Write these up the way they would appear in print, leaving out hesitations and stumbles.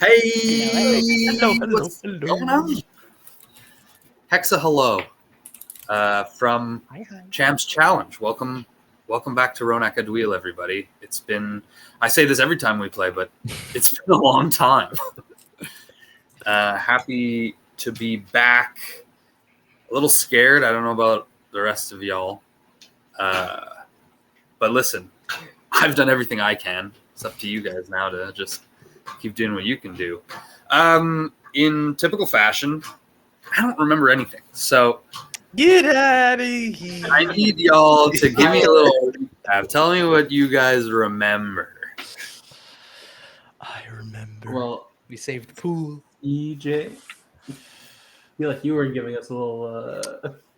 Hey, Hello. going on? Hexa, hello. From Hi. Champs Challenge. Welcome back to Roan Acaduil, everybody. It's been, I say this every time we play, but it's been a long time. Happy to be back. A little scared. I don't know about the rest of y'all. But listen, I've done everything I can. It's up to you guys now to just keep doing what you can do. In typical fashion, I don't remember anything. So Get out of here. I need y'all to give me a little recap. Tell me what you guys remember. I remember. Well, we saved Poole. EJ, I feel like you were giving us a little.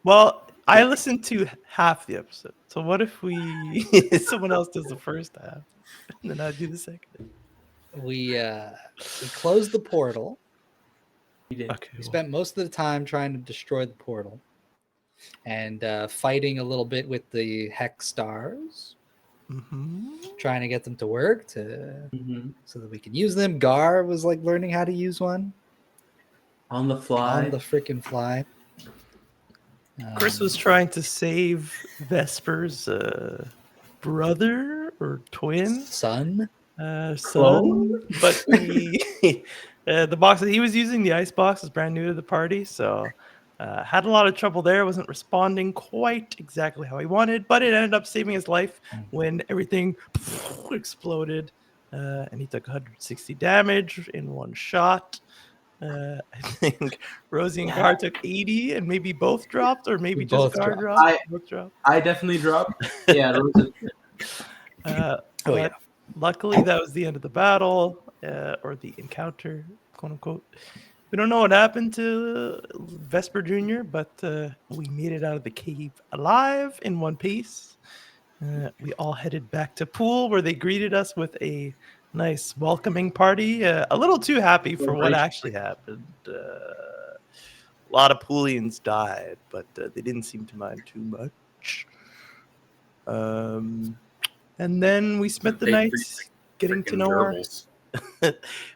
Well, I listened to half the episode. So what if someone else does the first half, and then I do the second? We closed the portal. We did. Okay. We spent most of the time trying to destroy the portal and fighting a little bit with the hex stars, trying to get them to work so that we can use them. Gaur was like learning how to use one On the fly. on the freaking fly. Kris was trying to save Vesper's brother or twin, son, but the box that he was using, the ice box, is brand new to the party, so had a lot of trouble there. Wasn't responding quite exactly how he wanted, but it ended up saving his life when everything exploded, and he took 160 damage in one shot. I think Rosie and Gaur took 80, and maybe both dropped, or maybe just Gaur dropped. Both dropped. I definitely dropped. Yeah, Rosie. Luckily, that was the end of the battle, or the encounter, quote unquote. We don't know what happened to Vesper Jr., but we made it out of the cave alive in one piece. We all headed back to Poole, where they greeted us with a nice welcoming party. A little too happy for what actually happened. A lot of Pooleans died, but they didn't seem to mind too much. And then we spent the night getting to know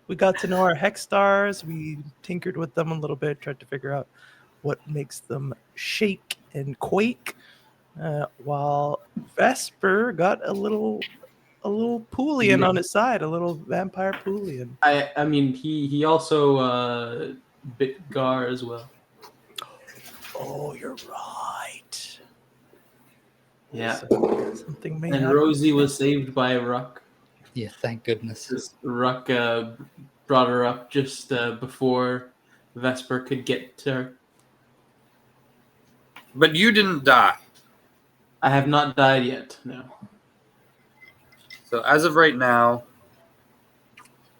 we got to know our hex stars. We tinkered with them a little bit, tried to figure out what makes them shake and quake. While Vesper got a little Poolean on his side, a little vampire Poolean. I mean, he also bit Gaur as well. Oh, you're right. Yeah. So, something may and happen. Rosie was saved by Ruck. Yeah, thank goodness. Just Ruck brought her up just before Vesper could get to her. But you didn't die. I have not died yet, no. So as of right now,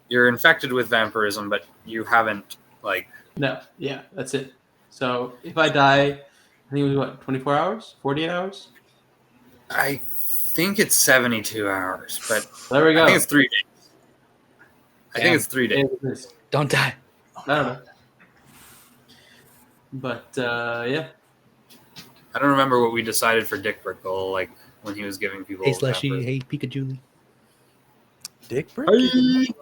you're infected with vampirism, but you haven't, No, yeah, that's it. So if I die, I think it was, 24 hours? 48 hours? I think it's 72 hours, but there we go. I think it's 3 days. I think it's 3 days. Don't die. I don't know. But, yeah. I don't remember what we decided for Dick Brickle, when he was giving people... Hey, Slushy. Hey, Pikachu. Dick Brickle?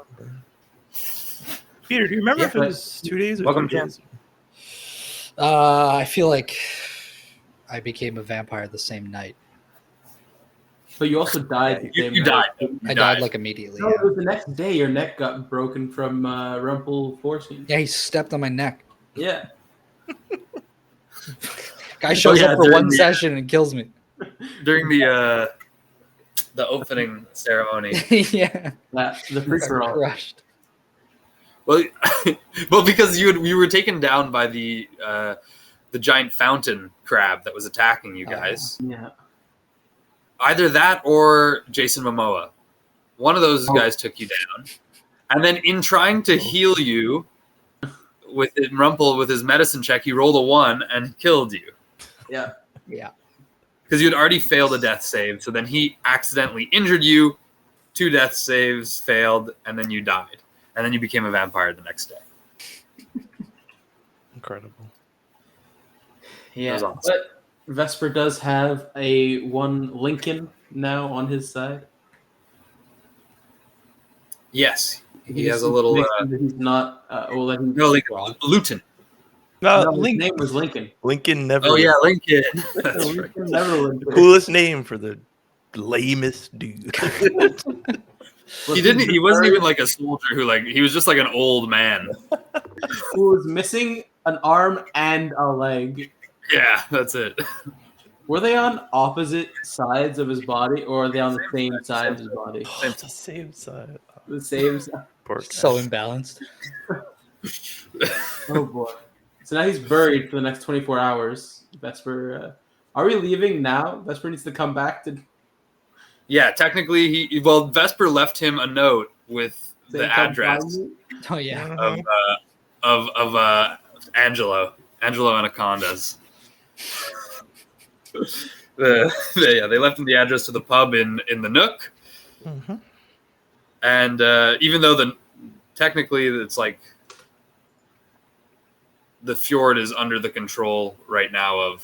Peter, do you remember if it was 2 days or 3 days? I feel like I became a vampire the same night. But you also died. You died. I died immediately. No, it was the next day. Your neck got broken from Rumpel forcing. Yeah, he stepped on my neck. Yeah. Guy shows up for one session and kills me. During the opening ceremony. Yeah. The free-for-all. Crushed. Well, because you were taken down by the giant fountain crab that was attacking you guys. Yeah. Either that or Jason Momoa. One of those guys took you down. And then in trying to heal you with Rumpel with his medicine check, he rolled a 1 and killed you. Yeah. Yeah. Because you had already failed a death save. So then he accidentally injured you. 2 death saves failed, and then you died. And then you became a vampire the next day. Incredible. Yeah. Awesome. But Vesper does have a 1 Lincoln now on his side. Yes. He has a little. He's not. Well, then No, like Luton. no, his Lincoln. name was Lincoln. Lincoln never. Oh yeah, Lincoln. That's right. Lincoln Neverland. Coolest name for the lamest dude. He didn't. He wasn't even like a soldier who like. He was just like an old man. Who was missing an arm and a leg. Yeah, that's it. Were they on opposite sides of his body, or are they on the same side of his body? The same side. The same side. Poor So guy. imbalanced. Oh boy. So now he's buried for the next 24 hours. Vesper, are we leaving now? Vesper needs to come back to. Yeah, technically, Vesper left him a note with the address Oh yeah. of Angelo Anacondas. They left him the address to the pub in the Nook, and even though technically it's like the fjord is under the control right now of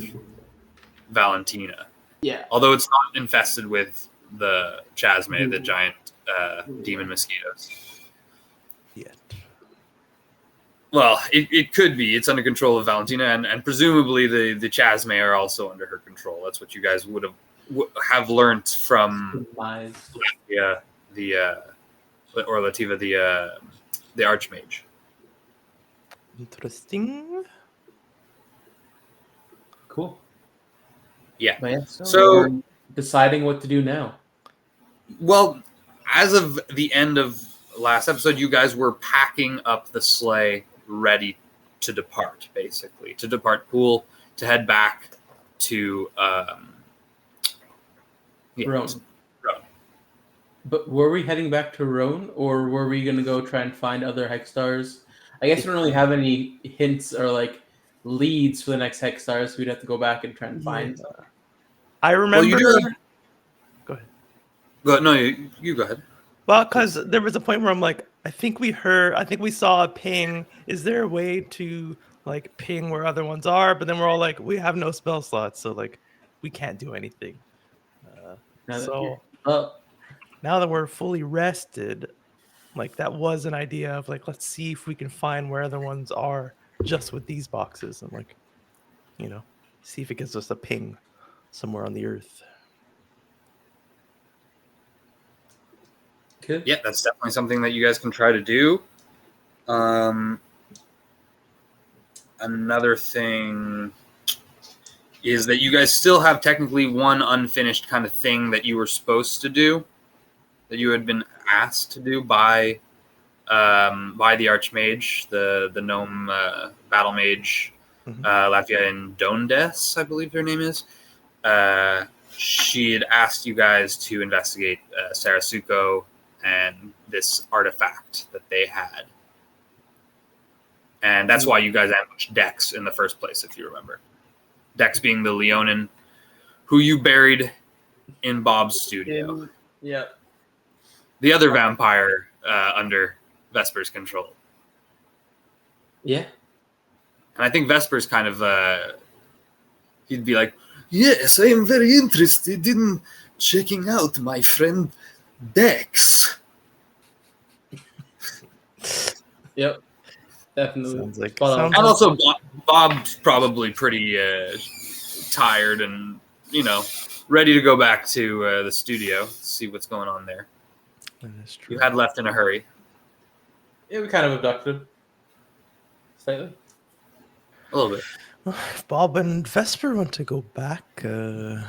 Valentina. Yeah. Although it's not infested with the chasme, the giant demon mosquitoes. Yet. Well, it could be. It's under control of Valentina, and presumably the chasme are also under her control. That's what you guys would have learned from Latvia, or Lativa, the Archmage. Interesting. Cool. Yeah. So we're deciding what to do now. Well, as of the end of last episode, you guys were packing up the sleigh, ready to depart, basically. To depart Poole, to head back to Roan. But were we heading back to Roan, or were we going to go try and find other Hex Stars? I guess we don't really have any hints or like leads for the next Hex Stars, so we'd have to go back and try and find them. I remember. Well, you do Go ahead. No, you go ahead. Well, because there was a point where I'm like, I think we saw a ping. Is there a way to like ping where other ones are? But then we're all like, we have no spell slots, so like we can't do anything. Now that we're fully rested, like that was an idea of like, let's see if we can find where other ones are just with these boxes and like, see if it gives us a ping somewhere on the earth. Good. Yeah, that's definitely something that you guys can try to do. Another thing is that you guys still have technically one unfinished kind of thing that you were supposed to do, that you had been asked to do by the Archmage, the gnome battle mage, Latvia in Dondes, I believe her name is. She had asked you guys to investigate Sarasuko and this artifact that they had. And that's why you guys ambushed Dex in the first place, if you remember. Dex being the Leonin who you buried in Bob's studio. Yeah. The other vampire under Vesper's control. Yeah. And I think Vesper's kind of, he'd be like, yes, I am very interested in checking out my friend Dex. Yep. Definitely. Sounds like, And also, Bob's probably pretty tired and, ready to go back to the studio, see what's going on there. That is true. You had left in a hurry. Yeah, we kind of abducted him. Slightly. A little bit. If Bob and Vesper want to go back, I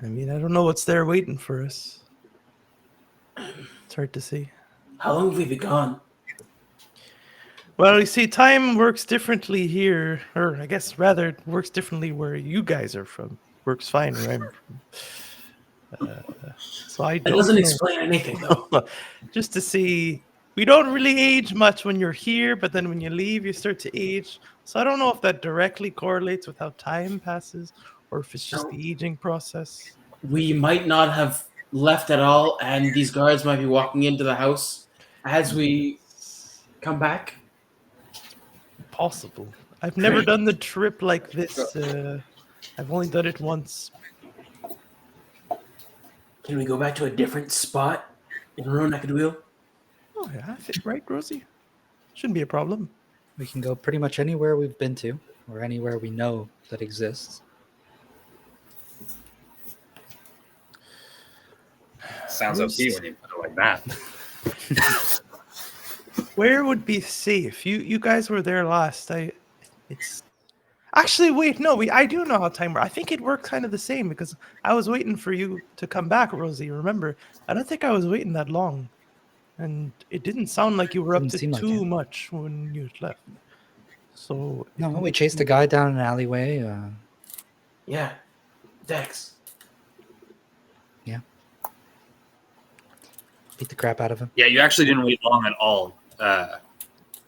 don't know what's there waiting for us. It's hard to see. How long have we been gone? Well, you see, time works differently here, or I guess rather it works differently where you guys are from. Works fine where I'm from. So I don't It doesn't know. explain anything, though. Just to see, we don't really age much when you're here, but then when you leave, you start to age. So I don't know if that directly correlates with how time passes, or if it's just the aging process. We might not have left at all, and these guards might be walking into the house as we come back. Possible. I've never done the trip like this. I've only done it once. Can we go back to a different spot in Roan Acaduil? Oh yeah, right, Rosie? Shouldn't be a problem. We can go pretty much anywhere we've been to, or anywhere we know that exists. Sounds OP when you put it like that. Where would be safe? You guys were there last. It's actually wait, no, I do know how time works. I think it worked kind of the same because I was waiting for you to come back, Rosie. Remember, I don't think I was waiting that long, and it didn't sound like you were up Didn't to seem like too it. much when you left. So No, we chased a guy down an alleyway. Yeah, Dex. Beat the crap out of him. Yeah, you actually didn't wait long at all,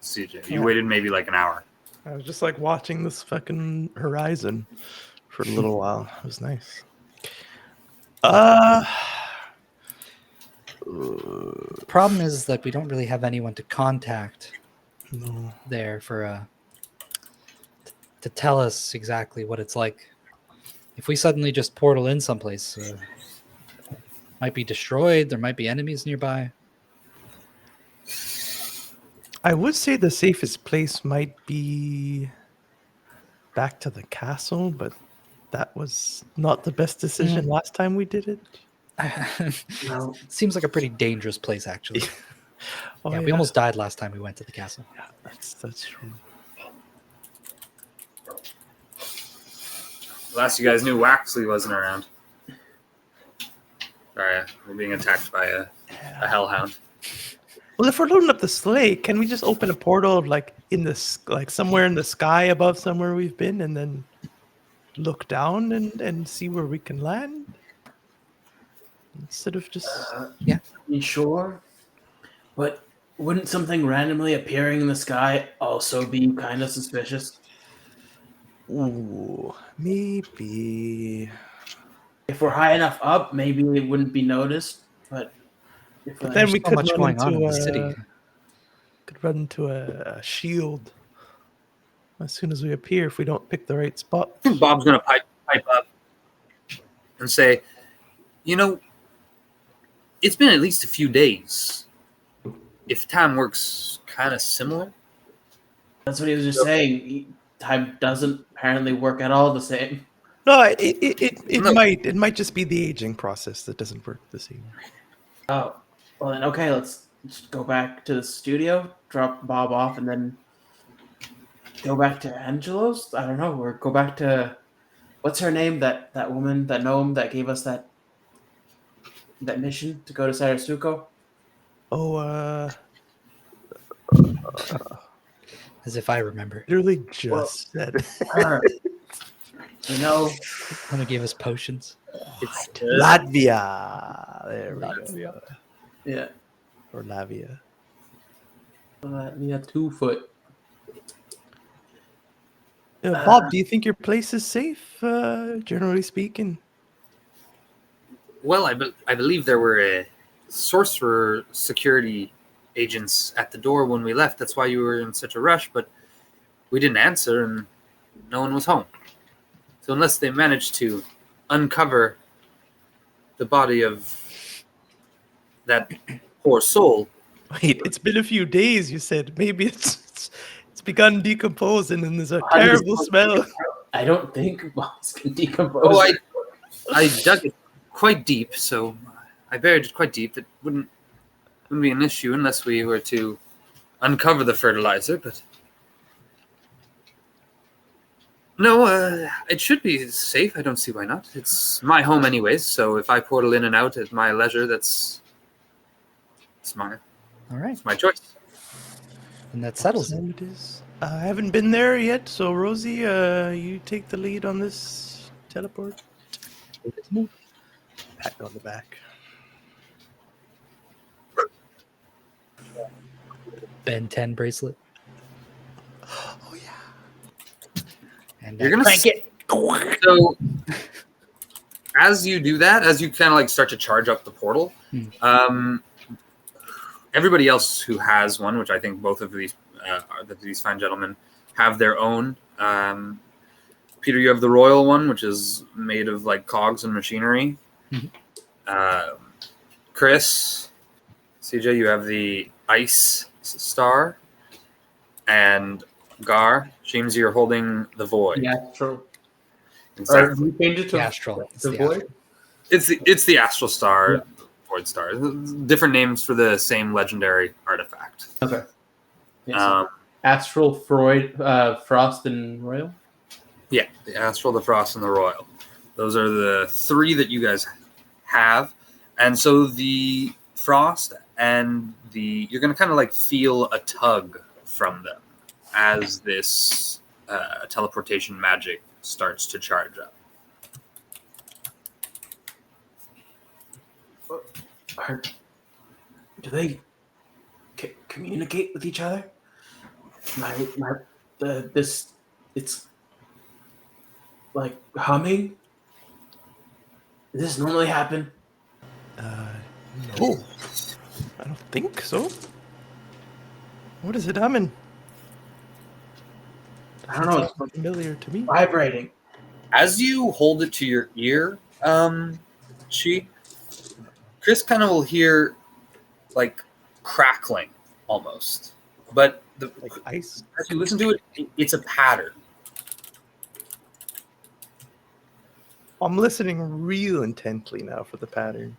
CJ. You waited maybe like an hour. I was just like watching this fucking horizon for a little while. It was nice. Problem is that we don't really have anyone to contact No. there for to tell us exactly what it's like. If we suddenly just portal in someplace, might be destroyed. There might be enemies nearby. I would say the safest place might be back to the castle, but that was not the best decision last time we did it. No. Seems like a pretty dangerous place, actually. Oh, We almost died last time we went to the castle. Yeah, that's true. Last you guys knew, Waxley wasn't around. Sorry, we're being attacked by a hellhound. Well, if we're loading up the sleigh, can we just open a portal of like somewhere in the sky above somewhere we've been, and then look down and see where we can land instead of just Sure, but wouldn't something randomly appearing in the sky also be kind of suspicious? Ooh, maybe. If we're high enough up, maybe it wouldn't be noticed. But if But we're then we so could much run going on in into the city. could run into a shield as soon as we appear if we don't pick the right spot. Bob's gonna pipe up and say, it's been at least a few days. If time works kind of similar. that's what he was just saying. Time doesn't apparently work at all the same. No, it might just be the aging process that doesn't work the same. Oh, well then, okay, let's just go back to the studio, drop Bob off, and then go back to Angelo's? I don't know, or go back to, what's her name, that woman, that gnome that gave us that mission to go to Sarasuko? Oh, As if I remember. literally just said Her. One who gave us potions. it's Latvia. There we go. Yeah. Or Lavia. Yeah, 2 foot. Bob, do you think your place is safe, generally speaking? Well, I believe there were sorcerer security agents at the door when we left. That's why you were in such a rush, but we didn't answer and no one was home. So unless they managed to uncover the body of that poor soul. Wait, it's been a few days, you said. Maybe it's begun decomposing and there's a terrible smell. I don't think bombs can decompose. Oh, I dug it quite deep, so I buried it quite deep. It wouldn't be an issue unless we were to uncover the fertilizer, but no, it should be safe. I don't see why not. It's my home anyways, so if I portal in and out at my leisure, it's my All right. it's my choice. And that settles it. So it is. I haven't been there yet, so Rosie, you take the lead on this teleport. Pat on the back. Ben 10 bracelet. Oh yeah. And You're gonna crank it. So as you do that, as you kind of like start to charge up the portal, everybody else who has one, which I think both of these fine gentlemen have their own. Peter, you have the royal one, which is made of like cogs and machinery. Kris, CJ, you have the ice star, and Gaur, James, you're holding the void. The astral. Exactly. Or do you change it to The astral. It's the the void? It's the astral star, Yeah. void star. Different names for the same legendary artifact. Okay. Yeah, so Um, astral, frost, and royal. yeah, the astral, the frost, and the royal. Those are the three that you guys have, and so the frost and you're going to kind of like feel a tug from them as this teleportation magic starts to charge up. Do they communicate with each other? It's like humming. Does this normally happen? No, I don't think so. What is it humming? I don't know. It's not familiar to me. Vibrating. As you hold it to your ear, Kris kind of will hear like crackling almost, but Like ice. as you listen to it, it's a pattern. I'm listening real intently now for the pattern.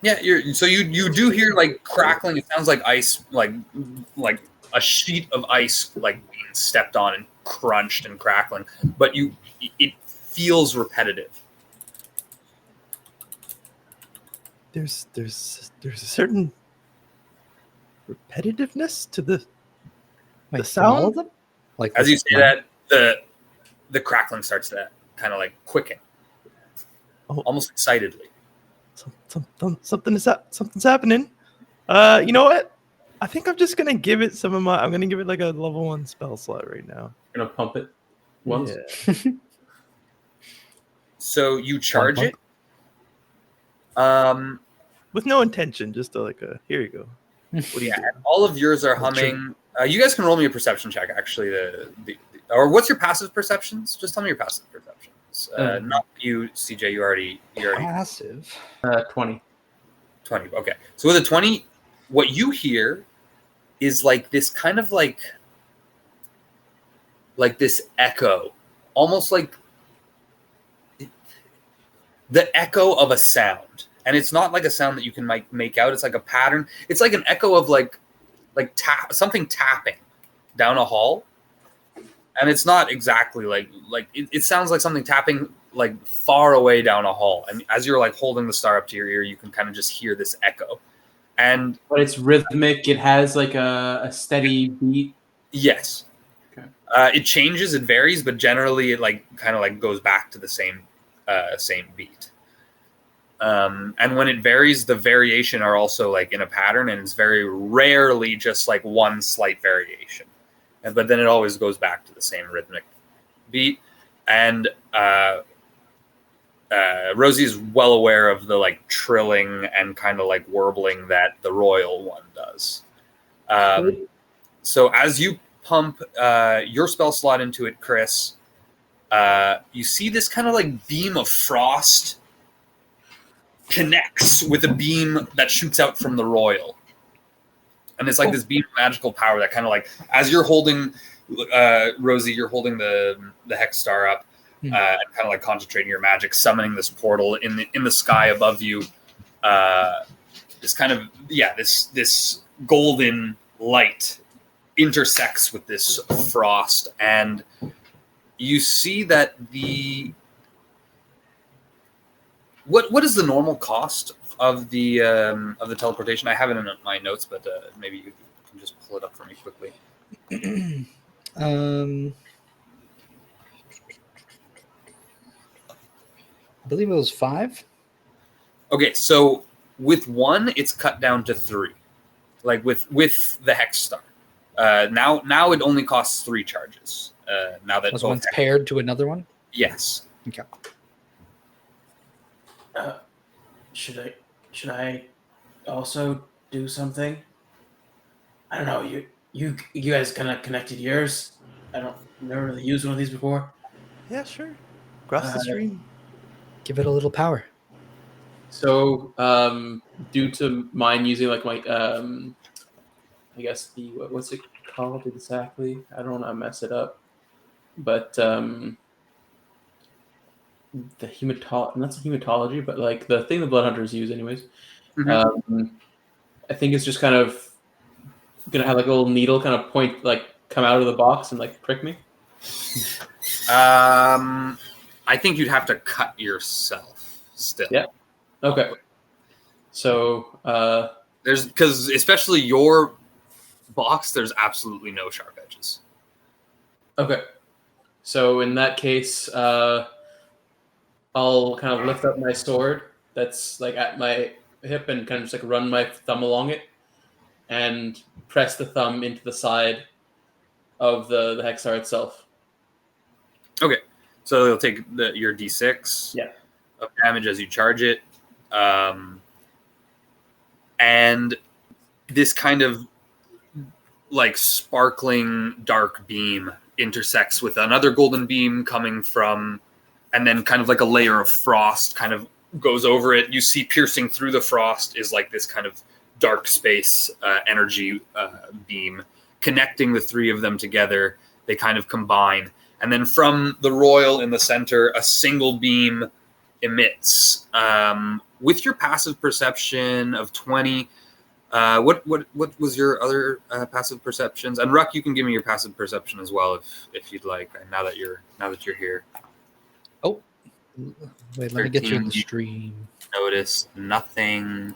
Yeah, you do hear like crackling. It sounds like ice, like a sheet of ice like being stepped on and crunched and crackling. But it feels repetitive. There's a certain repetitiveness to the Like sound? from all of them? Like As you this say one? that, the crackling starts to kind of like quicken, almost excitedly. Something's happening. You know what? I think I'm just gonna give it I'm gonna give it like a level 1 spell slot right now. Gonna pump it once. Yeah. So you charge Bump, it. With no intention, just here you go. What do you Yeah, do? and all of yours are What's your- humming. You guys can roll me a perception check. Actually, or what's your passive perceptions? Just tell me your passive perceptions. Not you, CJ. You already Passive. 20. 20. Okay, so with a 20, what you hear is like this kind of like this echo, almost like the echo of a sound. And it's not like a sound that you can make out. It's like a pattern. It's like an echo of like something tapping down a hall. And it's not exactly like it sounds like something tapping like far away down a hall. And as you're like holding the star up to your ear, you can kind of just hear this echo. And But it's rhythmic. It has like a steady beat. yes, Okay. It changes, it varies, but generally it like kind of like goes back to the same beat. And when it varies, the variation are also like in a pattern, and it's very rarely just like one slight variation. But then it always goes back to the same rhythmic beat. And Rosie is well aware of the like trilling and kind of like warbling that the royal one does. So as you pump your spell slot into it, Kris, you see this kind of like beam of frost connects with a beam that shoots out from the royal. And it's like this beam of magical power that kind of like, as you're holding, Rosie, you're holding the hex star up, and kind of like concentrating your magic, summoning this portal in the sky above you. This kind of, this golden light intersects with this frost, and you see that what is the normal cost of the teleportation? I have it in my notes, but maybe you can just pull it up for me quickly. I believe it was 5. Okay, so with 1, it's cut down to 3, like with the hex star. Now it only costs 3 charges. Now that Was one's paired to another one? yes. Okay. Should I also do something? I don't know. You guys kind of connected yours. Never really used one of these before. Yeah, sure. Cross the stream. Give it a little power. So, due to mine using like my I guess what's it called exactly? I don't want to mess it up, but the not hematology, but like the thing the blood hunters use, anyways. I think it's just kind of gonna have like a little needle kind of come out of the box and like prick me. I think you'd have to cut yourself still. Yeah. Okay. So there's because especially your box, there's absolutely no sharp edges. Okay. So in that case, I'll kind of lift up my sword that's like at my hip and kind of just like run my thumb along it and press the thumb into the side of the hexar itself. Okay. So you'll take your D6 of damage as you charge it. And this kind of like sparkling dark beam intersects with another golden beam coming from, and then kind of like a layer of frost kind of goes over it. You see piercing through the frost is like this kind of dark space energy beam connecting the three of them together. They kind of combine. And then from the royal in the center, a single beam emits. With your passive perception of 20, what was your other passive perceptions? And Ruck, you can give me your passive perception as well if you'd like. Now that you're here. Oh, wait, let me get you in the stream. Notice nothing.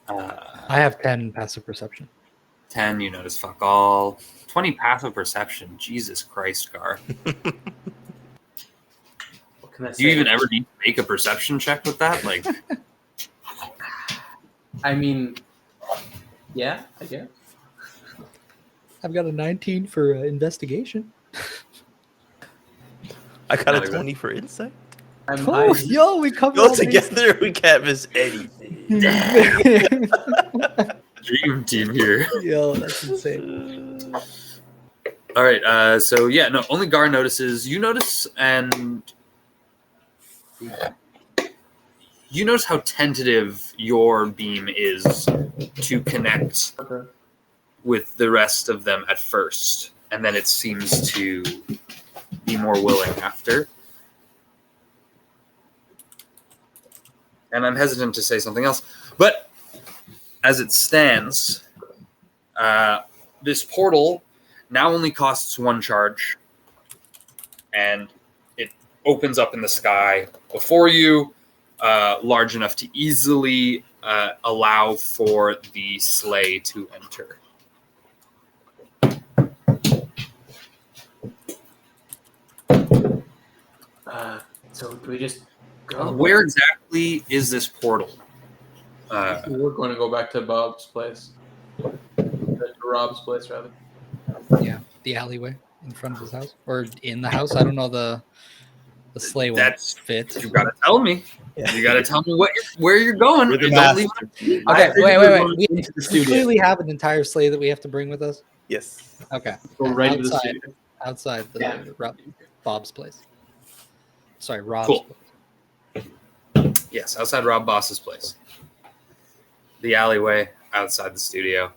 I have 10 passive perception. 10, you notice fuck all. 20 passive perception. Jesus Christ, Gaur. What can I say? Do you even ever need to make a perception check with that? Like, I mean, yeah, I guess. I've got a 19 for investigation. I got a 20 for insight. I'm yo, we come Go together, we can't miss anything. dream team here. Yo, that's insane. All right, so yeah, no, only Gaur notices. You notice, and you notice how tentative your beam is to connect with the rest of them at first, and then it seems to be more willing after. And I'm hesitant to say something else, but as it stands, this portal now only costs 1 charge, and it opens up in the sky before you, large enough to easily allow for the sleigh to enter. So do we just go? Where exactly is this portal? We're going to go back to Bob's place. To Rob's place, rather. Yeah, the alleyway in front of his house. Or in the house. I don't know the sleigh won't That's fit. You got to tell me. Yeah. You got to tell me where you're going. We're the Don't leave master. Okay, wait. Into the We studio. clearly have an entire sleigh that we have to bring with us. Yes. Okay. Go right into the studio. Outside Bob's place. Sorry, Rob's Cool. place. Yes, outside Rob Boss's place. The alleyway outside the studio.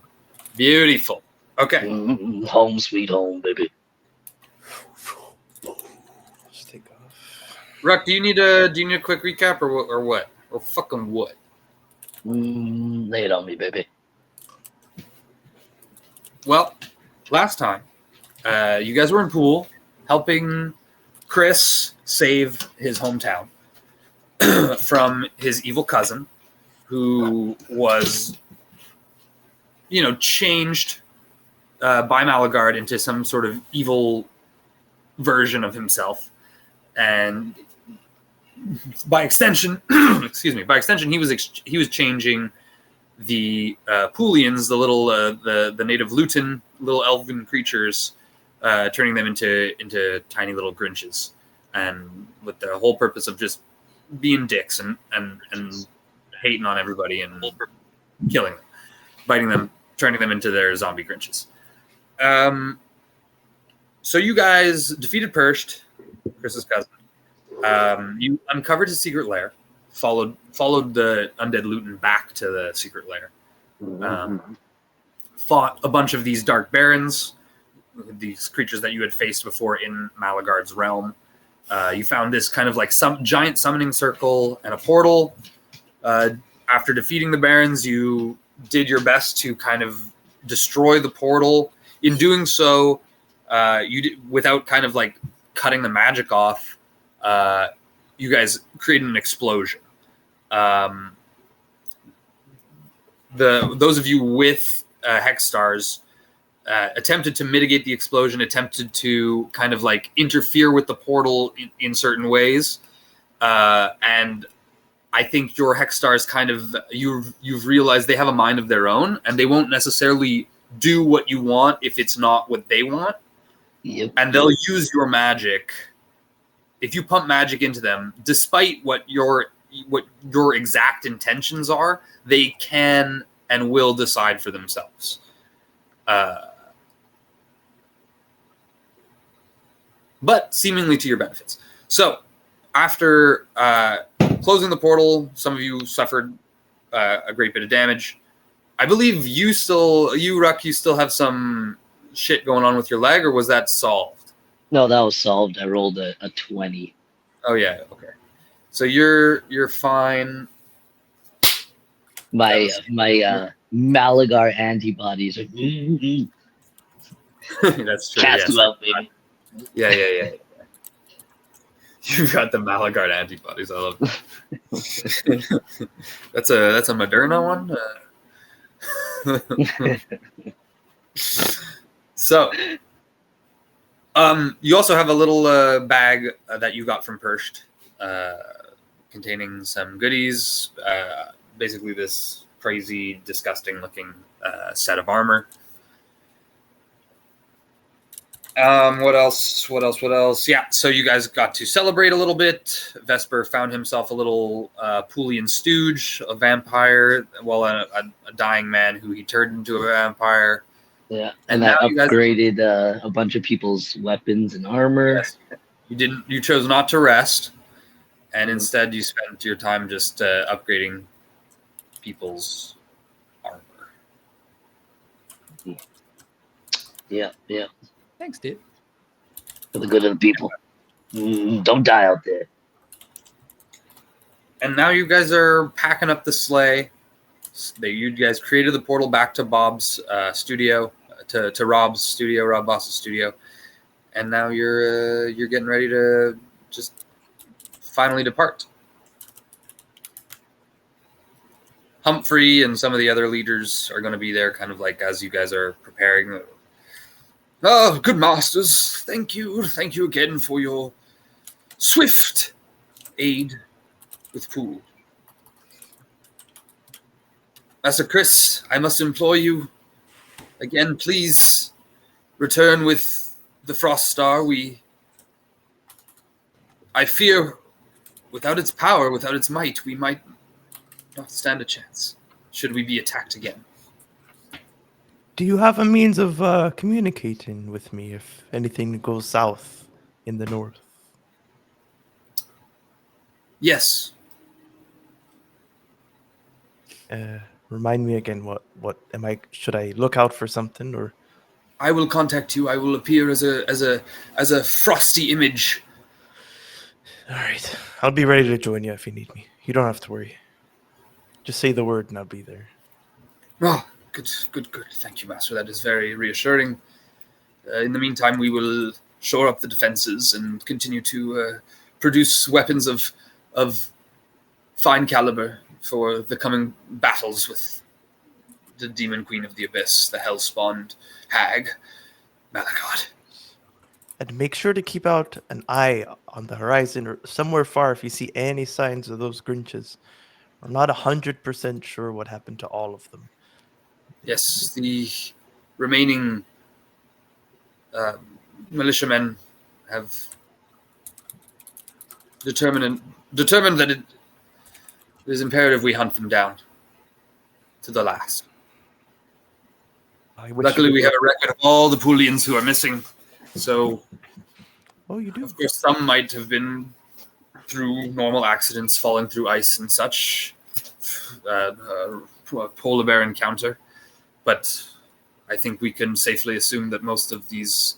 Beautiful. Okay. Home sweet home, baby. Just take off. Ruck, do you need a quick recap or what? Or fucking what? Lay it on me, baby. Well, last time, you guys were in Poole helping Kris save his hometown from his evil cousin, who was, changed by Malagard into some sort of evil version of himself, and by extension, he was changing the Pooleans, the little the native Luton little elven creatures, turning them into tiny little Grinches, and with the whole purpose of just being dicks and hating on everybody and killing them, biting them, turning them into their zombie Grinches. So you guys defeated Perst, Kris's cousin. You uncovered his secret lair, followed the undead Luton back to the secret lair, fought a bunch of these dark barons, these creatures that you had faced before in Malagard's realm. You found this kind of like some giant summoning circle and a portal. After defeating the barons, you did your best to kind of destroy the portal. In doing so, without kind of like cutting the magic off, you guys created an explosion. Those of you with hex stars attempted to mitigate the explosion, attempted to kind of like interfere with the portal in certain ways, and I think your hex stars kind of you've realized they have a mind of their own, and they won't necessarily do what you want if it's not what they want. Yep. And they'll use your magic. If you pump magic into them, despite what your exact intentions are, they can and will decide for themselves. But seemingly to your benefits. So after closing the portal, some of you suffered a great bit of damage. I believe Ruck, you still have some shit going on with your leg, or was that solved? No, that was solved. I rolled a 20. Oh yeah, okay. So you're fine. My Malagard antibodies are That's true. cast Yes. you out, baby. Yeah. You've got the Malagard antibodies. I love it. That's a Moderna one. So, you also have a little bag that you got from Percht, containing some goodies. Basically, this crazy, disgusting-looking set of armor. What else? Yeah, so you guys got to celebrate a little bit. Vesper found himself a little Poolean stooge, a vampire, well, a dying man who he turned into a vampire. Yeah, And and I now you guys- upgraded a bunch of people's weapons and armor. Yes. You chose not to rest, and instead you spent your time just upgrading people's armor. Yeah. Thanks, dude. For the good of the people. Don't die out there. And now you guys are packing up the sleigh. You guys created the portal back to Bob's studio, to Rob Boss's studio, and now you're getting ready to just finally depart. Humphrey and some of the other leaders are going to be there, kind of like as you guys are preparing. Oh, good masters! Thank you again for your swift aid with Poole. Master Kris, I must implore you again, please return with the Frost Star. I fear, without its power, without its might, we might not stand a chance, should we be attacked again. Do you have a means of communicating with me if anything goes south in the north? Yes. Remind me again. What am I? Should I look out for something or? I will contact you. I will appear as a frosty image. All right, I'll be ready to join you if you need me. You don't have to worry. Just say the word and I'll be there. Oh, good. Thank you, Master. That is very reassuring. In the meantime, we will shore up the defenses and continue to produce weapons of fine caliber for the coming battles with the Demon Queen of the Abyss, the Hellspawned Hag, Malagard. And make sure to keep out an eye on the horizon or somewhere far if you see any signs of those Grinches. I'm not 100% sure what happened to all of them. Yes, the remaining militiamen have determined that it is imperative we hunt them down to the last. Luckily, we have a record of all the Pooleans who are missing. So, oh, you do? Of course, some might have been through normal accidents, falling through ice and such, polar bear encounter, but I think we can safely assume that most of these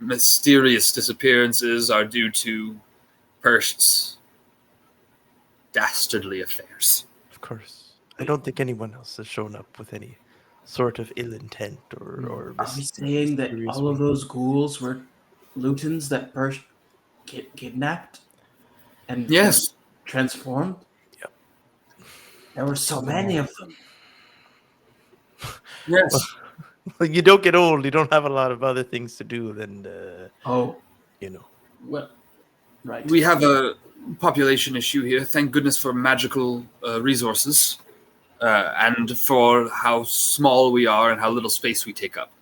mysterious disappearances are due to Perst's dastardly affairs. Of course. I don't think anyone else has shown up with any sort of ill intent or Are we saying that all of those ghouls were Lutens that Perst kidnapped and Yes. transformed? Yep. There were so many of them. Yes. Well, you don't get old. You don't have a lot of other things to do than, Well, right. We have a population issue here. Thank goodness for magical resources and for how small we are and how little space we take up.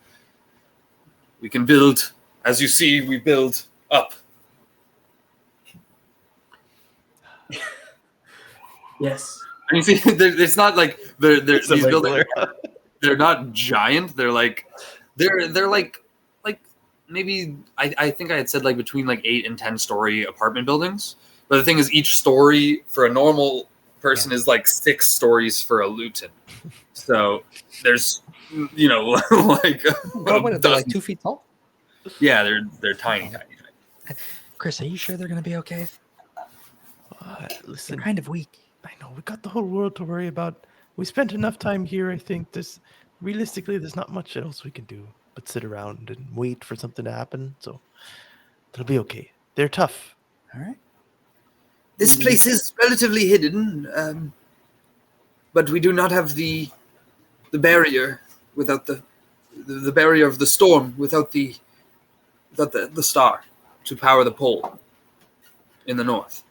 We can build, as you see, we build up. Yes. I mean, see, it's not like these buildings. regular. They're not giant. They're like maybe I think I had said like between like 8 and 10 story apartment buildings. But the thing is, each story for a normal person is like 6 stories for a Luton. So there's like What are they, like 2 feet tall? Yeah, they're tiny. Kris, are you sure they're going to be okay? Listen, They're kind of weak. I know we got the whole world to worry about. We spent enough time here. I think realistically, there's not much else we can do but sit around and wait for something to happen. So it'll be okay. They're tough. All right. This place is relatively hidden, but we do not have the barrier without the barrier of the storm without the star to power the pole in the north.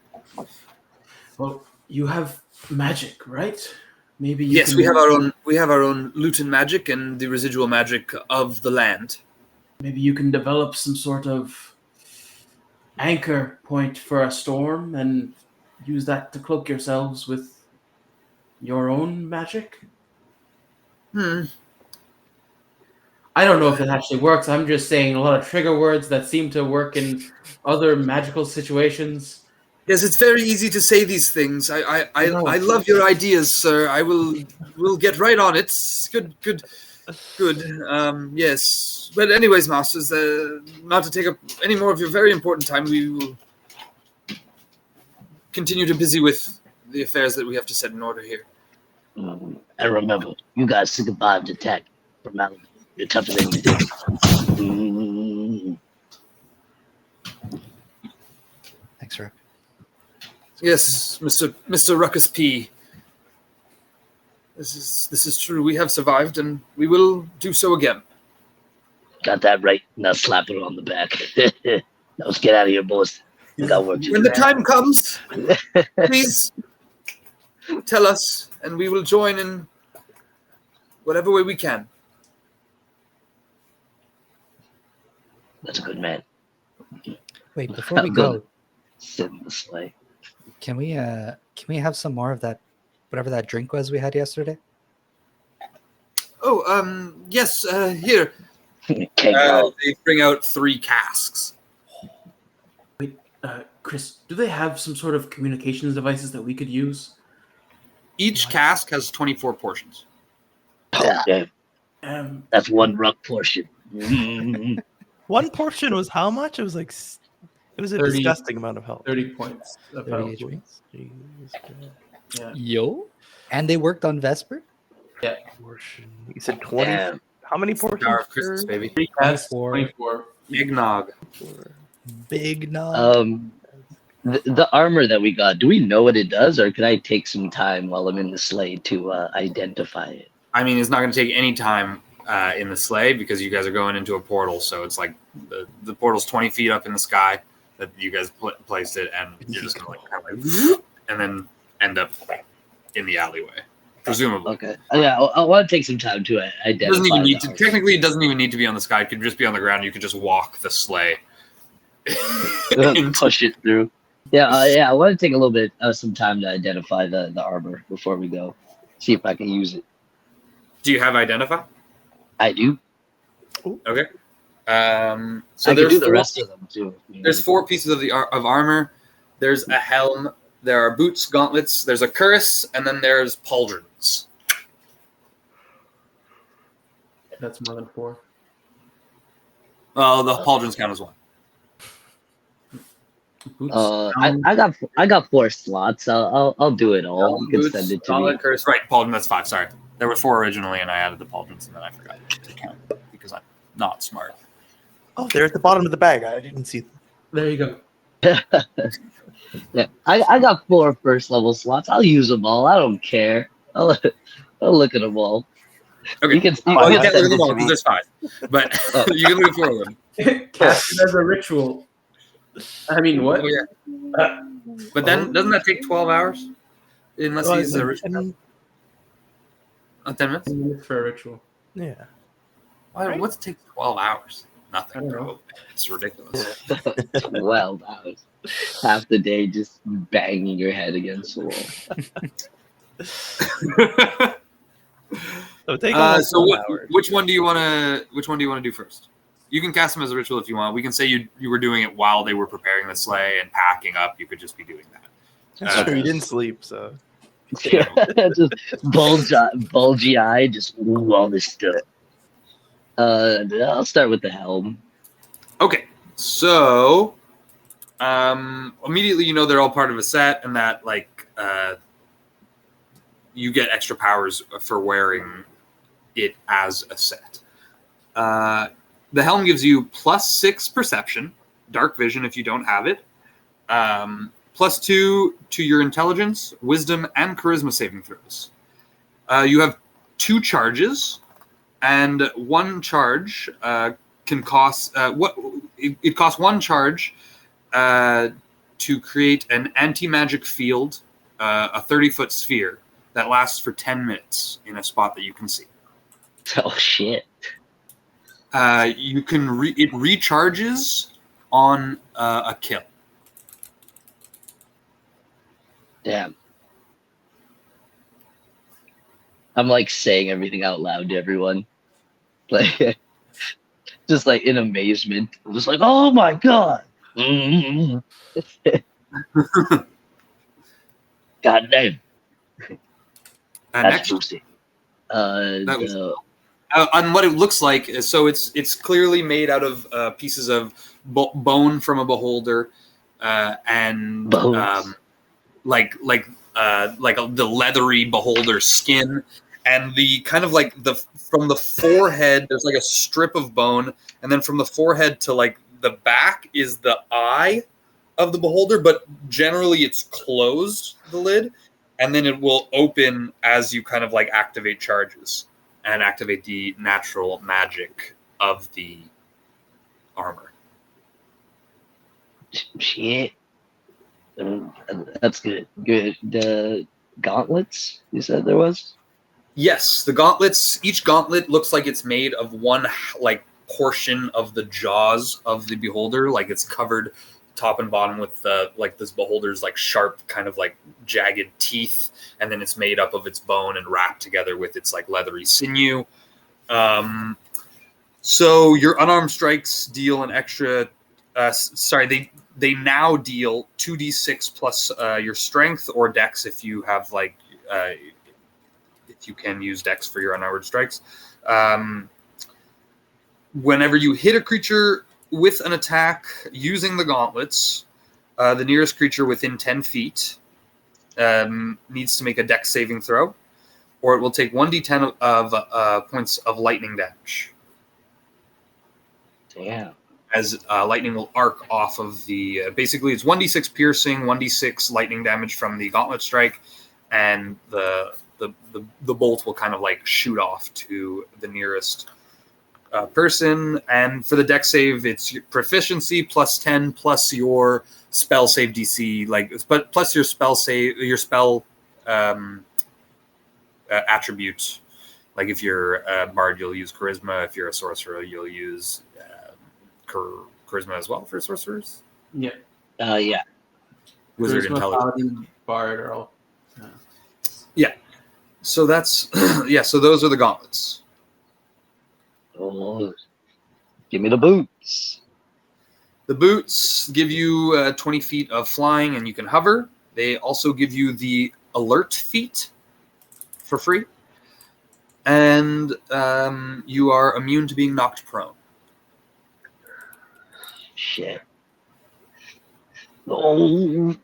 Well, you have magic, right? Maybe you Yes, can, we have our own Luton magic and the residual magic of the land. maybe you can develop some sort of anchor point for a storm and use that to cloak yourselves with your own magic. I don't know if it actually works. I'm just saying a lot of trigger words that seem to work in other magical situations. Yes, it's very easy to say these things. I love your ideas, sir. We'll get right on it. Good. Yes. But anyways, masters, not to take up any more of your very important time, we will continue to busy with the affairs that we have to set in order here. And remember, you guys survived attack from Malagard. You're tougher than you think. Thanks, Ruck. Yes, Mr. Ruckus P. This is true. We have survived, and we will do so again. Got that right. Now slap her on the back. Now let's get out of here, boys. We got work to do. When the time comes, please tell us, and we will join in whatever way we can. That's a good man. Wait, before we go, Sit in the sleigh. can we have some more of that, whatever that drink was we had yesterday? Oh, yes. Here, they bring out 3 casks. Wait, Kris, do they have some sort of communications devices that we could use? Each cask has 24 portions. Oh, damn. That's 1 Ruck portion. One portion was how much? It was like it was a 30 disgusting amount of health. 30 points. Of 30 health. HP. Jesus Christ. Yeah. Yo. And they worked on Vesper? Yeah. Portion. You said 20. Damn. How many portions? Star of Christmas, baby. 3 casks, 24. 24. Eggnog. Big no. The armor that we got, do we know what it does, or can I take some time while I'm in the sleigh to identify it? I mean, it's not going to take any time in the sleigh because you guys are going into a portal. So it's like the portal's 20 feet up in the sky that you guys placed it, and you're just going to like kind of like, and then end up in the alleyway, presumably. Okay. Yeah, I want to take some time to identify. It doesn't even need the to. armor. Technically, it doesn't even need to be on the sky. It could just be on the ground. You could just walk the sleigh. Push it through. Yeah, I want to take a little bit some time to identify the armor before we go. See if I can use it. Do you have identify? I do. Okay. So I can there's do the rest of them too. There's 4 pieces of armor. There's a helm. There are boots, gauntlets. There's a cuirass, and then there's pauldrons. That's more than 4. Well, the pauldrons count as 1. Boots. I got 4 slots. I'll do it all. You can Boots, send it to Gauntlet, me. Curse. Right, pauldron, that's 5. Sorry. There were 4 originally, and I added the pauldrons, and then I forgot to count because I'm not smart. Oh, they're at the bottom of the bag. I didn't see them. There you go. Yeah, I got 4 first level slots. I'll use them all. I don't care. I'll look at them all. Okay. You can see. Well, you I can't look at send them it all to because me. there's 5. But you can look at 4 of them. Cast it as a ritual. I mean, what? Oh, yeah. But then, doesn't that take 12 hours? Unless Well, he's a like, ritual. 10 minutes? 10 minutes for a ritual. yeah. Why, what's take 12 hours? I Nothing, don't bro. know. It's ridiculous. 12 hours. Half the day just banging your head against the wall. So take almost so 12 hours. which one do you want to do first? You can cast them as a ritual if you want. We can say you were doing it while they were preparing the sleigh and packing up. You could just be doing that. That's true. You didn't sleep, so. Just bulgy eye, just ooh, all this stuff. I'll start with the helm. Okay, so immediately you know they're all part of a set, and that you get extra powers for wearing it as a set. The helm gives you +6 perception, dark vision if you don't have it, +2 to your intelligence, wisdom, and charisma saving throws. You have 2 charges, and 1 charge can cost it costs 1 charge to create an anti-magic field, a 30-foot sphere that lasts for 10 minutes in a spot that you can see. Oh shit! You can it recharges on a kill. Damn. I'm like saying everything out loud to everyone, like just like in amazement. I'm just like, oh my god! God damn! And That's next, juicy. that was on what it looks like. So it's clearly made out of pieces of bone from a beholder, and Bones. the leathery beholder skin, and the kind of like from the forehead there's like a strip of bone, and then from the forehead to like the back is the eye of the beholder, but generally it's closed, the lid, and then it will open as you kind of like activate charges and activate the natural magic of the armor. Shit. That's good. Good. The gauntlets, you said there was? Yes, the gauntlets, each gauntlet looks like it's made of one like portion of the jaws of the beholder, like it's covered top and bottom with like this beholder's like sharp kind of like jagged teeth, and then it's made up of its bone and wrapped together with its like leathery sinew. So your unarmed strikes deal an extra they now deal 2d6 plus your strength or dex if you have like if you can use dex for your unarmed strikes. Whenever you hit a creature with an attack using the gauntlets, the nearest creature within 10 feet needs to make a dex saving throw, or it will take 1d10 of points of lightning damage. Damn. As lightning will arc off of the... basically, it's 1d6 piercing, 1d6 lightning damage from the gauntlet strike, and the bolt will kind of like shoot off to the nearest person. And for the dex save, it's your proficiency +10 plus your spell save DC, but plus your spell save, your spell attribute. Like if you're a bard, you'll use charisma. If you're a sorcerer, you'll use charisma as well for sorcerers. Yeah. Yeah. Wizard Charisma, intelligence. Paladin, bard are all. Yeah. So that's yeah. So those are the gauntlets. Oh, give me the boots. The boots give you 20 feet of flying, and you can hover. They also give you the alert feat for free. and you are immune to being knocked prone. Shit. Oh,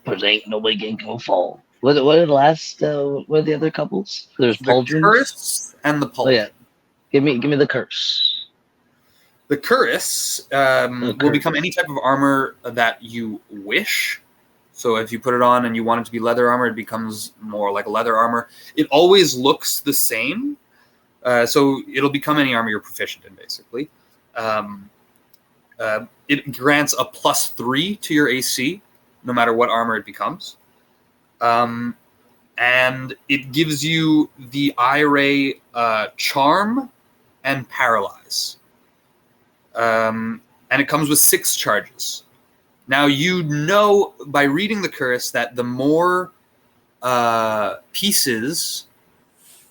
but ain't nobody gonna fall. What are the last? What are the other couples? There's The pauldrons. curse and the Oh pauldron. yeah, give me the curse. The curse will become any type of armor that you wish. So if you put it on and you want it to be leather armor, it becomes more like a leather armor. It always looks the same. So it'll become any armor you're proficient in, basically. It grants a +3 to your AC, no matter what armor it becomes. And it gives you the eye-ray charm and paralyze. And it comes with 6 charges. Now, you know by reading the curse that the more pieces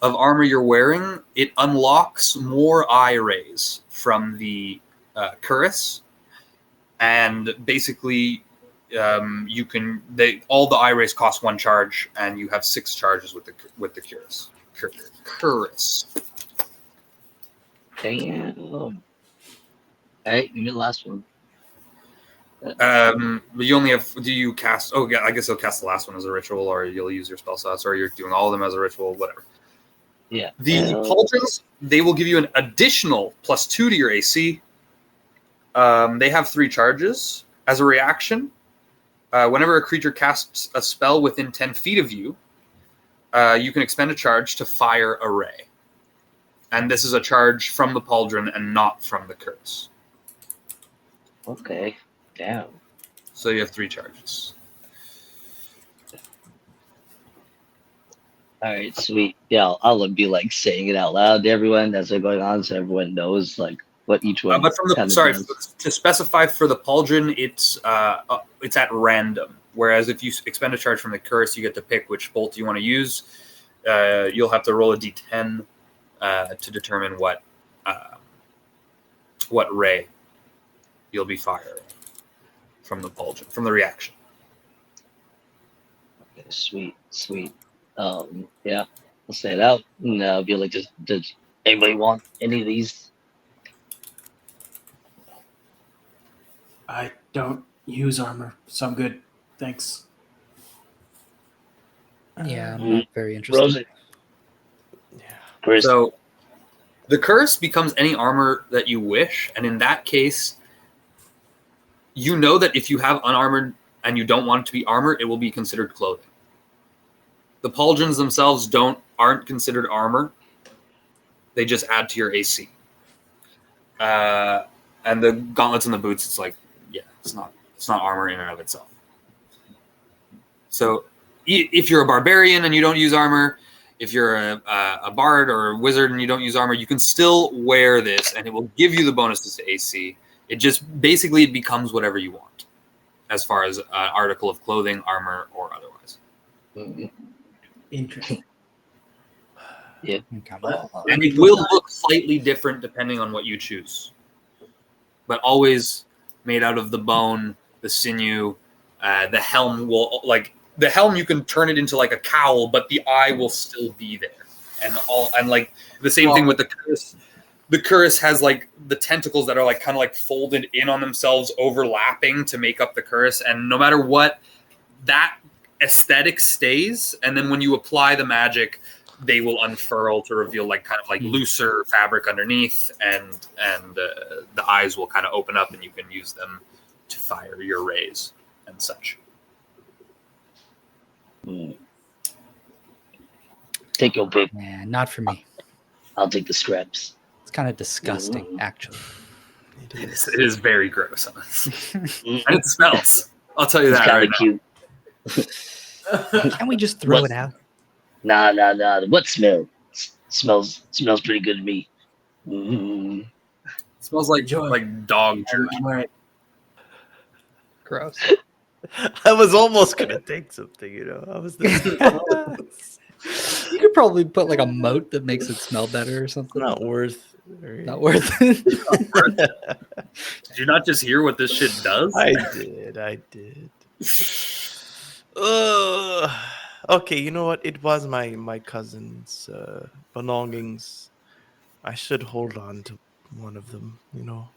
of armor you're wearing, it unlocks more eye rays from the curse. And basically, you can all the eye rays cost 1 charge, and you have 6 charges with the curse. Curse. Damn. All right, give me the last one. But you only have. Do you cast? Oh, yeah. I guess you'll cast the last one as a ritual, or you'll use your spell slots, or you're doing all of them as a ritual, whatever. Yeah. The pauldrons, they will give you an additional +2 to your AC. They have 3 charges. As a reaction, whenever a creature casts a spell within 10 feet of you, you can expend a charge to fire a ray. And this is a charge from the pauldron and not from the curse. Okay. Damn. So you have 3 charges. All right, sweet. Yeah, I'll be like saying it out loud to everyone as they're going on, so everyone knows like what each one. But from the to specify for the pauldron, it's at random. Whereas if you expend a charge from the curse, you get to pick which bolt you want to use. You'll have to roll a d10 to determine what ray you'll be firing from the pauldron, from the reaction. Okay, sweet. Yeah, I'll say it out. And I'll be like, does anybody want any of these? I don't use armor, so I'm good. Thanks. Yeah, I'm not very interested. Rosie. Yeah. Kris. So the curse becomes any armor that you wish, and in that case, you know that if you have unarmored and you don't want it to be armor, it will be considered clothing. The pauldrons themselves aren't considered armor. They just add to your AC. And the gauntlets and the boots, it's like, yeah, it's not armor in and of itself. So if you're a barbarian and you don't use armor, if you're a bard or a wizard and you don't use armor, you can still wear this, and it will give you the bonuses to AC. It just basically it becomes whatever you want, as far as an article of clothing, armor, or otherwise. Mm-hmm. Interesting. Yeah. And it will look slightly different depending on what you choose, but always made out of the bone, the sinew. The helm will the helm. You can turn it into like a cowl, but the eye will still be there, and like the same thing with the curse. The curse has like the tentacles that are like kind of like folded in on themselves, overlapping to make up the curse. And no matter what, that aesthetic stays. And then when you apply the magic, they will unfurl to reveal like kind of like looser fabric underneath, and the eyes will kind of open up, and you can use them to fire your rays and such. Take your pick. Yeah, not for me. I'll take the scraps. It's kind of disgusting, actually. It is very gross. And it smells. I'll tell you It's that kind right of now. cute. Can we just throw it out? Nah. What smell? Smells pretty good to me. Mm. It smells like Enjoy. like dog jerky. I'm all right. Gross. I was almost gonna take something, you know. I was You could probably put like a moat that makes it smell better or something. not worth. Not worth it. Did you not just hear what this shit does? I did. Okay, you know what? It was my cousin's belongings. I should hold on to one of them. You know,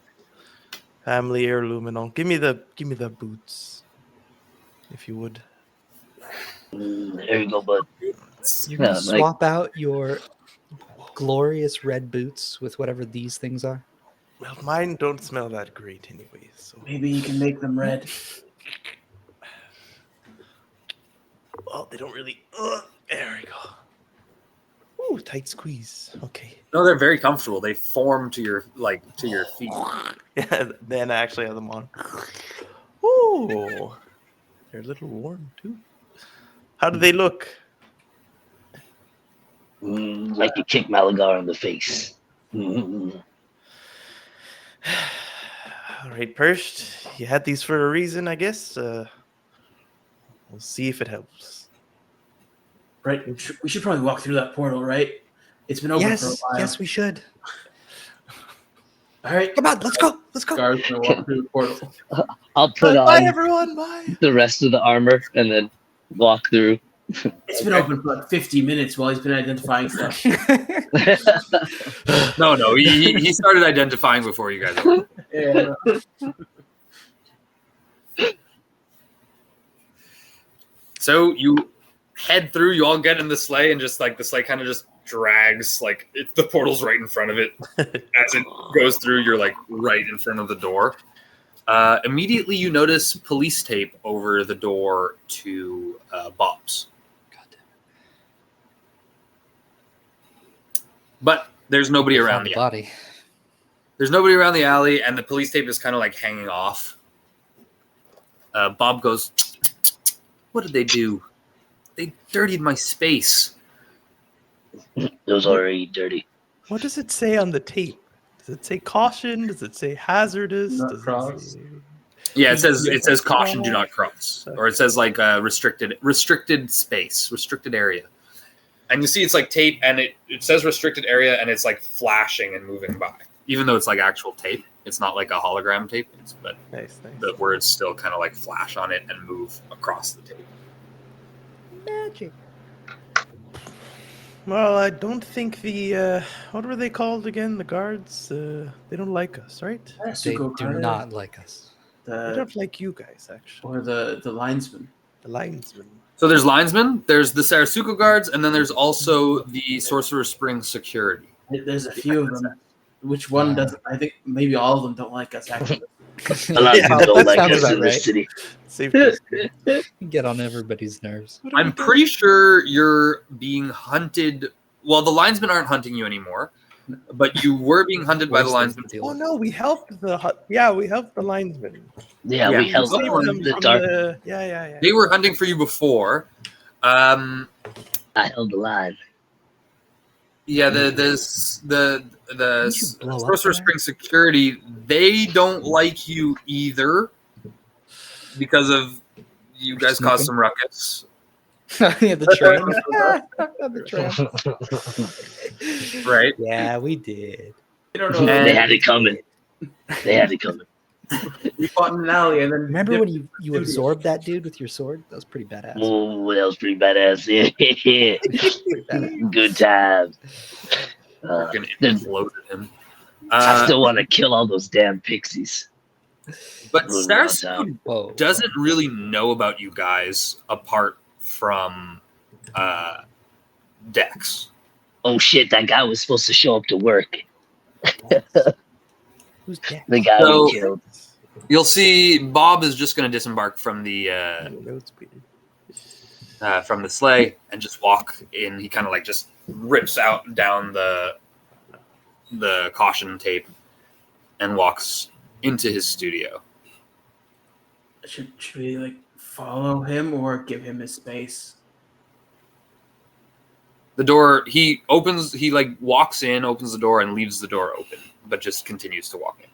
family heirloom and all. Give me the boots, if you would. There you go, bud. You're Yeah, gonna like- swap out your glorious red boots with whatever these things are. Well, mine don't smell that great anyway. So, Maybe you can make them red. well, they don't really. There we go. Ooh, tight squeeze. Okay. No, they're very comfortable. They form to your feet. Yeah. Then I actually have them on. Ooh, they're a little warm too. How do they look? like you kick Malagard in the face. Mm. All right, Perst, you had these for a reason, I guess. We'll see if it helps. Right? We should probably walk through that portal, right? It's been open for a while. Yes, we should. All right. Come on, let's go. Let's go. Gaur's gonna walk through the portal. I'll put Bye, on everyone. Bye. the rest of the armor and then walk through. It's been open for like 50 minutes while he's been identifying stuff. No, he started identifying before you guys. Yeah. So you head through. You all get in the sleigh, and just like the sleigh kind of just drags. Like the portal's right in front of it. As it goes through, you're like right in front of the door. Immediately, you notice police tape over the door to Bob's. But there's nobody around the alley. body. There's nobody around the alley, and the police tape is kind of like hanging off. Bob goes, "What did they do? They dirtied my space." It was already dirty. What does it say on the tape? Does it say caution? Does it say hazardous? Not Does cross. it say... Yeah, it says caution, do not cross, or it says like restricted space, restricted area. And you see it's like tape, and it says restricted area, and it's like flashing and moving by. Even though it's like actual tape, it's not like a hologram tape, but Nice. the words still kind of like flash on it and move across the tape. Magic. Well, I don't think the what were they called again? The guards. They don't like us, right? They do not like us. They The, don't like you guys, actually. or the linesman. The linesmen. So there's linesmen, there's the Sarasuko guards, and then there's also the Sorcerer Springs security. There's a few of them. Which one doesn't? I think maybe all of them don't like us, actually. A lot of people that don't like sounds us about in this right. city. Safe to say. Get on everybody's nerves. What are we I'm doing? pretty sure you're being hunted. Well, the linesmen aren't hunting you anymore, but you were being hunted by the Worst thing linesmen. to deal Oh with. no, we helped we helped the linesmen. Yeah, Yeah. we held Saved them them in the from dark. Yeah. They were hunting for you before. I held the line. Yeah, the Didn't you blow up Sorcerer there? Springs security, they don't like you either because of you guys caused some ruckus. Yeah, the train. The train. Right. Yeah, we did. You don't know. And- They had it coming. They had it coming. We fought in an alley and then Remember when you absorbed that dude with your sword? That was pretty badass. Oh, that was pretty badass. Yeah. Pretty badass. Good times. Fucking Then- imploded him. I still want to kill all those damn pixies. But Moving Sarasuko Whoa. doesn't really know about you guys apart from Dex. Oh shit, that guy was supposed to show up to work. Who's dead? The guy So- we killed. You'll see Bob is just going to disembark from the sleigh and just walk in. He kind of like just rips out down the caution tape and walks into his studio. should we like follow him or give him his space? The door he like walks in, opens the door, and leaves the door open, but just continues to walk in.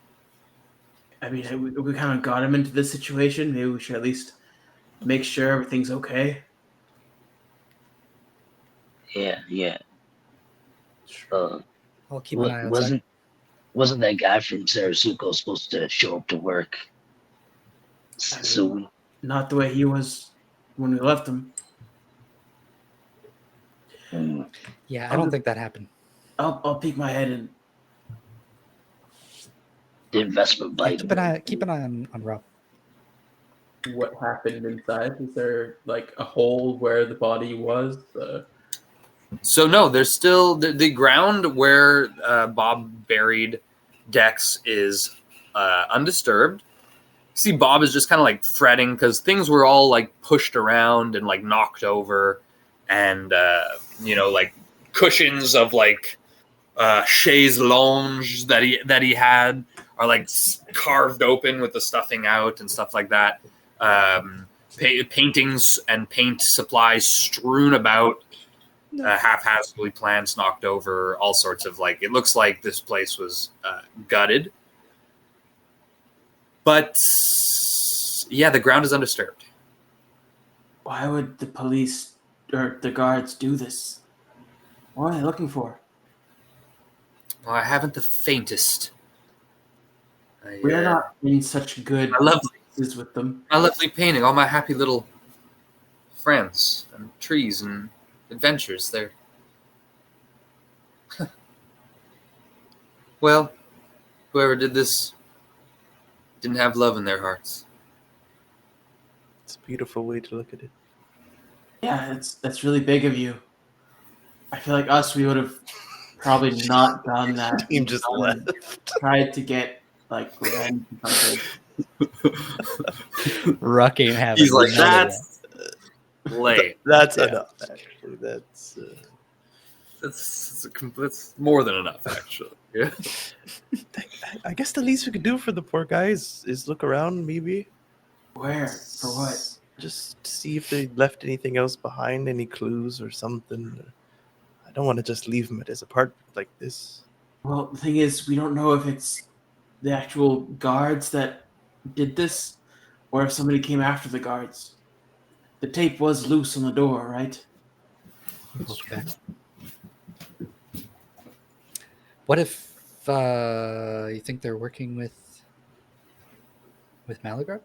I mean, we kind of got him into this situation. Maybe we should at least make sure everything's okay. Yeah. I'll keep an eye on Wasn't that guy from Sarasuko supposed to show up to work soon? Not the way he was when we left him. Yeah, I don't think that happened. I'll peek my head in. Did Vesper bite him? Keep an eye on Rob. What happened inside? Is there like a hole where the body was? So no, there's still the ground where Bob buried Dex is undisturbed. See, Bob is just kind of like fretting because things were all like pushed around and like knocked over, and like cushions of like chaise lounge that he had are like carved open with the stuffing out and stuff like that. Paintings and paint supplies strewn about, haphazardly plants knocked over, all sorts of like. It looks like this place was gutted, but yeah, the ground is undisturbed. Why would the police or the guards do this? What are they looking for? Well, I haven't the faintest. We're not in such good places with them. My lovely painting, all my happy little friends and trees and adventures there. Well, whoever did this didn't have love in their hearts. It's a beautiful way to look at it. Yeah, that's really big of you. I feel like we would have probably not done that. Team just left. Tried to get like revenge or something. Ruck ain't having. He's like, that's late. That's enough. Actually, that's more than enough. Actually, yeah. I guess the least we could do for the poor guys is look around, maybe. Where? For what? Just see if they left anything else behind, any clues or something. I don't want to just leave them at his apartment like this. Well, the thing is, we don't know if it's the actual guards that did this, or if somebody came after the guards. The tape was loose on the door, right? Okay. What if you think they're working with Malagard?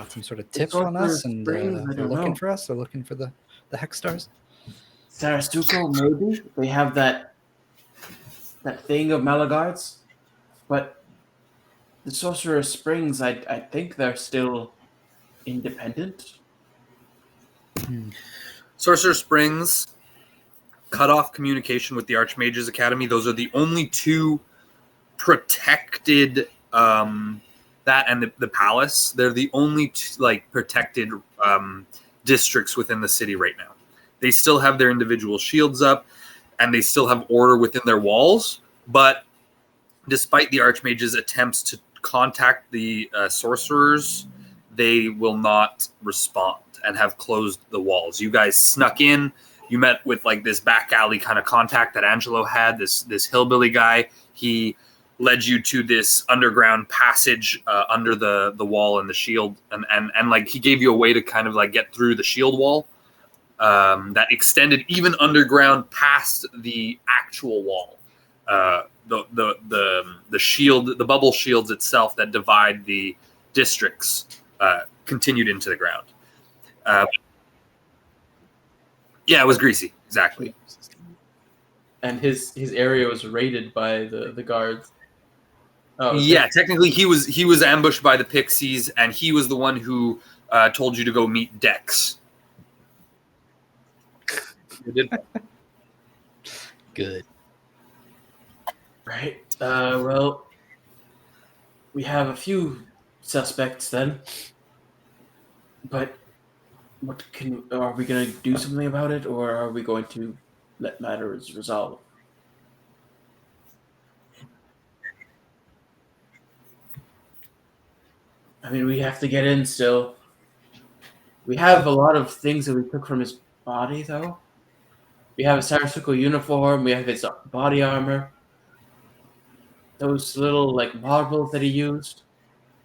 Some sort of tips on us, and they're looking for us. They're looking for the hex stars. Sarastuco, maybe they have that thing of Malagard's, but the Sorcerer's Springs, I think they're still independent. Sorcerer Springs cut off communication with the Archmages Academy. Those are the only two protected. That and the palace. They're the only protected districts within the city right now. They still have their individual shields up, and they still have order within their walls. But despite the Archmages' attempts to contact the sorcerers, they will not respond and have closed the walls. You guys snuck in. You met with this back alley kind of contact that Angelo had. This hillbilly guy. He led you to this underground passage under the wall and the shield, and he gave you a way to kind of get through the shield wall that extended even underground past the actual wall. The shield, the bubble shields itself that divide the districts continued into the ground. Yeah, it was greasy, exactly. And his area was raided by the guards. Oh, yeah, technically he was ambushed by the Pixies, and he was the one who told you to go meet Dex. Good. Right. Well, we have a few suspects then, but are we going to do something about it, or are we going to let matters resolve? I mean, we have to get in still. We have a lot of things that we took from his body, though. We have a Sarasuko uniform. We have his body armor. Those little marbles that he used.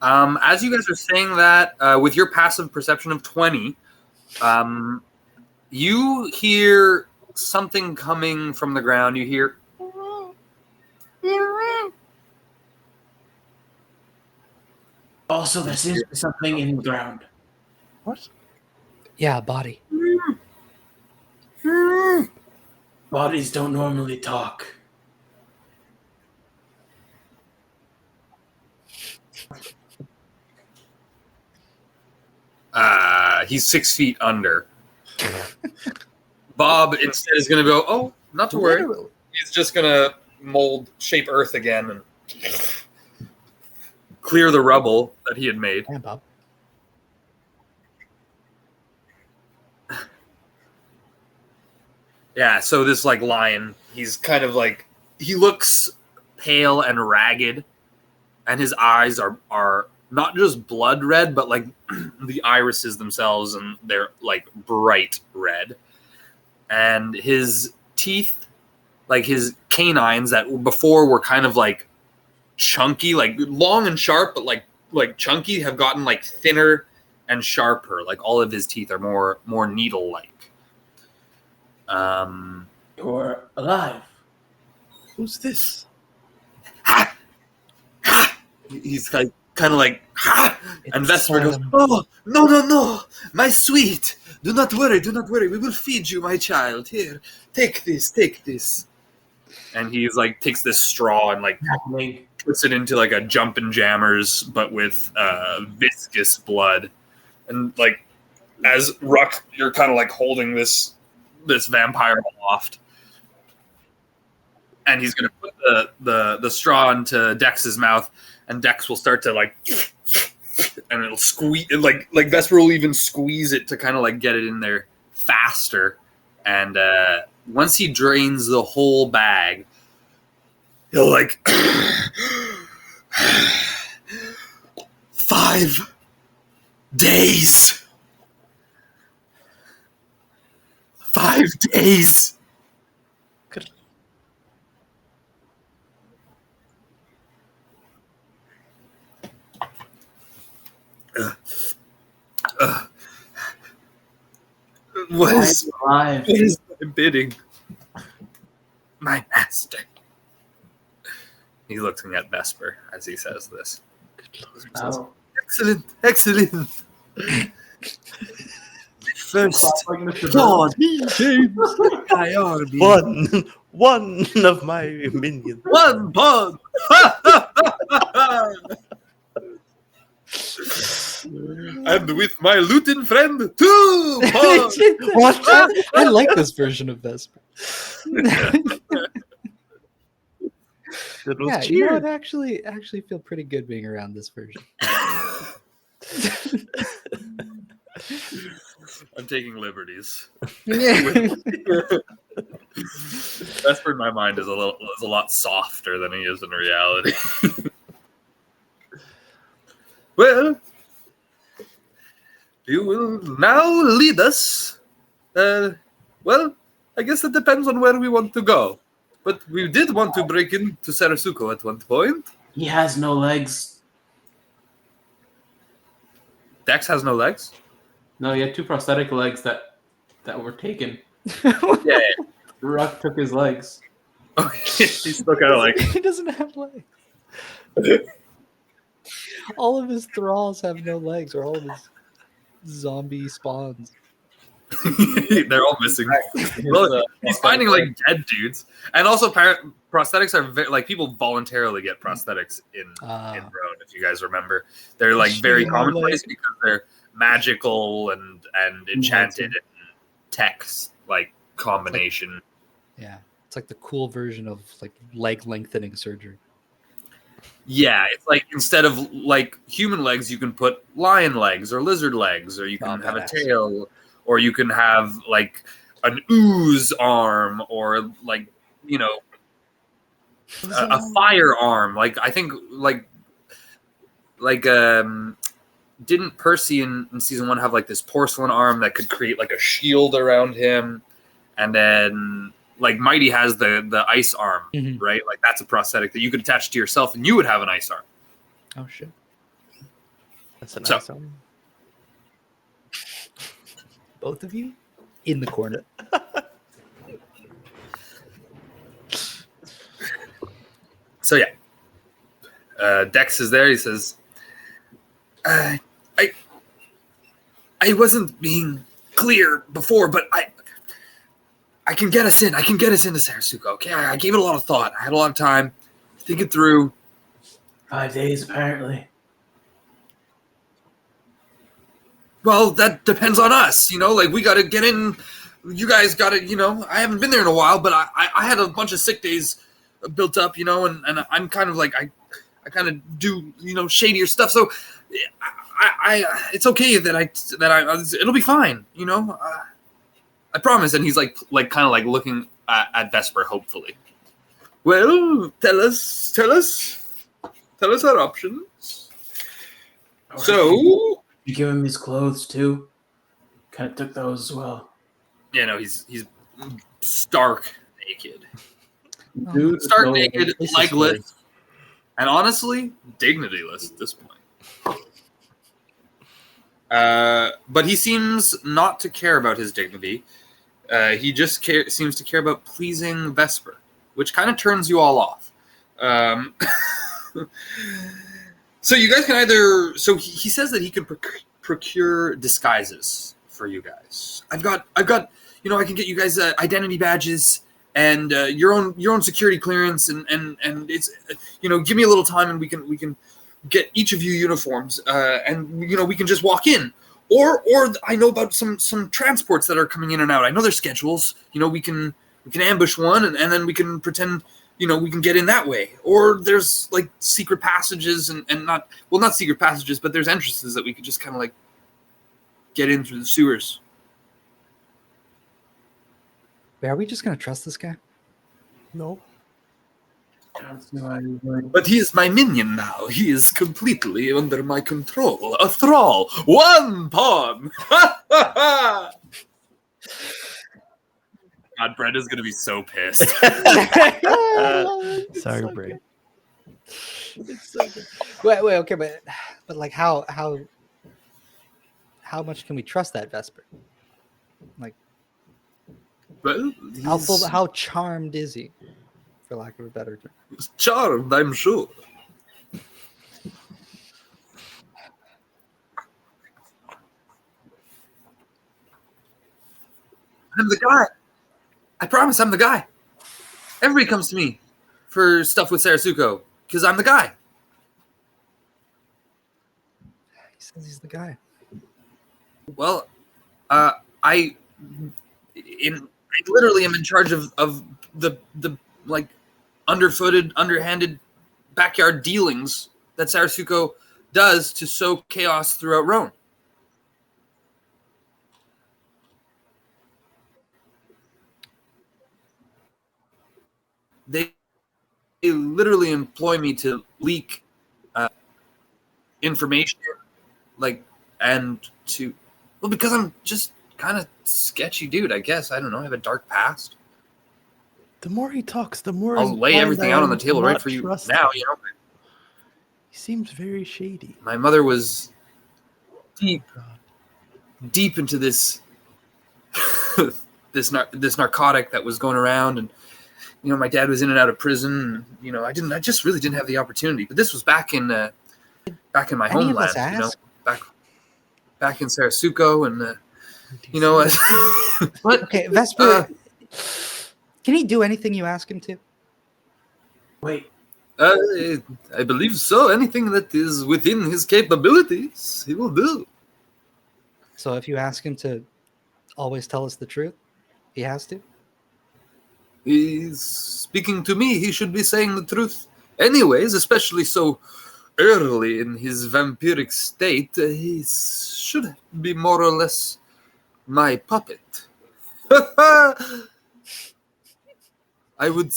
As you guys are saying that, with your passive perception of 20, you hear something coming from the ground. You hear. Also, there seems to be something in the ground. What? Yeah, body. Bodies don't normally talk. He's 6 feet under. Bob instead is going to go, oh, not to worry. Literally. He's just going to shape earth again and clear the rubble that he had made. Yeah, Bob. Yeah, so this like lion, he's kind of like, he looks pale and ragged, and his eyes are not just blood red, but like the irises themselves, and they're like bright red. And his teeth, like his canines that before were kind of like chunky, like long and sharp, but like chunky, have gotten like thinner and sharper. Like all of his teeth are more needle-like. You're alive. Who's this? He's like kind of like, and It's, Vesper goes, oh, no, my sweet, do not worry, we will feed you, my child. Here, take this. And he's like takes this straw and like puts it into like a jumpin' jammers, but with viscous blood. And like as Ruck, you're kind of like holding this vampire aloft, and he's gonna put the straw into Dex's mouth, and Dex will start to like, and it'll squeeze, like Vesper will even squeeze it to kind of like get it in there faster. And once he drains the whole bag, he'll like 5 days. 5 days. Good. What is alive? my bidding? My master. He's looking at Vesper as he says this. Oh. Excellent. First, God, I are One of my minions. one pod. And with my Luton friend, 2 pods. What? I like this version of Vesper. Yeah, you know, it actually feel pretty good being around this version. I'm taking liberties. Yeah. Vesper in my mind is a lot softer than he is in reality. Well, you will now lead us. Well, I guess it depends on where we want to go. But we did want to break into Sarasuko at one point. He has no legs. Dex has no legs? No, he had 2 prosthetic legs that were taken. Yeah. Ruck took his legs. Oh, he's still kind of like... He doesn't have legs. All of his thralls have no legs, or all of his zombie spawns. They're all missing. Well, he's finding like dead dudes, and also prosthetics are like people voluntarily get prosthetics in Roan. If you guys remember, they're like very commonplace because they're magical and enchanted and text like combination. Yeah, it's like the cool version of like leg lengthening surgery. Yeah, it's like instead of like human legs, you can put lion legs or lizard legs, or you can have a tail. Or you can have like an ooze arm, or like, you know, a firearm. Like I think didn't Percy in season 1 have like this porcelain arm that could create like a shield around him, and then like Mighty has the ice arm, right? Like that's a prosthetic that you could attach to yourself, and you would have an ice arm. Oh shit, that's a nice one. Both of you in the corner. So yeah, Dex is there. He says, "I wasn't being clear before, but I can get us in. I can get us into Sarasuko. Okay, I gave it a lot of thought. I had a lot of time to think it through. 5 days, apparently. Well, that depends on us, like we got to get in. You guys got to, I haven't been there in a while, but I had a bunch of sick days built up, and I'm kind of like, I kind of do, shadier stuff. So I it's okay that I it'll be fine, I promise. And he's like kind of like looking at Vesper, hopefully. Well, tell us our options. Right. So you give him his clothes too. Kind of took those as well. Yeah, no, he's stark naked. Dude, Stark no, naked, this is legless, and honestly, dignityless at this point. But he seems not to care about his dignity. He just seems to care about pleasing Vesper, which kind of turns you all off. So you guys can either... So he says that he can procure disguises for you guys. I've got I can get you guys identity badges and your own security clearance, and it's give me a little time and we can get each of you uniforms, and we can just walk in. Or I know about some transports that are coming in and out. I know their schedules. We can ambush one and then we can pretend we can get in that way. Or there's like secret passages and not secret passages, but there's entrances that we could just kind of like get in through the sewers. Wait, are we just gonna trust this guy? No. But he is my minion now. He is completely under my control. A thrall. One pawn. God, Brenda's going to be so pissed. Sorry, Bray. It's so good. Wait, okay, but like how much can we trust that Vesper? Like, Well, how charmed is he, for lack of a better term? Charmed, I'm sure. I'm the guy. I promise I'm the guy. Everybody comes to me for stuff with Sarasuko because I'm the guy. He says he's the guy. Well, I literally am in charge of the like underfooted, underhanded backyard dealings that Sarasuko does to sow chaos throughout Roan. They literally employ me to leak information, because I'm just kind of sketchy dude, I guess. I don't know. I have a dark past. The more he talks, the more I'll lay everything out on the table right for you now. He seems very shady. My mother was deep into this this narcotic that was going around, and my dad was in and out of prison. And, I just really didn't have the opportunity. But this was back in my homeland. Back in Sarasuko, and But okay, Vesper. Can he do anything you ask him to? Wait. I believe so. Anything that is within his capabilities, he will do. So if you ask him to always tell us the truth, he has to? He's speaking to me. He should be saying the truth anyways, especially so early in his vampiric state. He should be more or less my puppet. I would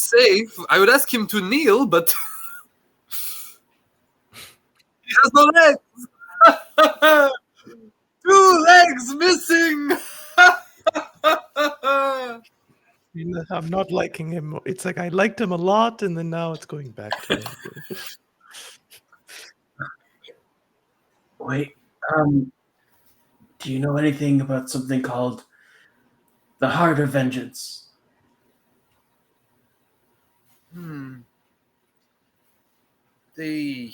ask him to kneel, but he has no legs. 2 legs missing. I'm not liking him. It's like I liked him a lot, and then now it's going back to him. Wait. Do you know anything about something called the Heart of Vengeance? They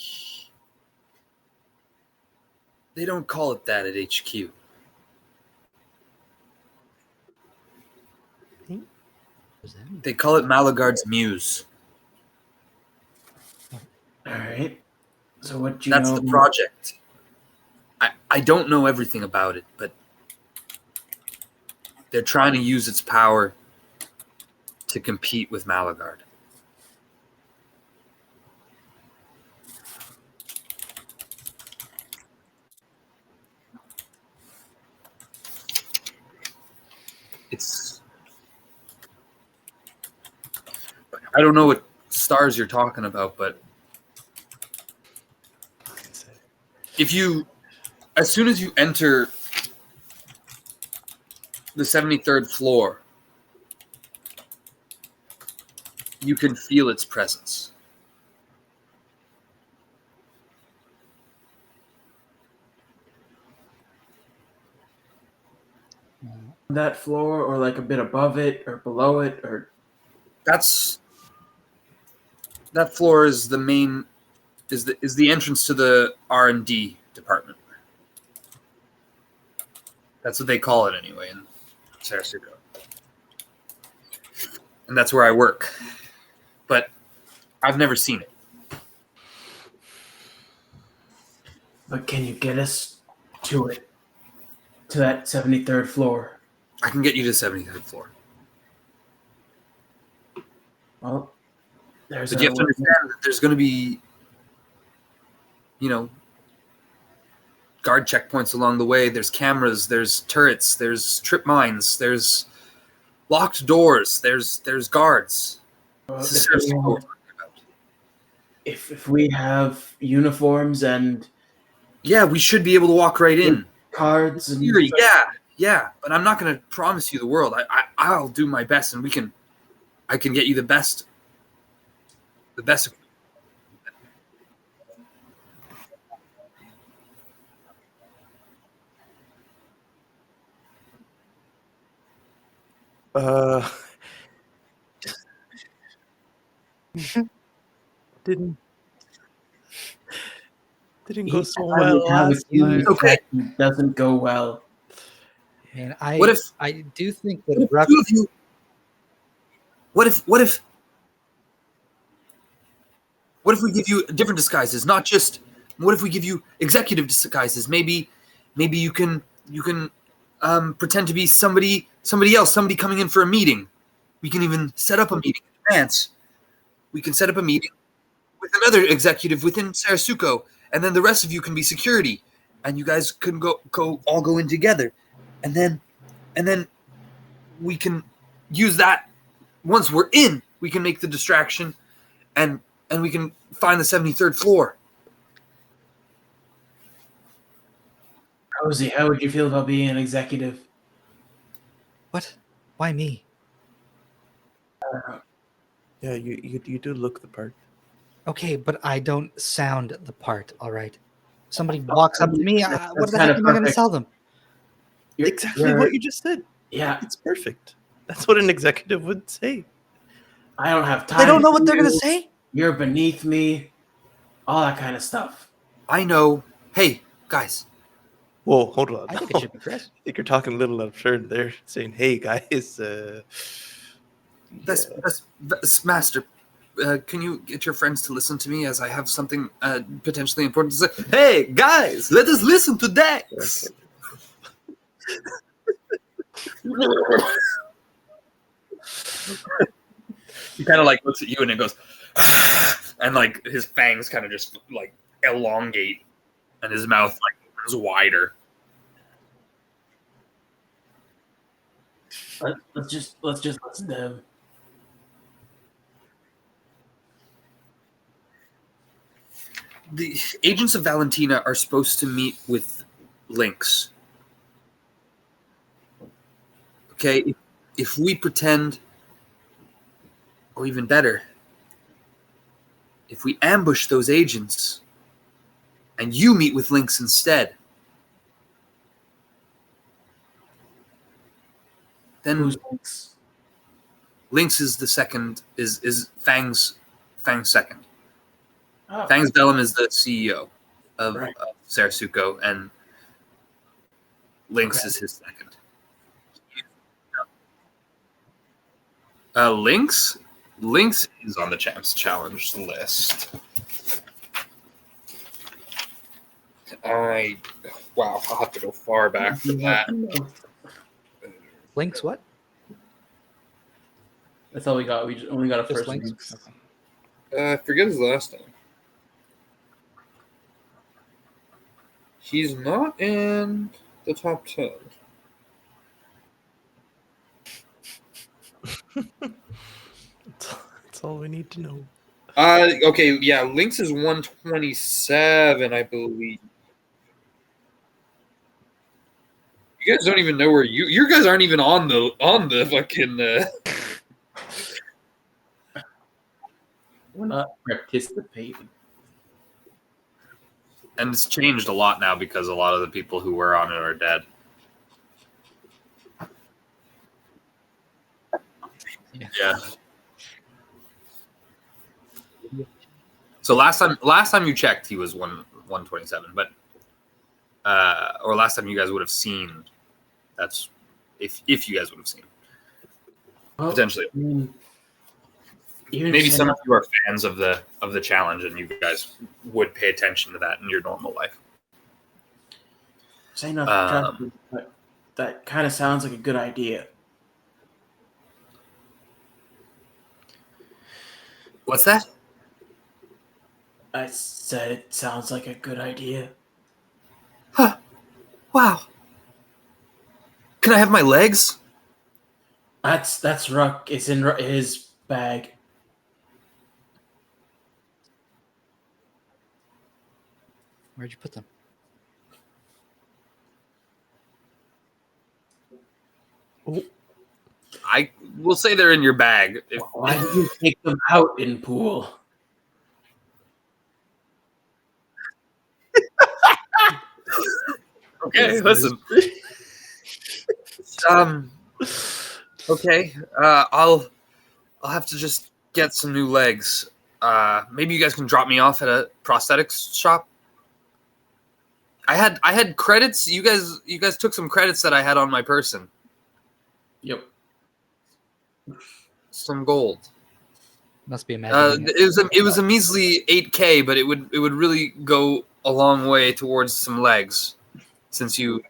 don't call it that at HQ. They call it Malagard's Muse. All right. So what do you That's know? the project. I don't know everything about it, but they're trying to use its power to compete with Malagard. I don't know what stars you're talking about, but as soon as you enter the 73rd floor, you can feel its presence. That floor, or like a bit above it, or below it, or That floor is the main is the entrance to the R&D department. That's what they call it anyway in Sarasuko. And that's where I work. But I've never seen it. but can you get us to it? To that 73rd floor? I can get you to the 73rd floor. Well, there's But you have to understand that there's going to be, guard checkpoints along the way. There's cameras, there's turrets, there's trip mines, there's locked doors, there's guards. Well, If if we have uniforms and we should be able to walk right in. Cards and Theory, yeah. But I'm not going to promise you the world. I'll do my best, and I can get you the best. The best. Didn't go Each so time well we have a last team time. Okay. that doesn't go well. And What if I do think what that if Ruck, two of you? What if we give you different disguises? Not just. What if we give you executive disguises? Maybe you can pretend to be somebody else, somebody coming in for a meeting. We can even set up a meeting in advance. We can set up a meeting with another executive within Sarasuko, and then the rest of you can be security, and you guys can all go in together, and then we can use that. Once we're in, we can make the distraction, and we can find the 73rd floor. Rosie, how would you feel about being an executive? what? Why me? Yeah, you do look the part. Okay, but I don't sound the part. All right. Somebody walks up to me. That's What the kind heck of am I going to perfect. tell them? Exactly what you just said. Yeah, It's perfect. That's what an executive would say. I don't have time. They don't know what for they're going to you. say. You're beneath me. All that kind of stuff. I know. Hey, guys. Whoa, hold on. I think it should be Kris. I think you're talking a little absurd there, saying, "Hey guys, That's Master. Can you get your friends to listen to me as I have something potentially important to say? Hey, guys, let us listen to Dex. He kind of like looks at you and it goes, and like his fangs kind of just like elongate, and his mouth like is wider. Let's just listen to him. The agents of Valentina are supposed to meet with Lynx. Okay, if we pretend, or even better, if we ambush those agents and you meet with Lynx instead, then Who's Lynx? Lynx is the second, is Fang's second. Oh, Fang's Bellum is the CEO of Right. Sarasuko, and Lynx Okay. is his second. Lynx is on the champs challenge list. I'll have to go far back for that. Links what? That's all we got. We only got a Just first links? Lynx. Okay. I forget his last name. He's not in the top 10. That's all we need to know. Okay, yeah, Lynx is 127, I believe. You guys don't even know where you guys aren't even on the fucking. We're not participating. And it's changed a lot now because a lot of the people who were on it are dead. Yeah. So last time you checked, he was 127, but or last time you guys would have seen. That's if you guys would have seen potentially. Maybe some of you are fans of the challenge, and you guys would pay attention to that in your normal life. Say nothing, but that kind of sounds like a good idea. What's that? I said it sounds like a good idea. Huh. Wow. Can I have my legs? That's Ruck. It's in his bag. Where'd you put them? I will say they're in your bag. Why did you take them out in Poole? Okay, listen. Okay. I'll have to just get some new legs. Maybe you guys can drop me off at a prosthetics shop. I had credits. You guys took some credits that I had on my person. Yep. Some gold. Must be imagining it. It was a measly 8K, but it would really go a long way towards some legs. Since you,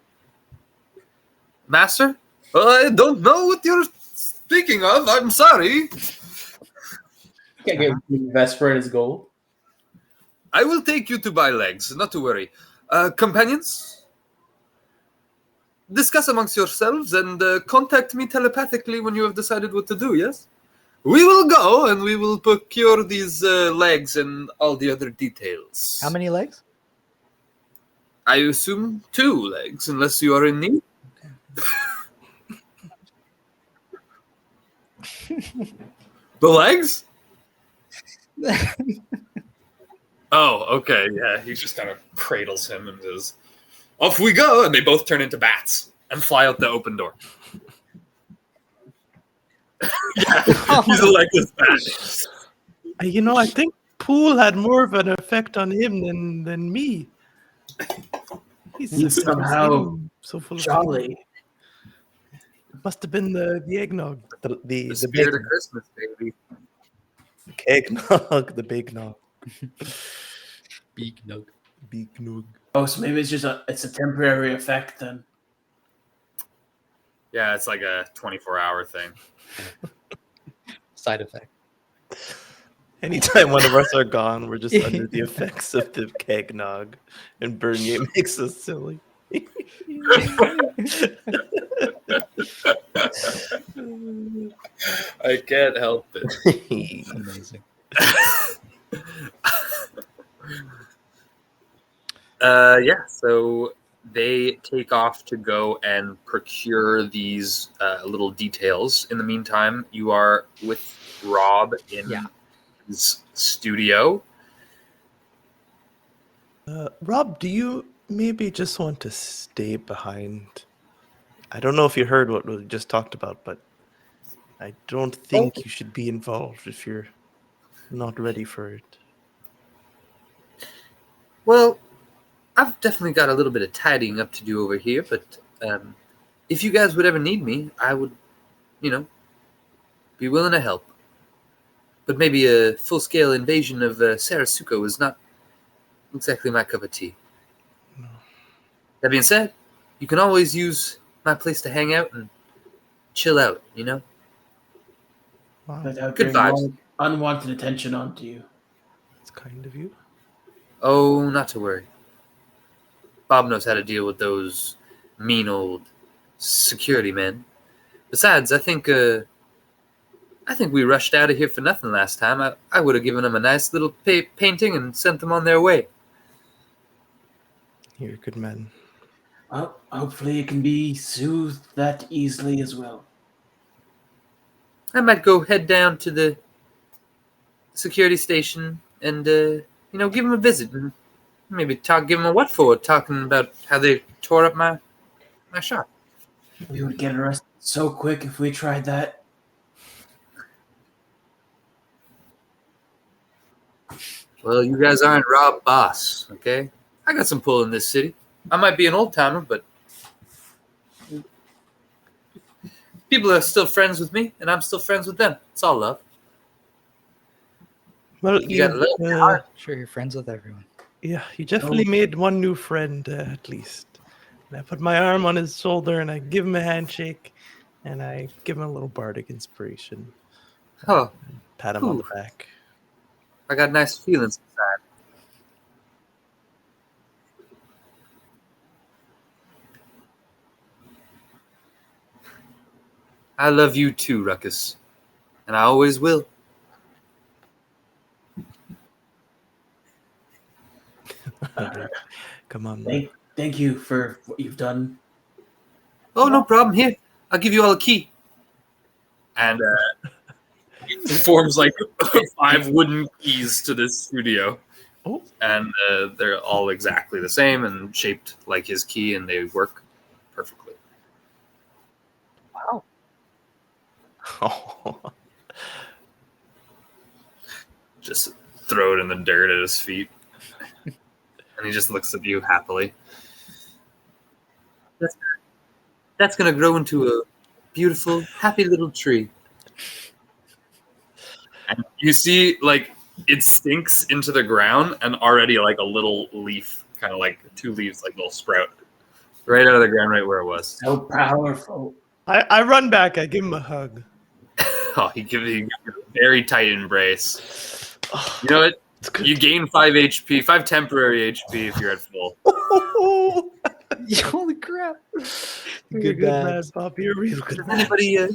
Master, I don't know what you're speaking of. I'm sorry. Can't get Vesper and his gold. I will take you to buy legs. Not to worry. Companions, discuss amongst yourselves and contact me telepathically when you have decided what to do. Yes, we will go and we will procure these legs and all the other details. How many legs? I assume 2 legs, unless you are in need. The legs? Oh, okay, yeah. He just kind of cradles him and says, "Off we go!" And they both turn into bats and fly out the open door. Yeah, he's a legless bat. I think Poole had more of an effect on him than me. He's somehow so full of jolly. Must have been the eggnog. The spirit of Christmas, baby. The eggnog, the big nog. Big nog. Big nog. Oh, so maybe it's a temporary effect then. Yeah, it's like a 24-hour thing. Side effect. Anytime one of us are gone, we're just under the effects of the eggnog, and Bernier makes us silly. I can't help it. Amazing. Yeah, so they take off to go and procure these little details. In the meantime, you are with Rob in his studio. Rob, do you maybe just want to stay behind? I don't know if you heard what we just talked about, but I don't think you should be involved if you're not ready for it. Well, I've definitely got a little bit of tidying up to do over here, but if you guys would ever need me, I would, be willing to help. But maybe a full-scale invasion of Sarasuko is not exactly my cup of tea. No. That being said, you can always use my place to hang out and chill out, you know? Wow, Without Good bringing vibes. unwanted attention onto you. that's kind of you. Oh, not to worry. Bob knows how to deal with those mean old security men. Besides, I think we rushed out of here for nothing last time. I would have given them a nice little painting and sent them on their way. You're a good man. Well, hopefully it can be soothed that easily as well. I might go head down to the security station and, give them a visit. And maybe give them a what for, talking about how they tore up my shop. We would get arrested so quick if we tried that. Well, you guys aren't Rob Boss, okay? I got some pull in this city. I might be an old-timer, but people are still friends with me, and I'm still friends with them. It's all love. Well, You got love in your heart. Sure, you're friends with everyone. yeah, you definitely made one new friend at least. And I put my arm on his shoulder and I give him a handshake and I give him a little bardic inspiration. Oh, Pat him on the back. I got nice feelings inside. I love you too, Ruckus. And I always will. Come on, man. Thank you for what you've done. Oh, no problem. Here, I'll give you all a key. And he forms like 5 wooden keys to this studio. Oh. And they're all exactly the same and shaped like his key, and they work perfectly. Wow. Oh. Just throw it in the dirt at his feet. And he just looks at you happily. That's going to grow into a beautiful, happy little tree. And you see, like, it sinks into the ground, and already, like, a little leaf, kind of like 2 leaves, like, little sprout, right out of the ground, right where it was. So powerful. I run back. I give him a hug. Oh, he gives you a very tight embrace. You know what? You gain 5 HP, 5 temporary HP if you're at full. Holy crap! You're a good man, Bob. You're a real good man. Anybody?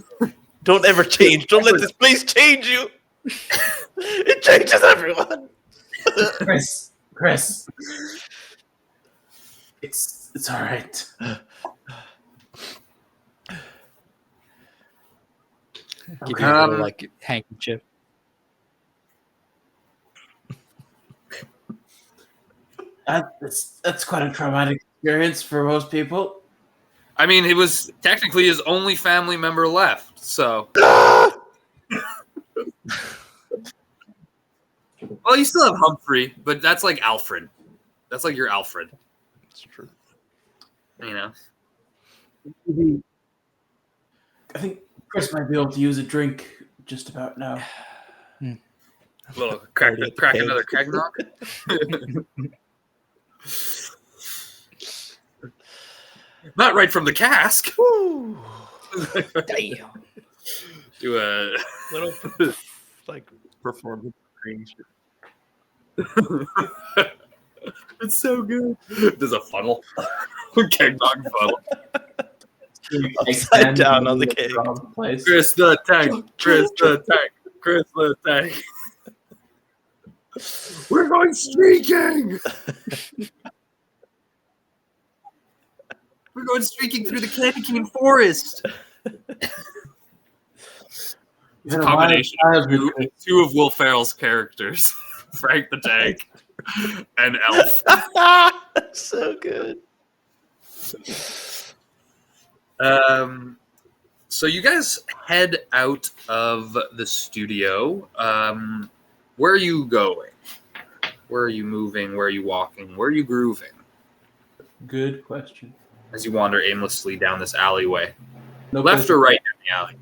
Don't ever change. Don't let this place change you. It changes everyone. Kris. It's all right. Give you a little, like, handkerchief. That's quite a traumatic experience for most people. I mean, it was technically his only family member left, so. Well, you still have Humphrey, but that's like Alfred. That's like your Alfred. That's true. You know? I think Kris might be able to use a drink just about now. Little crack another Craignock. Not right from the cask. Damn. Do a Little like performance range. It's so good. There's a funnel. Kegnog funnel. Upside down on the keg. Kris the tank. Kris the tank. Kris the tank. We're going streaking. We're going streaking through the Candy Cane Forest. It's a combination of two of Will Ferrell's characters, Frank the Tank and Elf. So good. So you guys head out of the studio. Where are you going? Where are you moving? Where are you walking? Where are you grooving? Good question. As you wander aimlessly down this alleyway. No Left place- or right down the alley?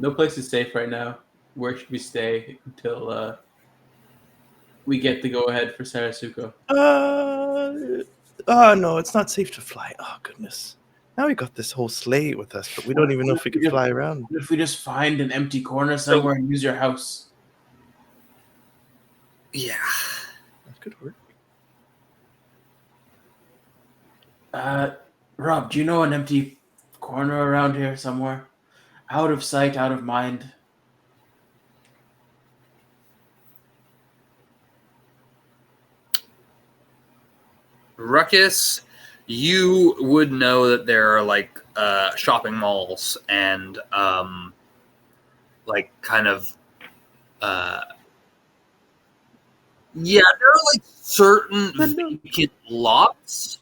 No place is safe right now. Where should we stay until we get the go-ahead for Sarasuko? No, it's not safe to fly. Oh, goodness. Now we got this whole sleigh with us, but we don't even know if we can fly around. What if we just find an empty corner somewhere and use your house? Yeah. That could work. Rob, do you know an empty corner around here somewhere? Out of sight, out of mind. Ruckus, you would know that there are like shopping malls and like kind of yeah, there are like certain vacant lots,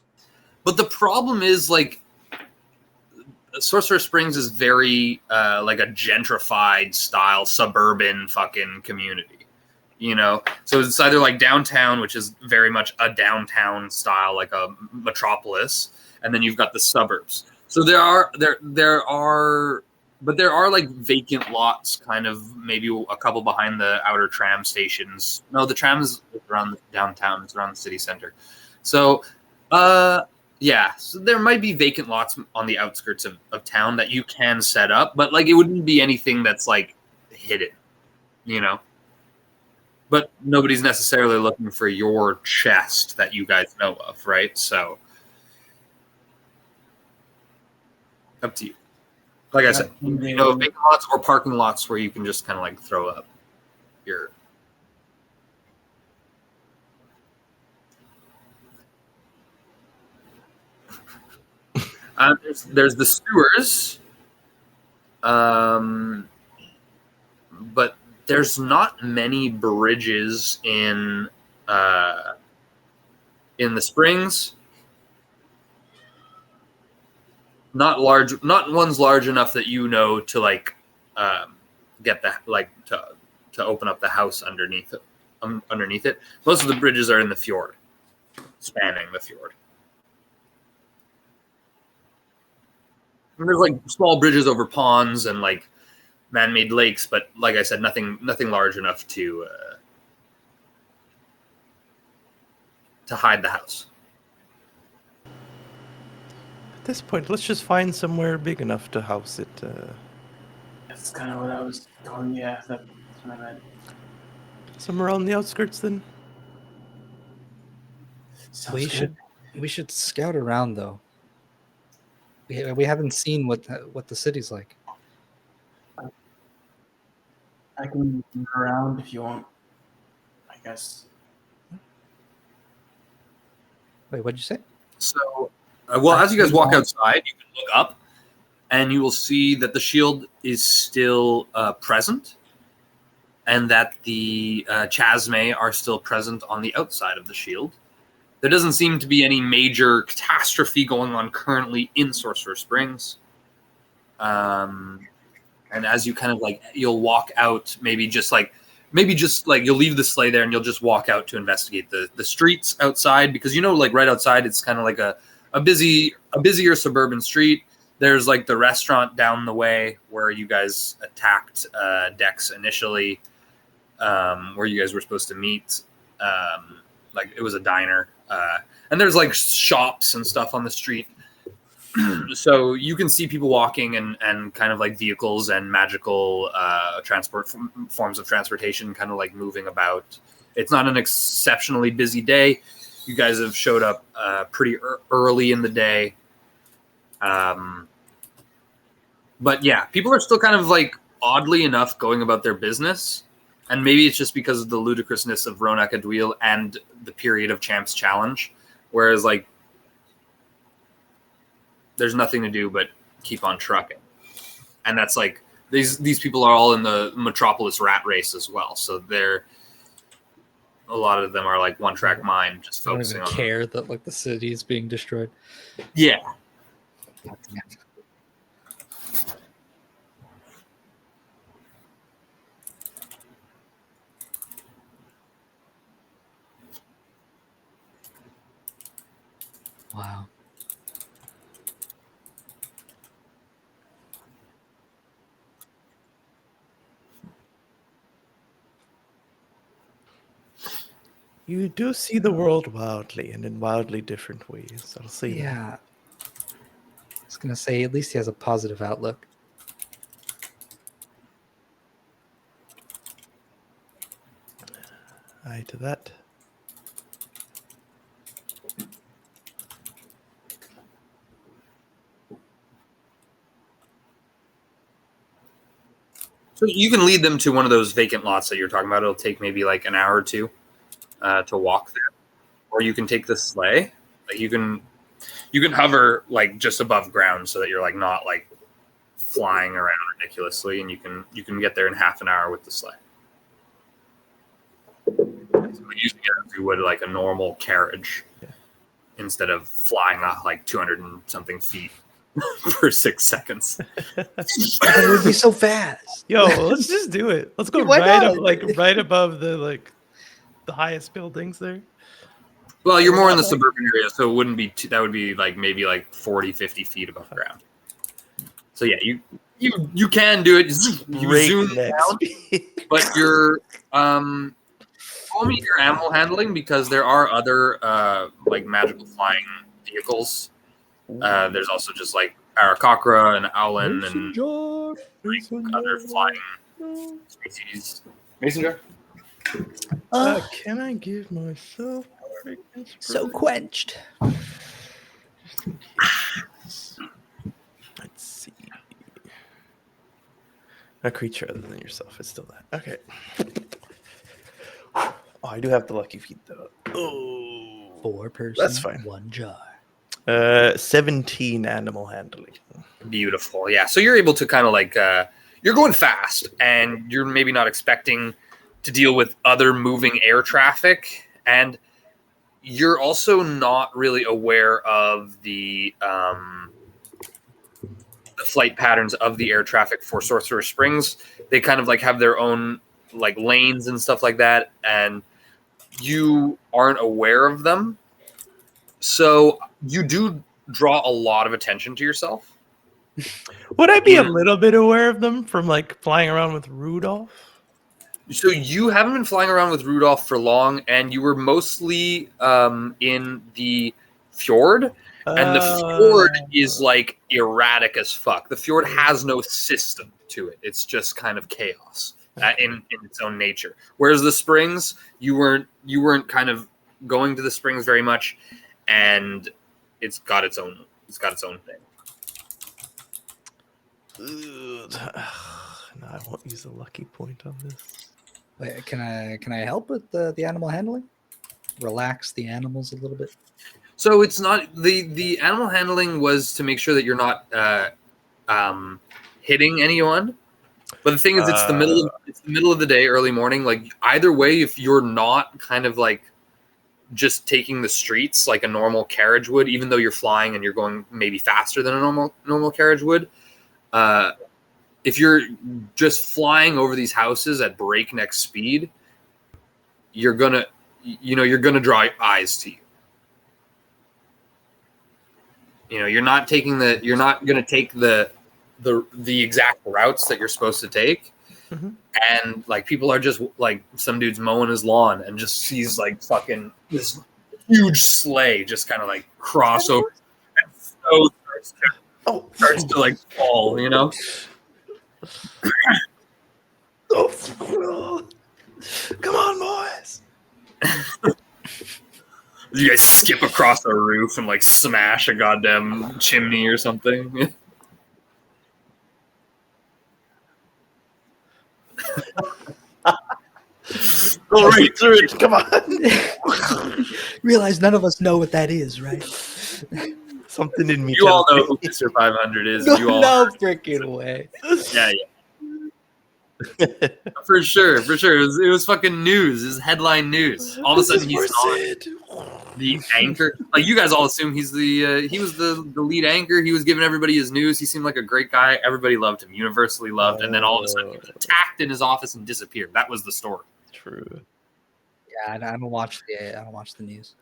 but the problem is like Sorcerer Springs is very like a gentrified style suburban fucking community. You know, so it's either like downtown, which is very much a downtown style, like a metropolis, and then you've got the suburbs. So there are like vacant lots, kind of maybe a couple behind the outer tram stations. No, the tram is around downtown; it's around the city center. So, yeah, so there might be vacant lots on the outskirts of town that you can set up, but like it wouldn't be anything that's like hidden, you know. But nobody's necessarily looking for your chest that you guys know of, right? So, up to you. Like I said, you know, vacant lots or parking lots where you can just kind of like throw up your. There's the sewers, but there's not many bridges in the springs. Not ones large enough that you know to like get the like to open up the house underneath it. Most of the bridges are in the fjord, spanning the fjord. And there's like small bridges over ponds and like man-made lakes, but like I said, nothing large enough to hide the house. At this point, let's just find somewhere big enough to house it. That's kind of what I was going. Yeah, that's what I meant. Somewhere on the outskirts, then. Sounds good. We should scout around though. We haven't seen what the city's like. I can move around if you want. I guess. Wait, what'd you say? So, well, as you guys walk outside, you can look up, and you will see that the shield is still present, and that the chasme are still present on the outside of the shield. There doesn't seem to be any major catastrophe going on currently in Sorcerer Springs. And as you kind of like, you'll walk out, maybe just like you'll leave the sleigh there and you'll just walk out to investigate the streets outside, because you know, like right outside, it's kind of like a busier suburban street. There's like the restaurant down the way where you guys attacked Dex initially, where you guys were supposed to meet. Like it was a diner, and there's like shops and stuff on the street. So you can see people walking and kind of like vehicles and magical forms of transportation kind of like moving about. It's not an exceptionally busy day. You guys have showed up pretty early in the day. But yeah, people are still kind of like oddly enough going about their business. And maybe it's just because of the ludicrousness of Roan Acaduil and the period of Champs Challenge. Whereas like there's nothing to do but keep on trucking. And that's like these people are all in the Metropolis rat race as well. So a lot of them are like one track mind, just focusing on. Don't even care that like the city is being destroyed. Yeah. Wow. You do see the world wildly and in wildly different ways. I'll say that. Yeah. I was gonna say at least he has a positive outlook. Aye to that. So you can lead them to one of those vacant lots that you're talking about. It'll take maybe like an hour or two to walk there, or you can take the sleigh. Like you can hover like just above ground so that you're like not like flying around ridiculously, and you can get there in half an hour with the sleigh. So using it as you would like a normal carriage, instead of flying off like 200 and something feet for 6 seconds. It would be so fast. Yo, let's just do it. Let's go Why right not? up, like right above the highest buildings there. Well, you're more in the suburban area, so it wouldn't be that would be like maybe like 40, 50 feet above ground. So yeah, you can do it. You zoom down, but you're call me your animal handling, because there are other like magical flying vehicles. There's also just like Arakakra and Owlin and like, other flying species. Mason jar? Can I give myself So quenched. Let's see. A creature other than yourself. It's still that. Okay. Oh, I do have the lucky feat though. Oh, 4 person. That's fine. 1 jar. 17 animal handling. Beautiful. Yeah. So you're able to kind of like you're going fast, and you're maybe not expecting to deal with other moving air traffic, and you're also not really aware of the flight patterns of the air traffic for Sorcerer Springs. They kind of like have their own like lanes and stuff like that, and you aren't aware of them. So you do draw a lot of attention to yourself. Would I be a little bit aware of them from like flying around with Rudolph? So you haven't been flying around with Rudolph for long, and you were mostly in the fjord. And the fjord is like erratic as fuck. The fjord has no system to it. It's just kind of chaos in its own nature. Whereas the springs, you weren't kind of going to the springs very much, and it's got its own thing. No, I won't use a lucky point on this. Wait, can I help with the animal handling? Relax the animals a little bit. So it's not the animal handling was to make sure that you're not hitting anyone. But the thing is, it's the middle of the day, early morning. Like either way, if you're not kind of like just taking the streets like a normal carriage would, even though you're flying and you're going maybe faster than a normal carriage would, if you're just flying over these houses at breakneck speed, you're gonna draw eyes to you. You know, you're not going to take the exact routes that you're supposed to take. Mm-hmm. And like people are just like some dude's mowing his lawn and just sees like fucking this huge sleigh just kind of like cross over and snow starts to like fall, you know? Come on, boys. You guys skip across a roof and like smash a goddamn chimney or something. Go right through it. Come on. Realize none of us know what that is, right? Something in me. You all know who Mr. 500 is. You all no freaking way. Yeah. For sure. It was fucking news. It was headline news. All of a sudden, he's not the anchor. Like you guys all assume he's he was the lead anchor. He was giving everybody his news. He seemed like a great guy. Everybody loved him, universally loved. And then all of a sudden, he was attacked in his office and disappeared. That was the story. True. Yeah, I don't watch the news.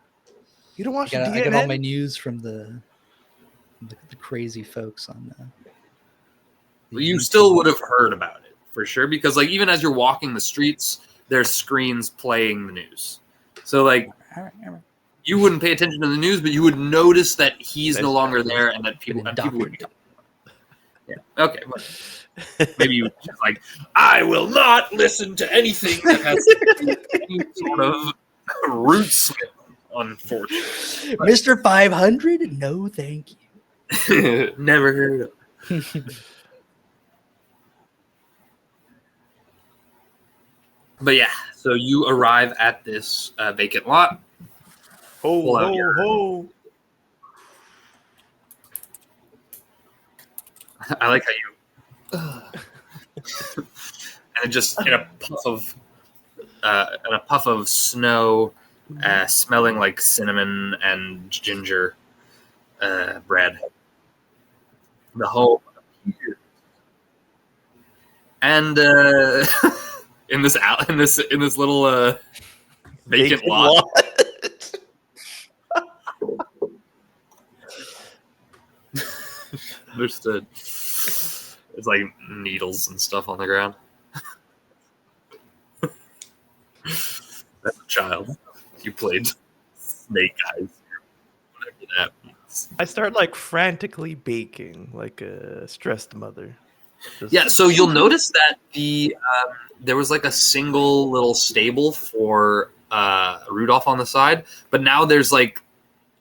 You don't watch I get all my news from the crazy folks on. Well, you still would have heard about it for sure, because like even as you're walking the streets, there's screens playing the news. So like you wouldn't pay attention to the news, but you would notice that he's no longer there and that people would. Yeah. Okay. Well, maybe you just like, I will not listen to anything that has any sort of roots. Unfortunately, Mr. 500, no, thank you. Never heard of. But yeah, so you arrive at this vacant lot. Ho. I like how you, and just in a puff of snow, smelling like cinnamon and ginger bread. The whole and in this little vacant lot. Understood. It's like needles and stuff on the ground. That's a child. You played Snake Eyes. Whatever that means. I start like frantically baking, like a stressed mother. Yeah, so you'll notice that there was like a single little stable for Rudolph on the side, but now there's like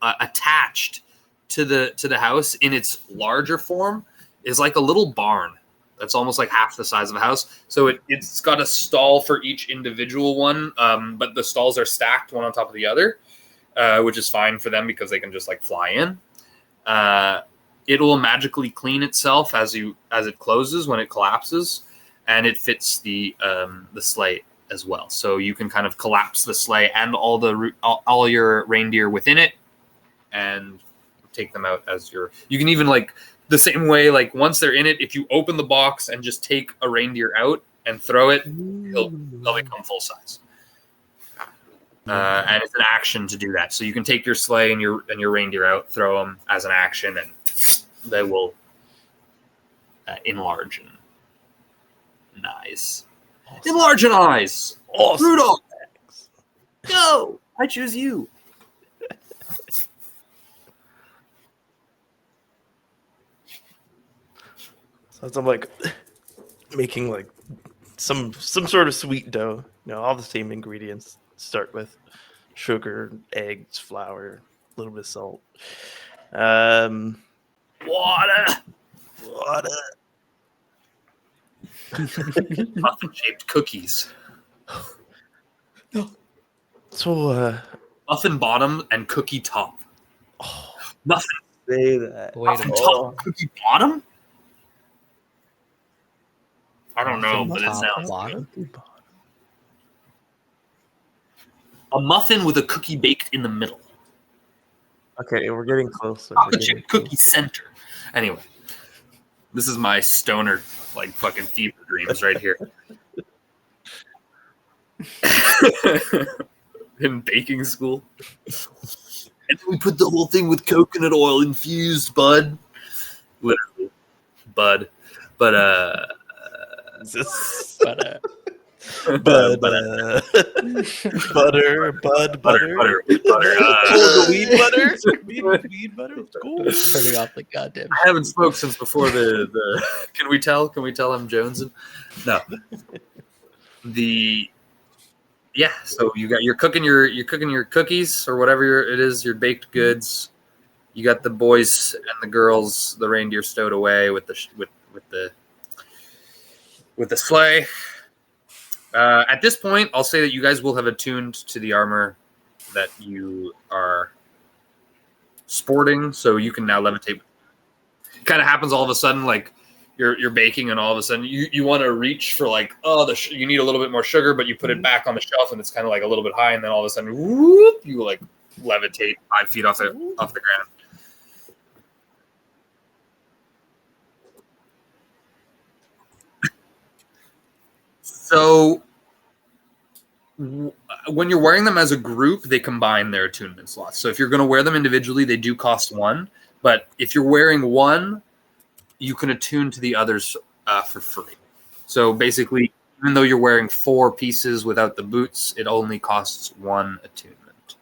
attached to the house in its larger form is like a little barn that's almost like half the size of a house. So it's got a stall for each individual one, but the stalls are stacked one on top of the other, which is fine for them because they can just like fly in. It will magically clean itself as it closes when it collapses, and it fits the sleigh as well. So you can kind of collapse the sleigh and all your reindeer within it, and take them out as you can even like the same way, like once they're in it, if you open the box and just take a reindeer out and throw it, they'll become full size. And it's an action to do that. So you can take your sleigh and your reindeer out, throw them as an action, and they will enlarge and nice. Awesome. Enlarge and eyes. Awesome. Rudolph. Go. I choose you. So I'm like making like some sort of sweet dough. All the same ingredients. Start with sugar, eggs, flour, a little bit of salt, water. Muffin-shaped cookies. So muffin bottom and cookie top. Oh, muffin. Say that. Muffin top, cookie bottom. I don't know, but it sounds good. A muffin with a cookie baked in the middle. Okay, we're getting closer. Chocolate chip cookie center. Anyway, this is my stoner, like fucking fever dreams right here. In baking school. And we put the whole thing with coconut oil infused, bud. Literally. Bud. But butter. Oh, the weed butter. Weed butter. It's cool. Turning off the goddamn. I haven't smoked since before the. Can we tell? Can we tell I'm jonesing? No. Yeah. So you're cooking your cookies or whatever it is, your baked goods. You got the boys and the girls, the reindeer stowed away with the sleigh. At this point, I'll say that you guys will have attuned to the armor that you are sporting, so you can now levitate. It kind of happens all of a sudden, like you're baking, and all of a sudden you want to reach for like, you need a little bit more sugar, but you put it back on the shelf, and it's kind of like a little bit high, and then all of a sudden, whoop, you like levitate 5 feet off the ground. So when you're wearing them as a group, they combine their attunement slots. So if you're going to wear them individually, they do cost 1. But if you're wearing one, you can attune to the others for free. So basically, Even though you're wearing 4 pieces without the boots, it only costs 1 attunement.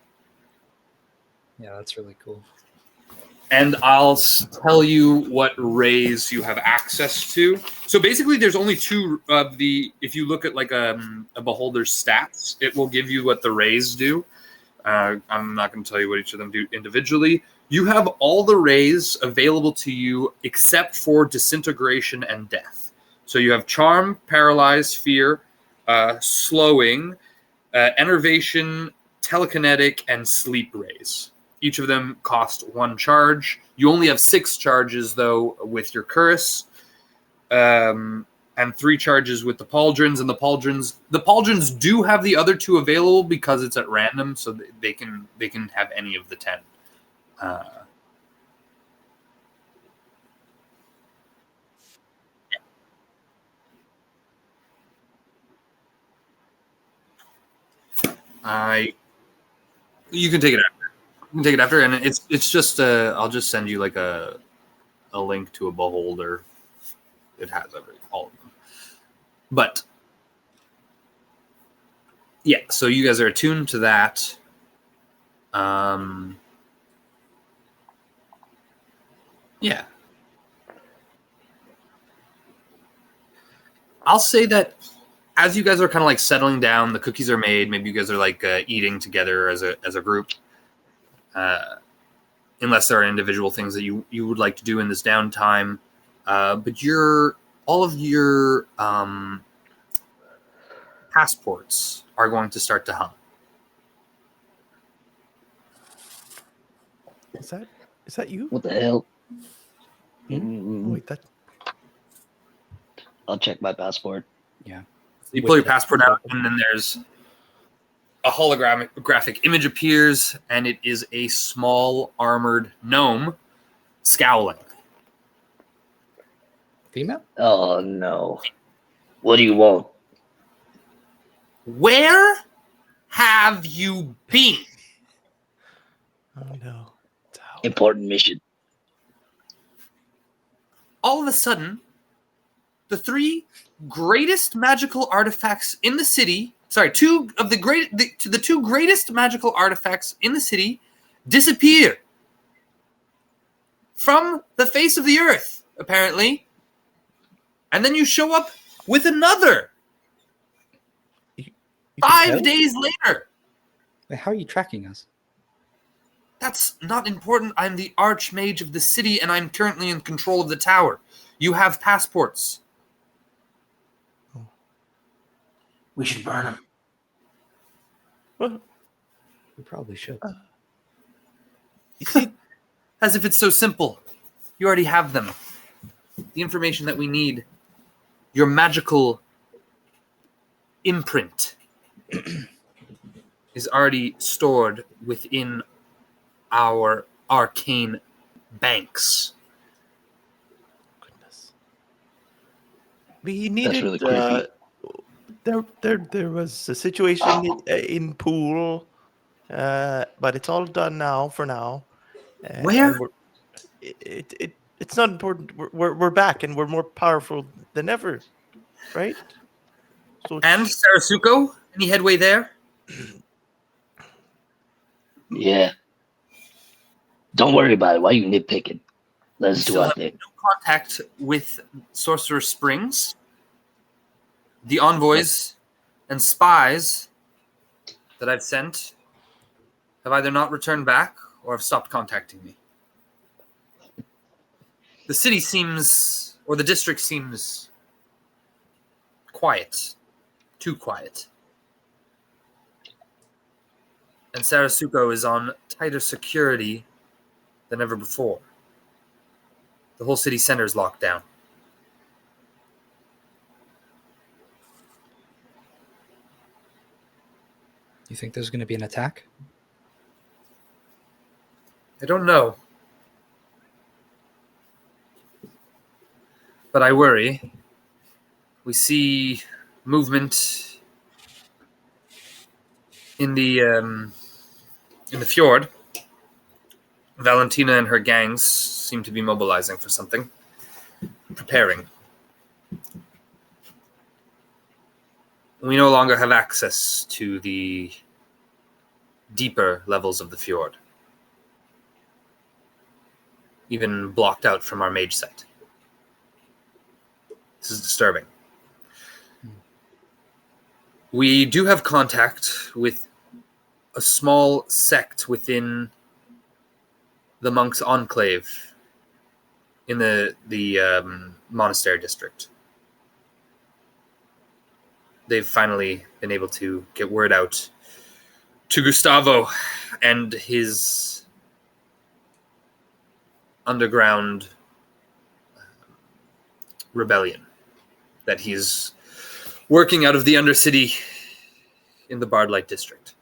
Yeah, that's really cool. And I'll tell you what rays you have access to. So basically, there's only 2 of the. If you look at like a beholder's stats, it will give you what the rays do. I'm not going to tell you what each of them do individually. You have all the rays available to you except for disintegration and death. So you have charm, paralyze, fear, slowing, enervation, telekinetic, and sleep rays. Each of them cost 1 charge. You only have 6 charges, though, with your Kris, and 3 charges with the pauldrons. And the pauldrons do have the other 2 available because it's at random, so they can have any of the 10. You can take it after. You can take it after, and it's just I'll just send you like a link to a beholder. It has all of them. But yeah, so you guys are attuned to that. Yeah. I'll say that as you guys are kind of like settling down, the cookies are made. Maybe you guys are like eating together as a group. Unless there are individual things that you would like to do in this downtime. But all of your passports are going to start to hum. Is that you? What the hell? Oh, wait, that. I'll check my passport. Yeah. You pull your passport out, and then there's a holographic image appears, and it is a small armored gnome scowling. Female? Oh no. What do you want? Where have you been? Oh no. Important mission. All of a sudden, the 3 greatest magical artifacts in the city, the 2 greatest magical artifacts in the city disappear from the face of the earth, apparently. And then you show up with another 5 days later. Wait, how are you tracking us? That's not important. I'm the archmage of the city, and I'm currently in control of the tower. You have passports. We should burn them. Well, We probably should. You see, as if it's so simple. You already have them. The information that we need. Your magical imprint is already stored within our arcane banks. Goodness. We needed. really creepy. There was a situation in Poole, but it's all done now. For now. Where? It's not important. We're back, and we're more powerful than ever, right? So And Sarasuko? Any headway there? Yeah. Don't worry about it. Why are you nitpicking? Let's do Still our have thing. no contact with Sorcerer's Springs. The envoys and spies that I've sent have either not returned back or have stopped contacting me. The city seems, or the district seems quiet. Too quiet. And Sarasuko is on tighter security than ever before. The whole city center is locked down. You think there's going to be an attack? I don't know. But I worry. We see movement in the fjord. Valentina and her gangs seem to be mobilizing for something. Preparing. we no longer have access to the deeper levels of the fjord, even blocked out from our mage site. This is disturbing. We do have contact with a small sect within the monks' enclave in the monastery district. They've finally been able to get word out to Gustavo and his underground rebellion that he's working out of the Undercity in the Bardlight district.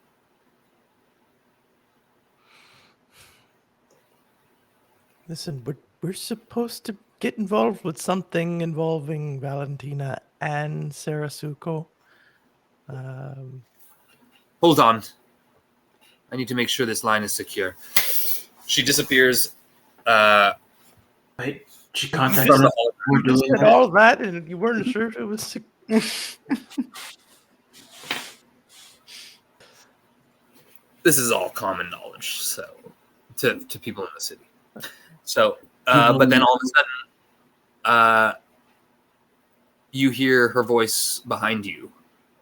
Listen, we're supposed to get involved with something involving Valentina and Sarasuko. Hold on. I need to make sure this line is secure. She disappears. Wait, she contacted From the us. We're You doing said that. all that, and you weren't sure if it was. This is all common knowledge, so to people in the city. So, but then all of a sudden, you hear her voice behind you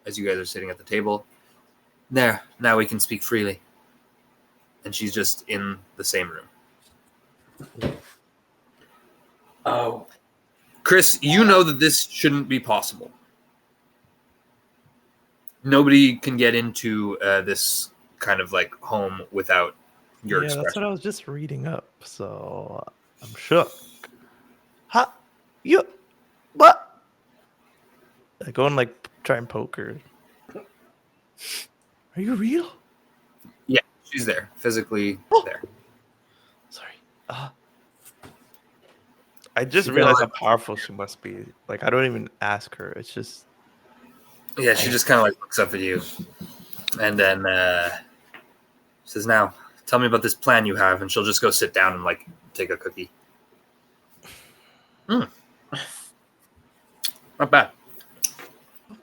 as you guys are sitting at the table. There, now we can speak freely. And she's just in the same room. Oh, Kris, you know that this shouldn't be possible. Nobody can get into this kind of like home without your That's expression. what I was just reading up, so I'm shook. Ha! You. What? I go and like try and poke her. Are you real? Yeah, she's there, physically there. Sorry. I just She realized how kinda powerful she must be. Like, I don't even ask her. It's just. Yeah, she just kind of like looks up at you, and then says, "Now, tell me about this plan you have." And she'll just go sit down and like take a cookie. Not bad.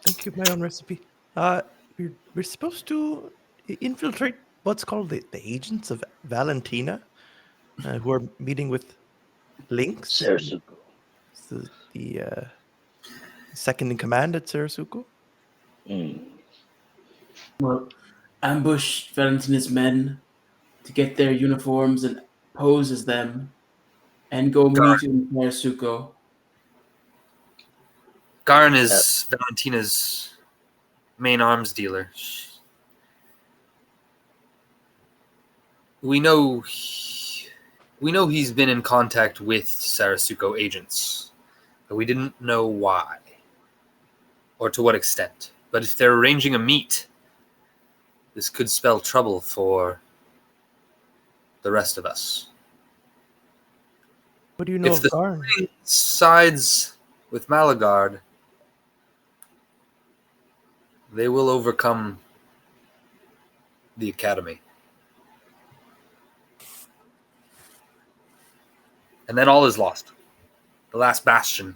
Thank you, my own recipe. We're supposed to infiltrate what's called the agents of Valentina, who are meeting with Lynx, Sarasuko. the second in command at Sarasuko. well, ambush Valentina's men to get their uniforms and pose as them, and go meet in Sarasuko. Garin is Valentina's main arms dealer. We know he's been in contact with Sarasuko agents, but we didn't know why or to what extent. But if they're arranging a meet, this could spell trouble for the rest of us. What do you know If of the Garn? sides with Malagard, they will overcome the Academy. And then all is lost. The last bastion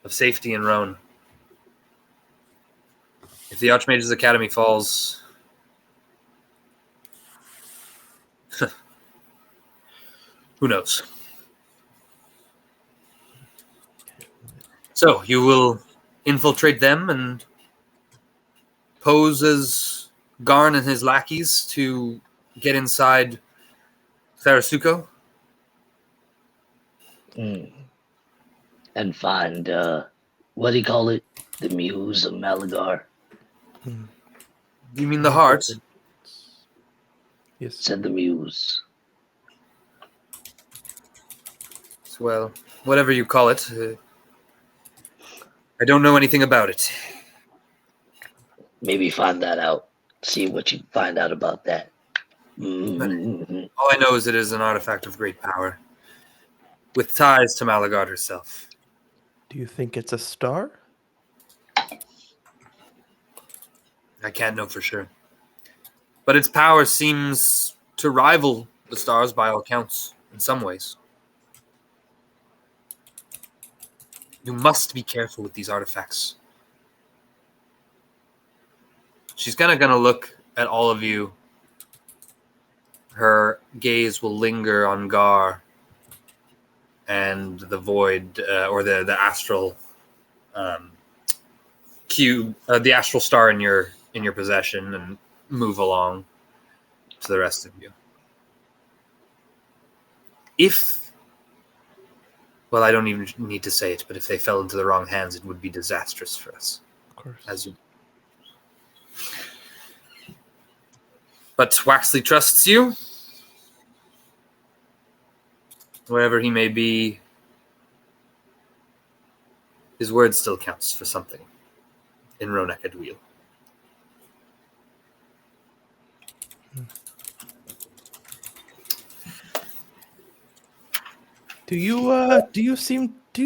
of safety in Roan. If the Archmage's Academy falls, who knows? So you will infiltrate them and pose as Garn and his lackeys to get inside Sarasuko? And find, what do you call it? The Muse of Malagard. You mean the heart? Yes. Said the Muse. Well, whatever you call it. I don't know anything about it. Maybe find that out. See what you find out about that. All I know is it is an artifact of great power, with ties to Malagard herself. Do you think it's a star? I can't know for sure. But its power seems to rival the stars by all counts, in some ways. You must be careful with these artifacts. She's kind of going to look at all of you. Her gaze will linger on Gaur and the void, or the astral cube, the astral star in your possession, and move along to the rest of you. Well, I don't even need to say it, but if they fell into the wrong hands, it would be disastrous for us. Of course. But Waxley trusts you. Wherever he may be, his word still counts for something in Roan Acaduil. Do you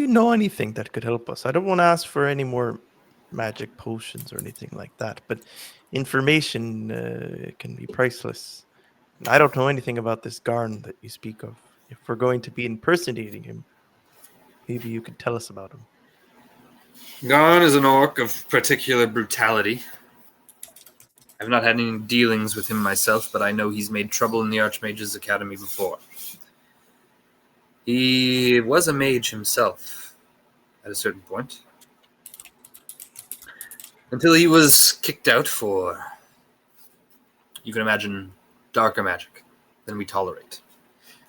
know anything that could help us? I don't want to ask for any more magic potions or anything like that, but information can be priceless. And I don't know anything about this Garn that you speak of. If we're going to be impersonating him, maybe you could tell us about him. Gaur is an orc of particular brutality. I've not had any dealings with him myself, but I know he's made trouble in the Archmage's Academy before. He was a mage himself at a certain point. Until he was kicked out for, you can imagine, darker magic than we tolerate.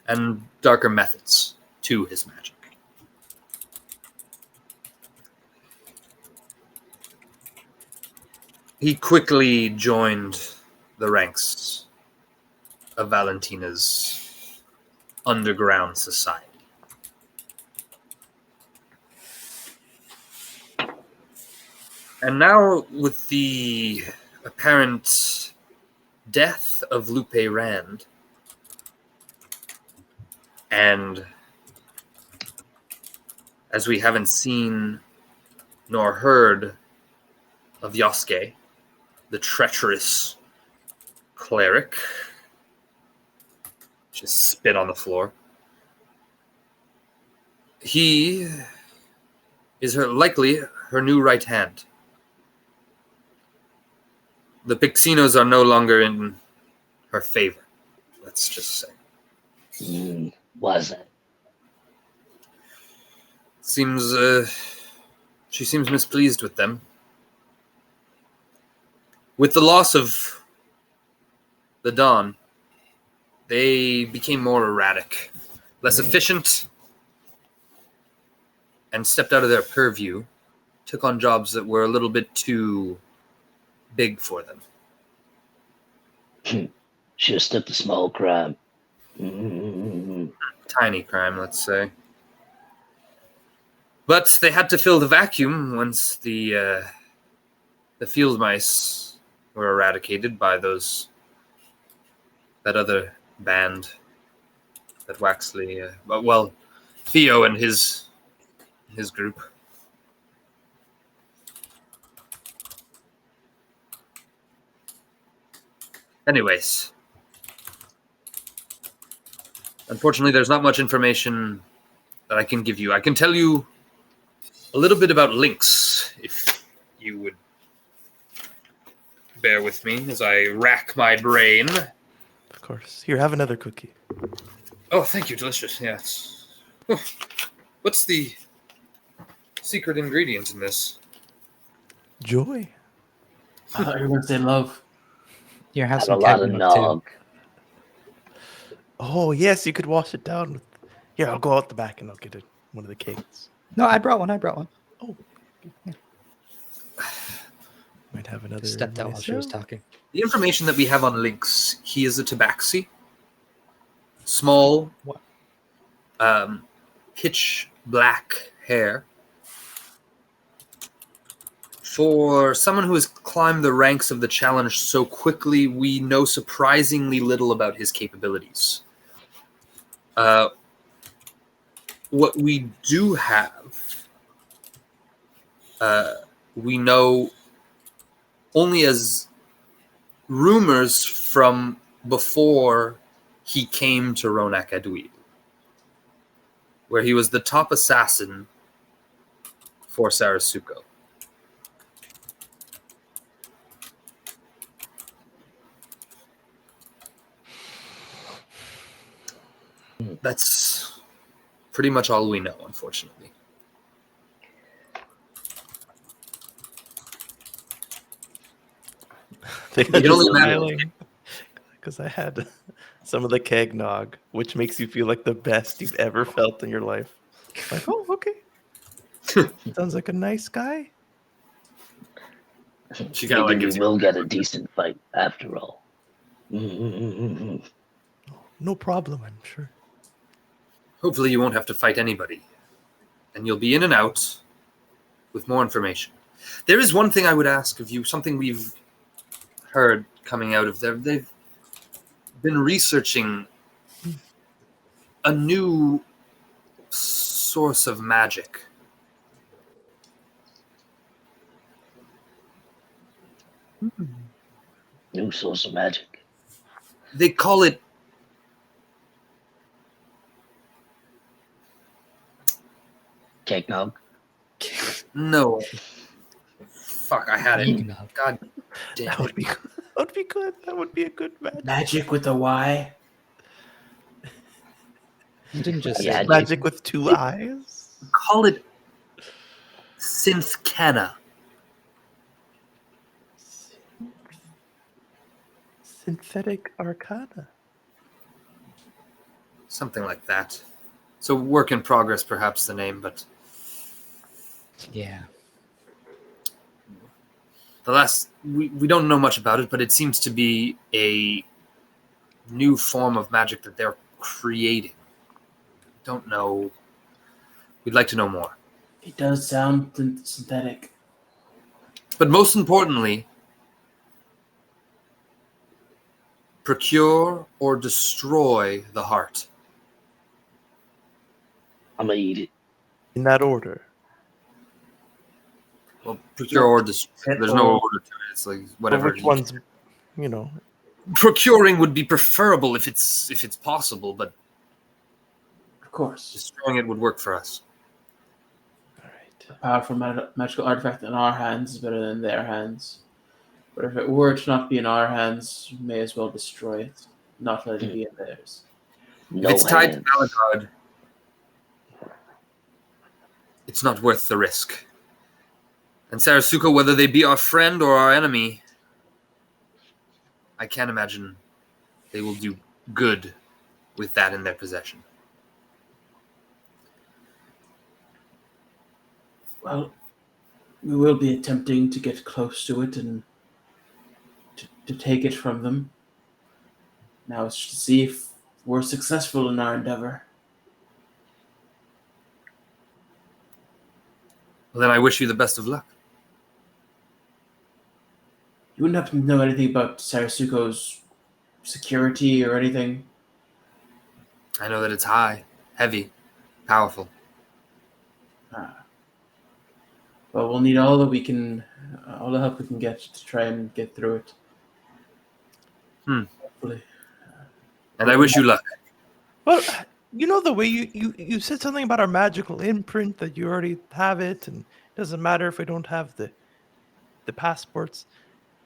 And darker methods to his magic. He quickly joined the ranks of Valentina's underground society. And now, with the apparent death of Lupe Rand, and as we haven't seen nor heard of Yosuke, the treacherous cleric, just spit on the floor, he is likely her new right hand. The Pixinos are no longer in her favor, let's just say. Was it? She seems mispleased with them. With the loss of the Dawn, they became more erratic, less efficient, and stepped out of their purview, took on jobs that were a little bit too big for them. Just at the small crime. Tiny crime, let's say. But they had to fill the vacuum once the field mice were eradicated by that other band that Waxley, Theo and his group. Anyways, unfortunately, there's not much information that I can give you. I can tell you a little bit about Lynx, if you would bear with me as I rack my brain. Of course. Here, have another cookie. Oh, thank you. Delicious. Yeah. What's the secret ingredient in this? Joy. I thought you were going to say love. You have Had some a lot of Kevin too. nog. Oh, yes, you could wash it down with... Here, I'll go out the back and I'll get one of the cakes. No, I brought one. Oh. Yeah. Might have another... Stepped out while she was talking. The information that we have on Lynx, he is a tabaxi. Small, pitch black hair. For someone who has climbed the ranks of the challenge so quickly, we know surprisingly little about his capabilities. What we do have, we know only as rumors from before he came to Roan Acaduil, where he was the top assassin for Sarasuko. That's pretty much all we know, unfortunately. They You are can only just imagine. smiling because I had some of the keg nog, which makes you feel like the best you've ever felt in your life. Like, oh, okay. Sounds like a nice guy. She kind of like Maybe we gives you. will get a decent fight after all. Mm-mm-mm-mm-mm. No problem, I'm sure. Hopefully, you won't have to fight anybody, and you'll be in and out with more information. There is one thing I would ask of you, something we've heard coming out of there. They've been researching a new source of magic. New source of magic. They call it Cake-nog. no. Fuck, I had it. Eggnog. God damn That it. would be that would be good. That would be a good match. Magic with a Y. You didn't just Yeah, say Magic with two eyes. Call it synth-cana. Synthetic Arcana. Something like that. So work in progress, perhaps the name, but Yeah. the last we don't know much about it, but it seems to be a new form of magic that they're creating. Don't know. We'd like to know more. It does sound synthetic. But most importantly, procure or destroy the heart. I'm gonna eat it. In that order. Well, procure or destroy. There's no order to it. It's like But whatever. which one's, you know, Procuring would be preferable if it's possible, but Of course. destroying it would work for us. all right. A powerful magical artifact in our hands is better than their hands. But if it were to not be in our hands, we may as well destroy it, not let it be in theirs. No If it's tied hands. to Malagard, it's not worth the risk. And Sarasuko, whether they be our friend or our enemy, I can't imagine they will do good with that in their possession. Well, we will be attempting to get close to it and to take it from them. Now it's to see if we're successful in our endeavor. Well, then I wish you the best of luck. You wouldn't happen to know anything about Sarasuko's security or anything? I know that it's high, heavy, powerful. Well, we'll need all that we can, all the help we can get to try and get through it. Hopefully. And I wish you luck. Well, you know the way you said something about our magical imprint, that you already have it, and it doesn't matter if we don't have the passports.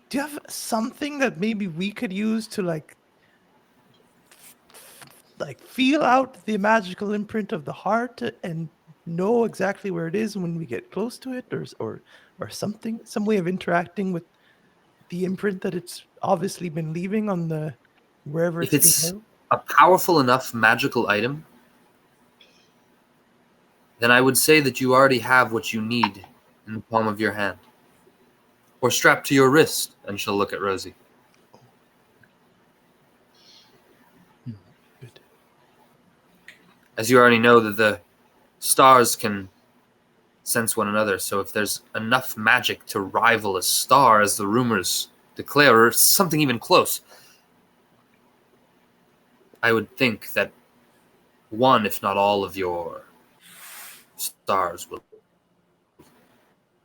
Do you have something that maybe we could use to like feel out the magical imprint of the heart and know exactly where it is when we get close to it, or something, some way of interacting with the imprint that it's obviously been leaving on the wherever If it's it's been held? a powerful enough magical item, then I would say that you already have what you need in the palm of your hand. Or strapped to your wrist, and she'll look at Rosie. Good. As you already know that the stars can sense one another, so if there's enough magic to rival a star, as the rumors declare, or something even close, I would think that one, if not all, of your stars will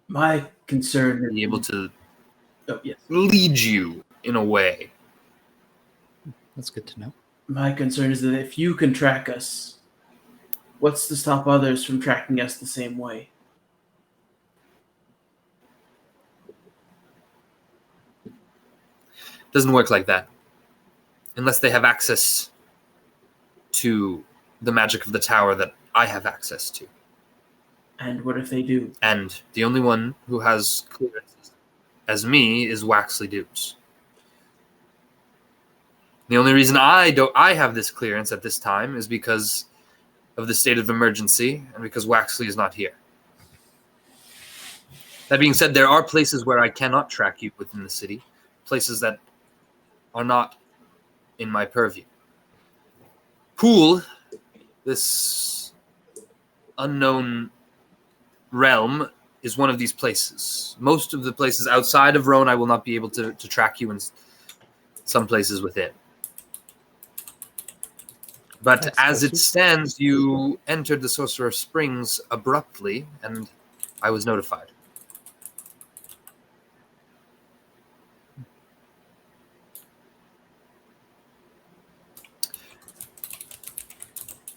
My concern be able to Oh, yes. lead you in a way. That's good to know. My concern is that if you can track us, what's to stop others from tracking us the same way? Doesn't work like that. Unless they have access to the magic of the tower that I have access to. And what if they do? And the only one who has clearance as me is Waxley Dukes. The only reason I have this clearance at this time is because of the state of emergency and because Waxley is not here. That being said, there are places where I cannot track you within the city, places that are not in my purview. Poole, this unknown realm, is one of these places. Most of the places outside of Roan, I will not be able to track you in some places within. But as it stands, you entered the Sorcerer's Springs abruptly, and I was notified.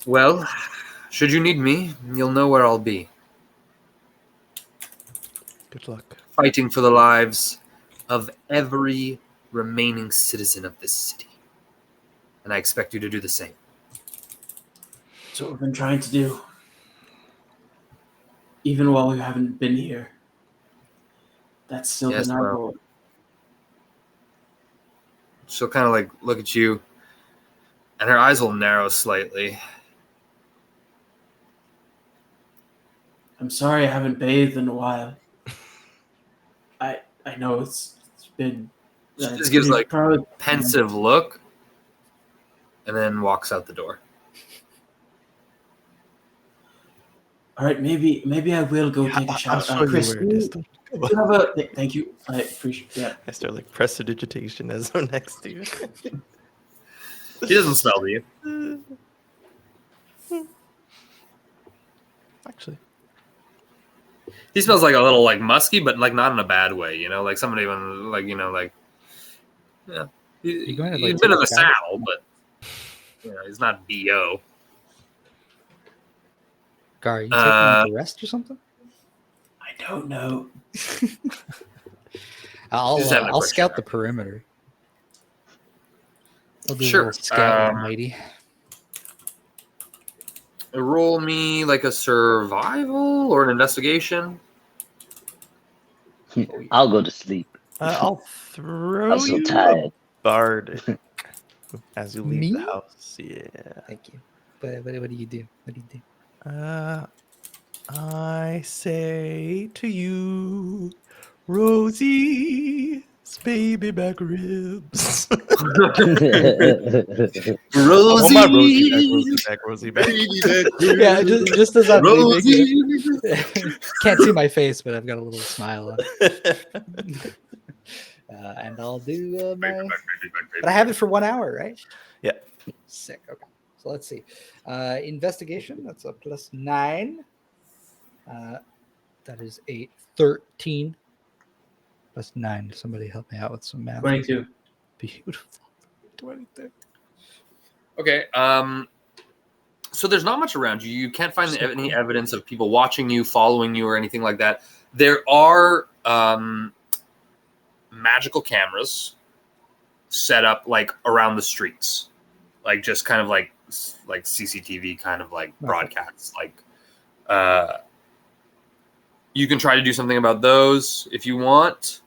Well, should you need me, you'll know where I'll be. Good luck. Fighting for the lives of every remaining citizen of this city. And I expect you to do the same. That's what we've been trying to do. Even while we haven't been here. That's still been our goal. She'll kind of like look at you, and her eyes will narrow slightly. I'm sorry I haven't bathed in a while. I know it's been... She just gives like a pensive look, and then walks out the door. All right, maybe I will go take a shower. Kris, thank you. I appreciate that. I start like prestidigitation as I'm next to you. He doesn't smell to you. Actually, he smells like a little like musky, but like not in a bad way. You know, like somebody when like yeah. He's been in the saddle, but he's not BO. Gaur, you taking a rest or something? I don't know. I'll scout the perimeter. I'll do a little scout, lady. Roll me like a survival or an investigation. I'll go to sleep. I'll throw I'm so you tired. a bard as you leave the house. Yeah. Thank you. But what do you do? What do you do? I say to you, Rosie's baby back ribs. Rosie back. Yeah, just as I'm leaving. Can't see my face, but I've got a little smile on. And I'll do my... But I have it for 1 hour, right? Yeah. Sick. Okay. So let's see. Investigation, that's a +9. That is a 13 +9. Somebody help me out with some math. 22. Beautiful. 22. Okay. So there's not much around you. You can't find any evidence of people watching you, following you, or anything like that. There are magical cameras set up like around the streets, like just kind of like CCTV kind of like broadcasts. Like you can try to do something about those if you want,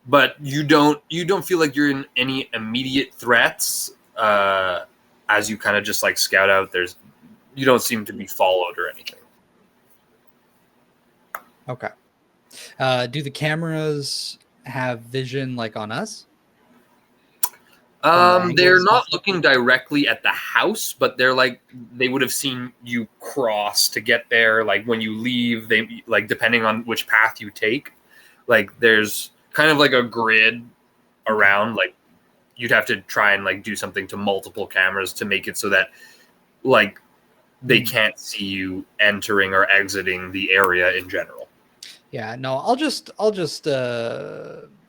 but you don't feel like you're in any immediate threats as you kind of just like scout out. You don't seem to be followed or anything. Okay. Do the cameras have vision like on us? They're not looking directly at the house, but they would have seen you cross to get there. Like when you leave, they like depending on which path you take, like there's kind of like a grid around. Like you'd have to try and like do something to multiple cameras to make it so that like they can't see you entering or exiting the area in general. Yeah, no, I'll just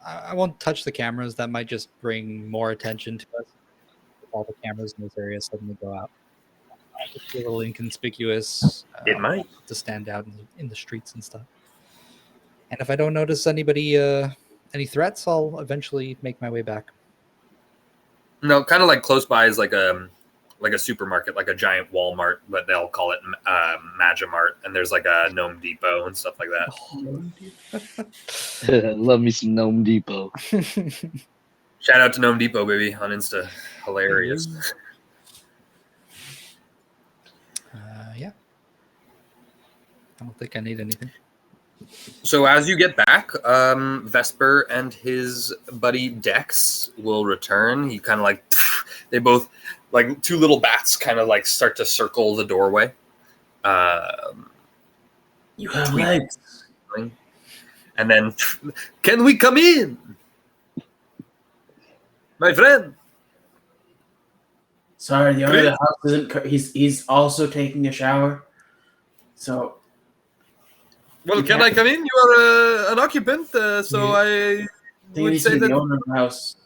I won't touch the cameras. That might just bring more attention to us. If all the cameras in this area suddenly go out. I just feel a little inconspicuous. It might to stand out in the streets and stuff. And if I don't notice anybody, any threats, I'll eventually make my way back. No, kind of like close by is like a supermarket, like a giant Walmart, but they'll call it Magimart, and there's like a Gnome Depot and stuff like that. Love me some Gnome Depot. Shout out to Gnome Depot, baby, on Insta. Hilarious. Yeah. I don't think I need anything. So as you get back, Vesper and his buddy Dex will return. He kind of like, they both, like two little bats kind of like start to circle the doorway. You have legs. And then, can we come in? My friend. Sorry, the owner of the house isn't. He's also taking a shower. So. Well, can I come in? You are an occupant, so I would say that the owner of the house.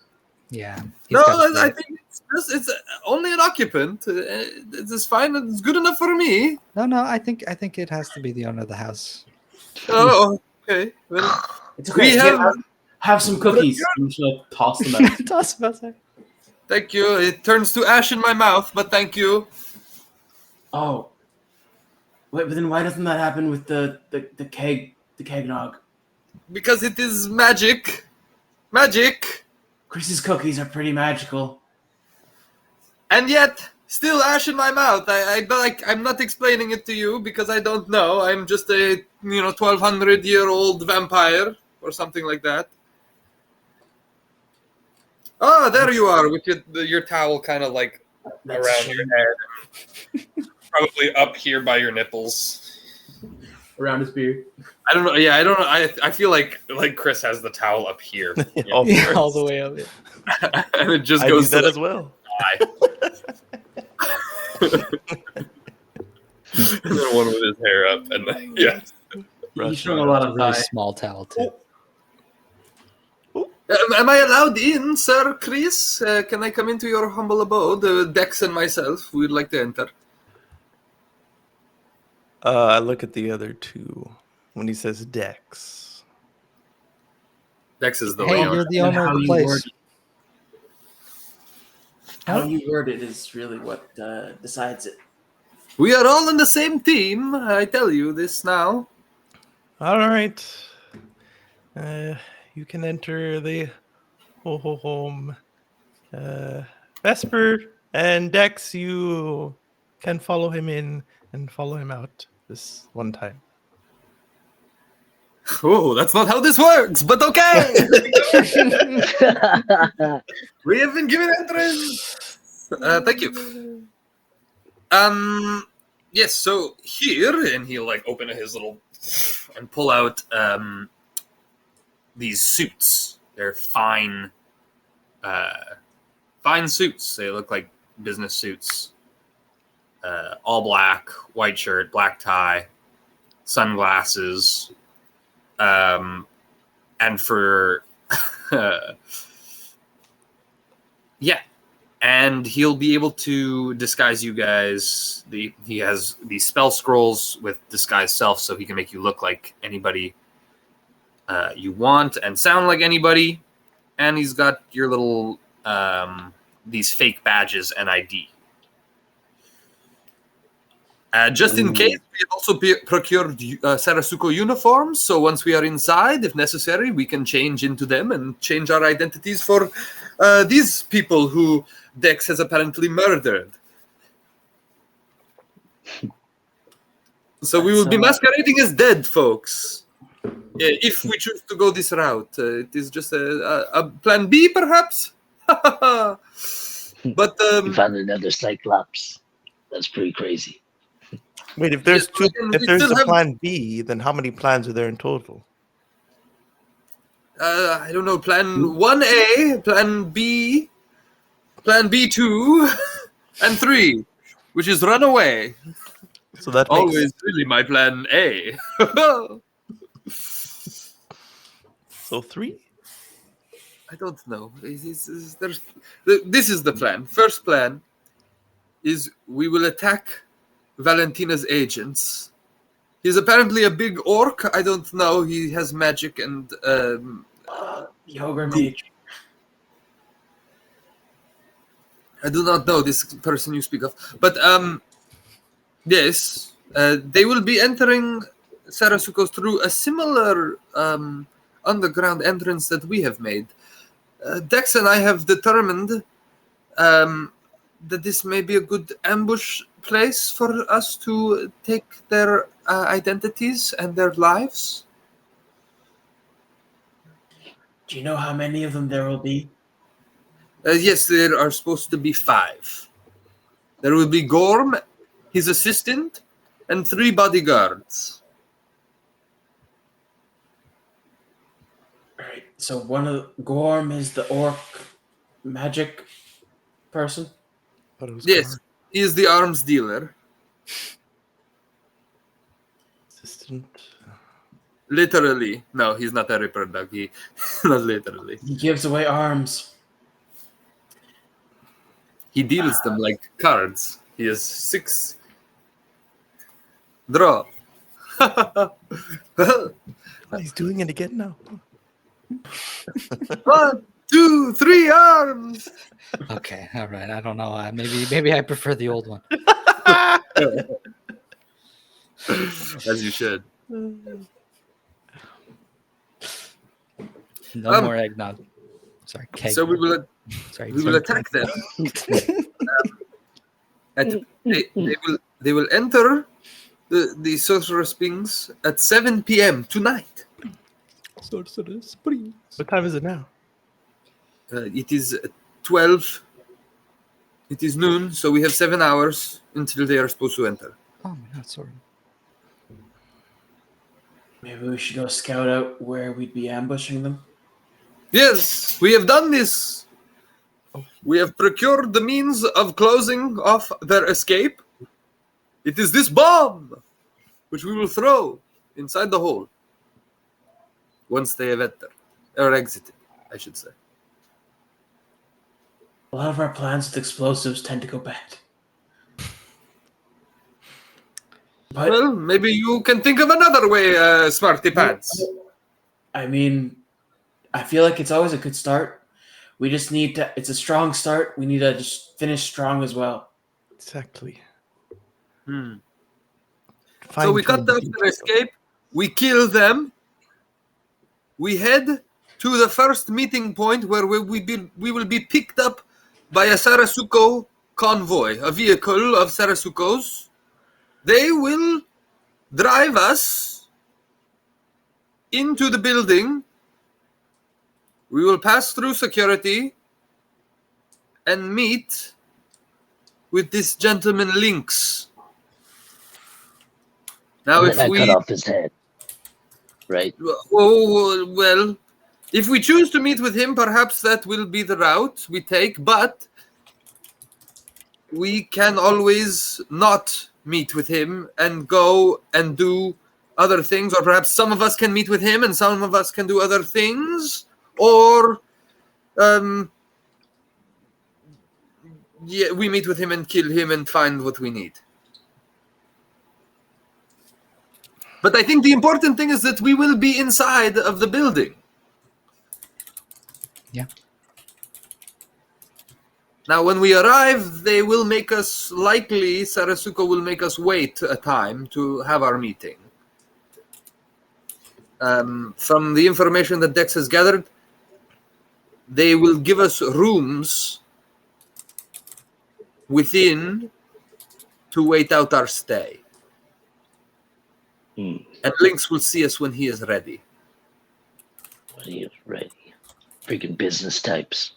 Yeah. No, I think it's only an occupant. It's fine. It's good enough for me. No. I think it has to be the owner of the house. Oh, okay. Well, It's okay. we have some cookies. I'm just gonna toss them out. Toss them outside. Thank you. It turns to ash in my mouth, but thank you. Oh. Wait, but then why doesn't that happen with the kegnog? Because it is magic. Magic. Kris's cookies are pretty magical. And yet, still ash in my mouth. I'm not explaining it to you because I don't know. I'm just a 1,200-year-old vampire or something like that. Oh, there you are with your towel kind of like around your head. Probably up here by your nipples. Around his beard. I don't know. Yeah, I don't know. I feel like Kris has the towel up here. All the way up. And it just I goes do that to as well. And then one with his hair up, and then, yeah. He's showing a lot of really thigh. small towel too. Am I allowed in, Sir Kris? Can I come into your humble abode? Dex and myself, we'd like to enter. I look at the other two when he says Dex. Dex is the Hey, owner. you're the owner of the place. How you word it is really what decides it. We are all on the same team. I tell you this now. All right. You can enter the home. Vesper and Dex, you can follow him in and follow him out this one time. Oh, that's not how this works, but okay. We have been given entrance. Thank you. Yes, so here, and he'll like open his little and pull out these suits. They're fine suits. They look like business suits. All black, white shirt, black tie, sunglasses, and for yeah. And he'll be able to disguise you guys. He has these spell scrolls with disguise self, so he can make you look like anybody you want and sound like anybody. And he's got your little these fake badges and ID. Just in case, we have also procured Sarasuko uniforms, so once we are inside, if necessary, we can change into them and change our identities for these people who Dex has apparently murdered. So we will be masquerading as dead folks. If we choose to go this route. It is just a plan B, perhaps? But We found another Cyclops. That's pretty crazy. Wait, if there's Yes, if we there's still a have- plan B, then how many plans are there in total? I don't know, plan 1A, plan B, plan B2, and 3, which is run away. So that makes Always really my plan A. so 3. I don't know. This is the plan. First plan is we will attack Valentina's agents. He's apparently a big orc. I don't know. He has magic and Yoga mage. I do not know this person you speak of, but yes, they will be entering Sarasuko through a similar underground entrance that we have made. Dex and I have determined that this may be a good ambush place for us to take their identities and their lives. Do you know how many of them there will be? Yes, there are supposed to be 5. There will be Gorm, his assistant, and 3 bodyguards. All right. So one of Gorm is the orc magic person. But it was Yes, Gaur, he is the arms dealer. assistant. Literally. No, he's not a ripper dog. He, not literally. He gives away arms. He deals them like cards. He has 6. Draw. He's doing it again now. 1, 2, 3 arms. Okay, all right. I don't know. Maybe I prefer the old one. As you should. No more eggnog. Sorry, keg. So we will Sorry, we will attack them. They will enter the Sorcerer's Springs at 7 p.m. tonight. Sorcerer's Springs. What time is it now? It is 12. It is noon, so we have 7 hours until they are supposed to enter. Oh my god, sorry. Maybe we should go scout out where we'd be ambushing them. Yes, we have done this. We have procured the means of closing off their escape. It is this bomb, which we will throw inside the hole once they have entered, or exited, I should say. A lot of our plans with explosives tend to go bad. But, Well, maybe you can think of another way, Smarty Pants. I mean, I feel like it's always a good start. We just need to, it's a strong start. We need to just finish strong as well. Exactly. So we cut off their escape, we kill them, we head to the first meeting point where we will be picked up by a Sarasuko convoy, a vehicle of Sarasukos. They will drive us into the building. We will pass through security and meet with this gentleman Lynx. Now, And if then I we cut off his head. Right. well, if we choose to meet with him, perhaps that will be the route we take. But we can always not meet with him and go and do other things, or perhaps some of us can meet with him and some of us can do other things, or we meet with him and kill him and find what we need. But I think the important thing is that we will be inside of the building. Yeah. Now, when we arrive, they will make us, likely, Sarasuko will make us wait a time to have our meeting. From the information that Dex has gathered, they will give us rooms within to wait out our stay. And Lynx will see us when he is ready. When he is ready. Freaking business types.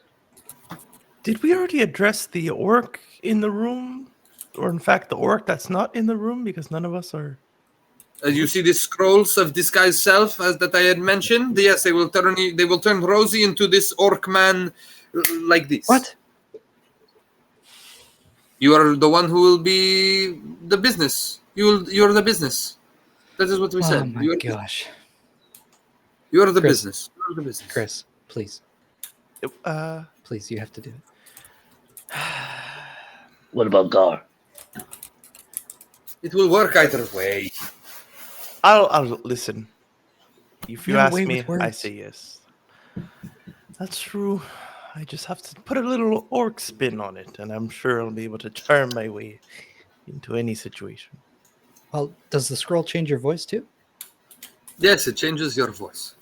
Did we already address the orc in the room? Or in fact, the orc that's not in the room because none of us are... You see the scrolls of disguised self as that I had mentioned? Yes, they will turn Rosie into this orc man like this. What? You are the one who will be the business. You're the business. That is what we said. Oh my gosh. You are the Kris. business. You are the business. Kris, please. Please, you have to do it. What about Gaur? It will work either way. I'll listen. If you Get ask away me, with words. I say yes. That's true. I just have to put a little orc spin on it, and I'm sure I'll be able to charm my way into any situation. Well, does the scroll change your voice too? Yes, it changes your voice.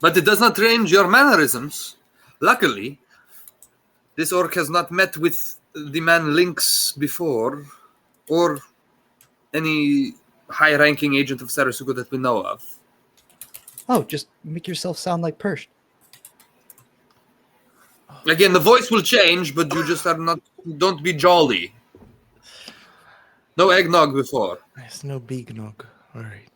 But it does not change your mannerisms. Luckily, this orc has not met with the man Lynx before, or any high-ranking agent of Sarasuko that we know of. Oh, just make yourself sound like Persh. Again, the voice will change, but you just are not. Don't be jolly. No eggnog before. There's no big nog. All right.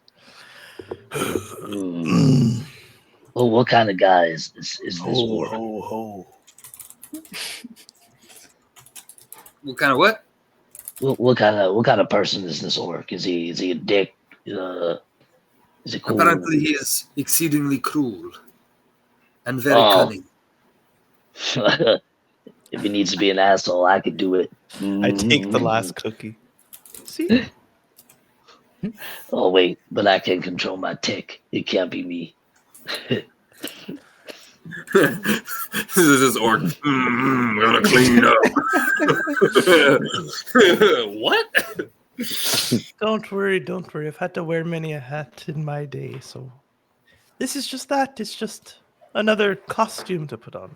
Well, what kind of guy is this Ho, orc? ho, ho. What kind of what? What kind of person is this orc? Is he a dick? Is it cool? Apparently, he is exceedingly cruel and very Oh. cunning. If he needs to be an asshole, I could do it. I take the last cookie. See? Oh wait, but I can control my tick. It can't be me. This is his orc. Gonna clean up. What? Don't worry. I've had to wear many a hat in my day, so this is just that. It's just another costume to put on.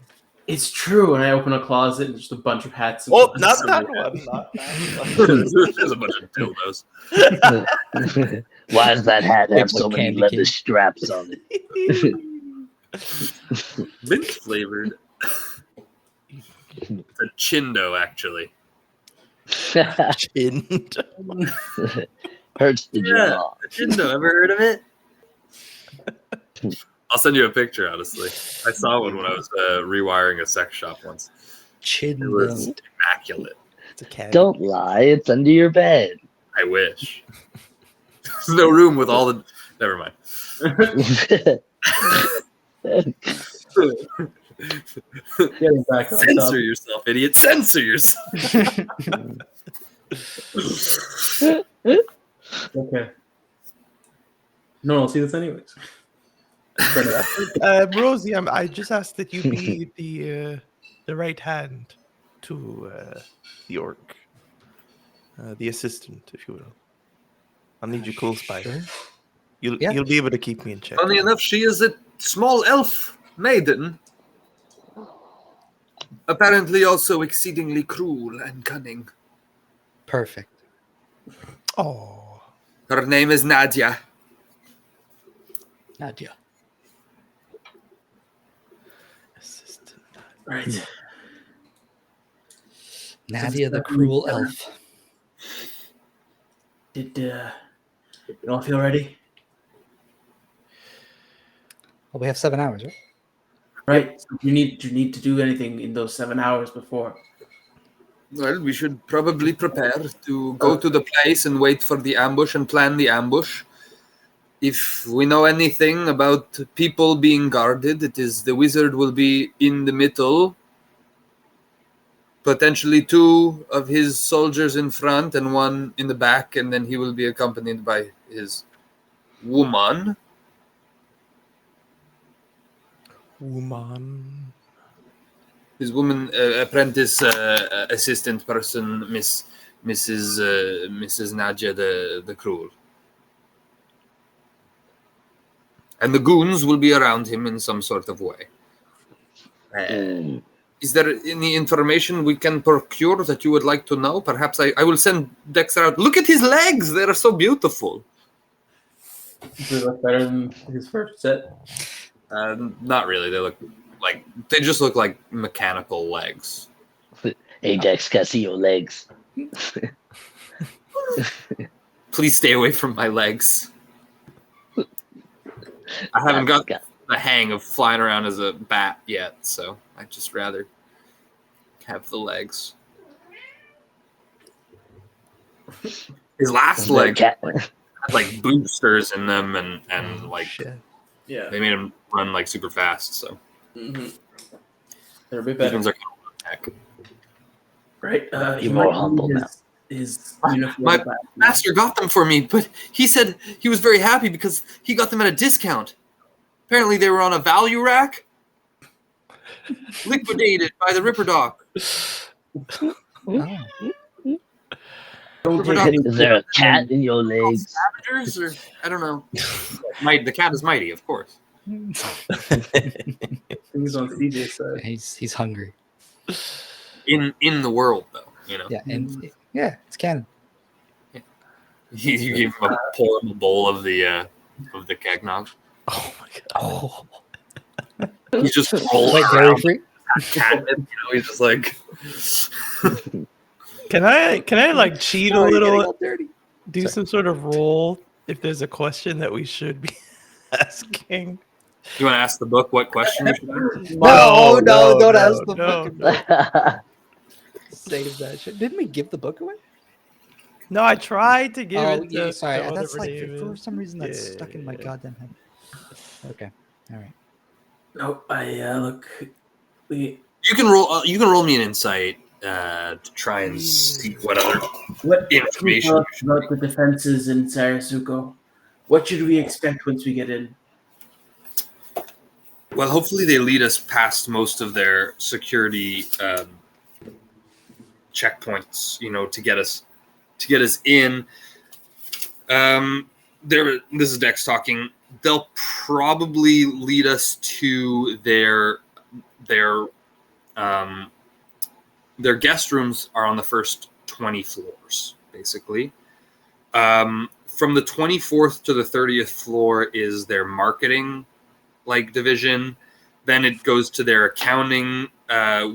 It's true. And I open a closet and just a bunch of hats. And Oh, not that one. Not that one. There's a bunch of dildos. Why does that hat have Like so many candy leather cane. straps on it? Mint flavored. It's a chindo, actually. Chinned. Hurts the Yeah, jaw. a chindo. Ever heard of it? I'll send you a picture, honestly. I saw one when I was rewiring a sex shop once. It was Chin. immaculate. It's a candy. Don't lie, it's under your bed. I wish. There's no room with all the... Never mind. Getting back on Censor top. yourself, idiot. Censor yourself. Okay. No one will see this anyways. Rosie, I just asked that you be the right hand to the orc, the assistant, if you will. I'll need you close by. Sure. You'll be able to keep me in check. Funny enough, she is a small elf maiden. Apparently also exceedingly cruel and cunning. Perfect. Oh, Her name is Nadia. Nadia. assistant. Right. Nadia, the cruel elf. Did you all feel ready? Well, we have 7 hours, right? Right. So you need to do anything in those 7 hours before. Well, we should probably prepare to go to the place and wait for the ambush and plan the ambush. If we know anything about people being guarded, it is the wizard will be in the middle. Potentially 2 of his soldiers in front and 1 in the back, and then he will be accompanied by his woman. Woman. His woman, apprentice, assistant person, Mrs. Nadia the Cruel. And the goons will be around him in some sort of way. Is there any information we can procure that you would like to know? Perhaps I will send Dexter out. Look at his legs. They are so beautiful. Do they look better than his first set? Not really. They just look like mechanical legs. Hey Dex, can I see your legs? Please stay away from my legs. I haven't got the hang of flying around as a bat yet, so I'd just rather have the legs. His last leg had like boosters in them, and like Shit. Yeah. they made him run like super fast. So Mm-hmm. They're a bit these better. ones are kind of tech. Right. He You're more might humble need now. his uniform My back. master got them for me, but he said he was very happy because he got them at a discount. Apparently, they were on a value rack. Liquidated by the Ripper Doc. Oh. Don't take Is any. Is there a cat in your legs? Scavengers, or I don't know. The cat is mighty, of course. Things on CJ's side. He's hungry. In the world, though, you know. Yeah, and it's canon. You gave him a portable bowl of the cagnog. Oh my god. Oh. He's just rolling Wait, dairy around free? catnip, he's just like. Can I like cheat a Oh, you're getting little? all dirty. Do Sorry. some sort of roll if there's a question that we should be asking. You want to ask the book what question you should ask? No, don't ask the no. book. Save that shit. Didn't we give the book away? No, I tried to give Oh, it. yeah, To, sorry. to That's whatever like name for is. some reason that's Yeah. stuck in my goddamn head. Okay, all right. No, I look. We You can roll me an insight to try and see what information. Tell us about the defenses in Sarasuko. What should we expect once we get in? Well, hopefully they lead us past most of their security checkpoints, to get us in. This is Dex talking. They'll probably lead us to their guest rooms are on the first 20 floors, basically. From the 24th to the 30th floor is their marketing division. Then it goes to their accounting,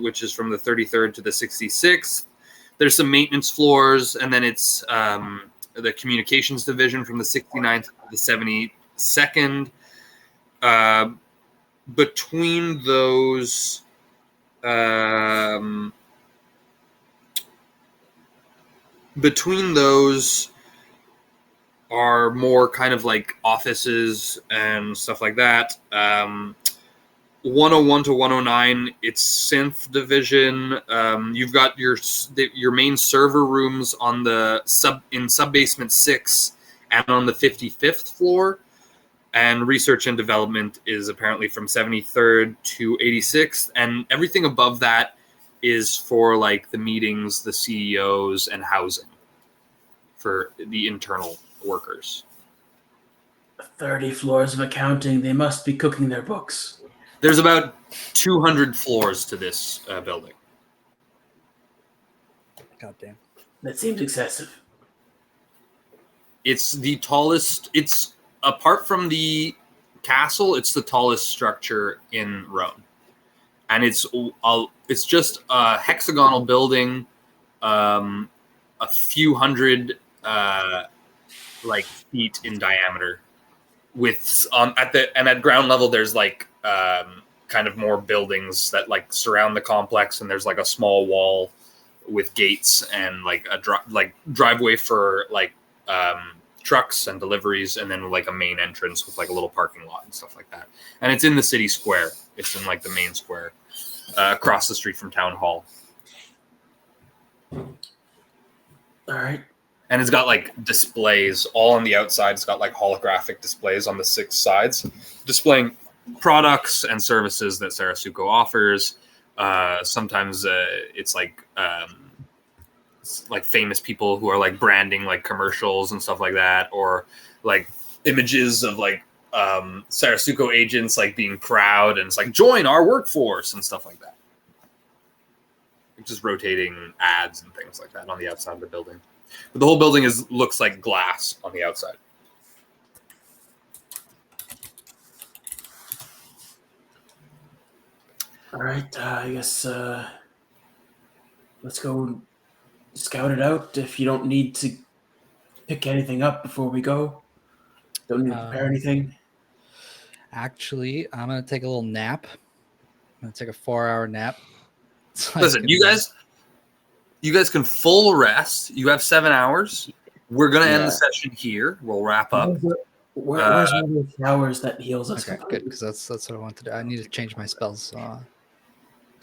which is from the 33rd to the 66th. There's some maintenance floors, and then it's the communications division from the 69th to the 72nd. Between those, are more kind of like offices and stuff like that. 101 to 109, it's synth division. You've got your main server rooms on the sub basement 6 and on the 55th floor. And research and development is apparently from 73rd to 86th, and everything above that is for the meetings, the CEOs, and housing for the internal workers. 30 floors of accounting. They must be cooking their books. There's about 200 floors to this building. Goddamn. That seems excessive. It's the tallest. It's apart from the castle. It's the tallest structure in Roan, and it's just a hexagonal building, a few hundred feet in diameter. With at ground level, there's kind of more buildings that surround the complex, and there's a small wall with gates and a driveway for trucks and deliveries, and then a main entrance with a little parking lot and stuff like that. And it's in the city square. It's in the main square, across the street from town hall. All right. And it's got displays all on the outside. It's got holographic displays on the 6 sides, displaying products and services that Sarasuko offers. Sometimes it's famous people who are branding commercials and stuff like that, or images of Sarasuko agents being proud, and it's join our workforce and stuff like that. Just rotating ads and things like that on the outside of the building. But the whole building looks like glass on the outside. All right. I guess let's go scout it out. If you don't need to pick anything up before we go, don't need to prepare anything. Actually, I'm gonna take a little nap. I'm gonna take a 4-hour nap. So Listen, you guys can full rest. You have 7 hours. We're gonna end the session here. We'll wrap up. Where's one of the showers that heals us? Okay, good, because that's what I want to do. I need to change my spells. So.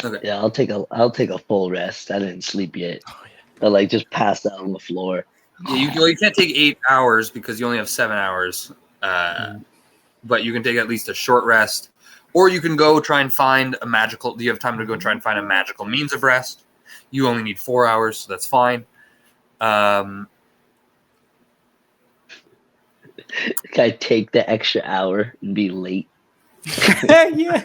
Okay. Yeah, I'll take a full rest. I didn't sleep yet. Oh, yeah. I just passed out on the floor. Yeah, you can't take 8 hours because you only have 7 hours. But you can take at least a short rest, Or you can go try and find a magical. You have time to go try and find a magical means of rest. You only need 4 hours, so that's fine. Can I take the extra hour and be late? Yeah.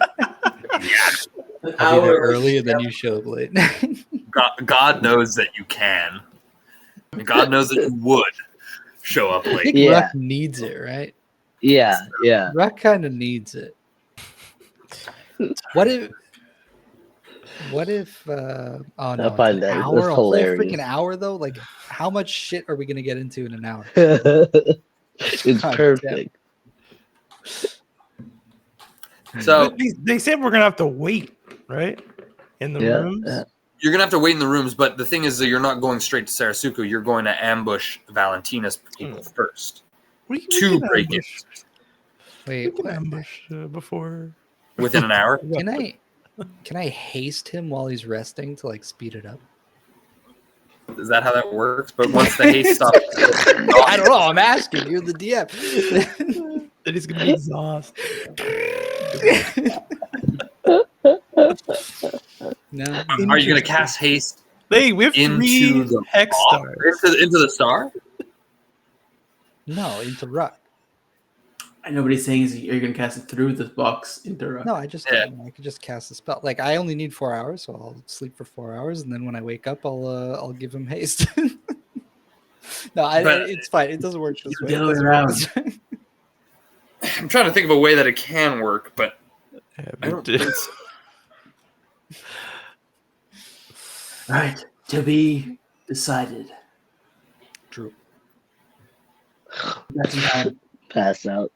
An I'll be there hour early and then you show up late. God knows that you can. And God knows that you would show up I late. think Yeah. Ruck needs it, right? Yeah, yeah. Ruck kind of needs it. What if oh no, I find it's an that hour, that's a whole hilarious. freaking hour though? Like how much shit are we gonna get into in an hour? It's God perfect. So But they said we're gonna have to wait, right? In the Yeah, rooms. yeah. you're gonna have to wait in the rooms, but the thing is that you're not going straight to Sarasuku. You're going to ambush Valentina's people first. We Two can break-ins ambush. Wait, We can what? ambush before. within an hour. Can I haste him while he's resting to like speed it up? Is that how that works? But once the haste stops, I don't know. I'm asking. You're the DM. Then he's gonna be exhausted. No. are you gonna cast haste Hey, we have into 3 the hex star? stars. Into the star? No, into Ruck. Nobody's saying is you're gonna cast it through the box into Ruck. No, I could just cast a spell. Like I only need 4 hours, so I'll sleep for 4 hours, and then when I wake up, I'll give him haste. No, it's fine. It doesn't work this way. The It other way doesn't work around. this way. I'm trying to think of a way that it can work, but I don't think so. Right. To be decided. True. Got some time. Pass out.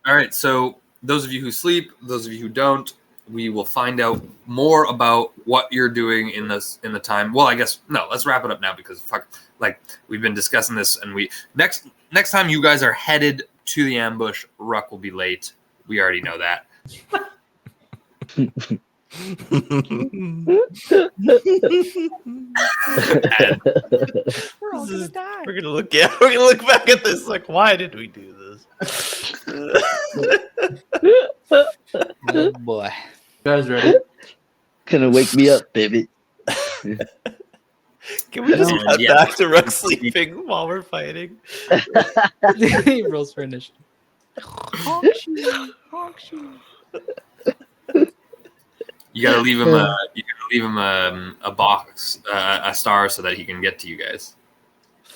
All right, so those of you who sleep, those of you who don't, we will find out more about what you're doing in the time. Well, I guess no. Let's wrap it up now because we've been discussing this, and next time you guys are headed to the ambush, Ruck will be late. We already know that. We're all gonna die. We're gonna look back at this like, why did we do this? Oh boy. You guys ready? Gonna wake me up, baby. Can we just cut Yeah. back to Ruck sleeping while we're fighting? He rolls for initiative. You gotta leave him. A box, a star, so that he can get to you guys.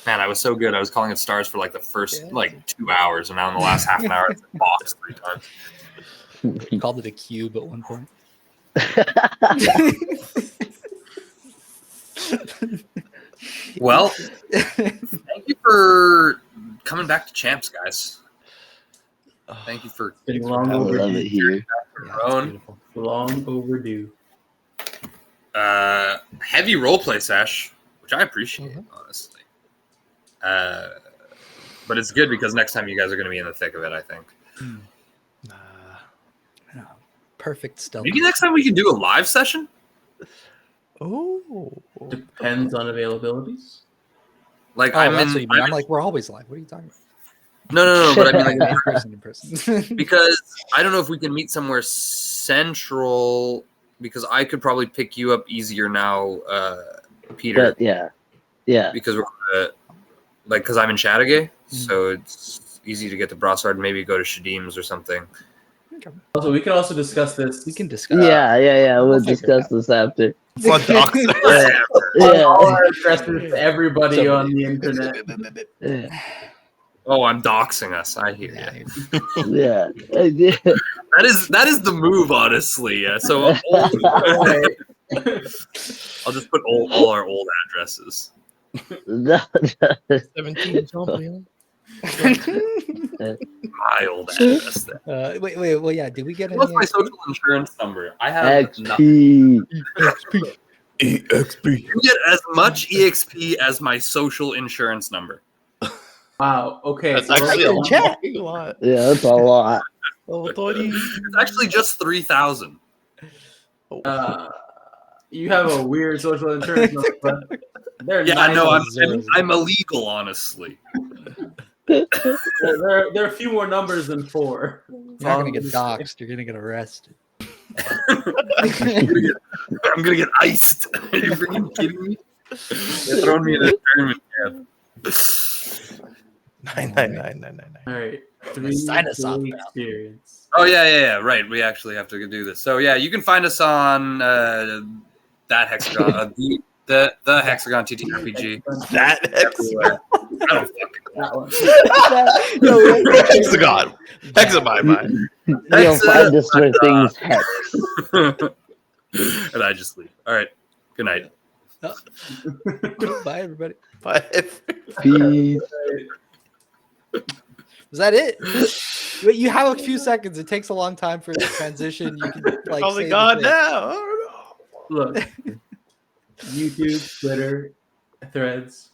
Man, I was so good. I was calling it stars for like the first 2 hours, and now in the last half an hour, it's a box 3 times. He called it a cube at one point. Well, thank you for coming back to Champs, guys. Thank you for Been long I love it overdue. here. Yeah, it's Roan. beautiful. Long overdue. Heavy roleplay sesh, which I appreciate, honestly. But it's good because next time you guys are going to be in the thick of it, I think. No, perfect stealth. Maybe next time we can do a live session. Oh, Depends on availabilities. Like Oh, I'm that's what in. you mean. I'm like, we're always live. What are you talking about? No. But I mean, like, In person. because I don't know if we can meet somewhere central. Because I could probably pick you up easier now, Peter. But yeah. Because we're because I'm in Chattagay, so it's easy to get to Brossard. Maybe go to Shadim's or something. Also, we can also discuss this. We can discuss. Yeah. We'll figure it discuss out. this after. All Yeah. our addresses to everybody on the internet. Yeah. Oh, I'm doxing us. I hear Yeah, you. Yeah. That is the move, honestly. Yeah. So I'll just put all our old addresses. 17 Champion. My old address. There. wait. Well, yeah. Did we get any? What's my XP? social insurance number? I have nothing. XP. EXP. You get as much EXP as my social insurance number. Wow. Okay. That's so actually we're- a lot. Yeah, that's a lot. Oh, Tony. It's actually just 3,000. you have a weird social insurance number, but they're Yeah, I know. nice. I'm illegal, honestly. There are a few more numbers than 4. You're not gonna get doxxed. You're gonna get arrested. I'm gonna get iced. Are you freaking kidding me? They're throwing me in a tournament camp. 99999. All right. Sign us up, pal. Experience. Oh yeah. Right. We actually have to do this. So yeah, you can find us on that hexagon, the Hexagon TTRPG. That Everywhere. I don't hexagon. Hexagon. You'll find us where things hex. And I just leave. All right. Good night. Bye, everybody. Bye. Peace. Was that it? Wait, you have a few seconds. It takes a long time for the transition. You can like Probably say gone the thing. now. Oh, no. Look, YouTube, Twitter, Threads.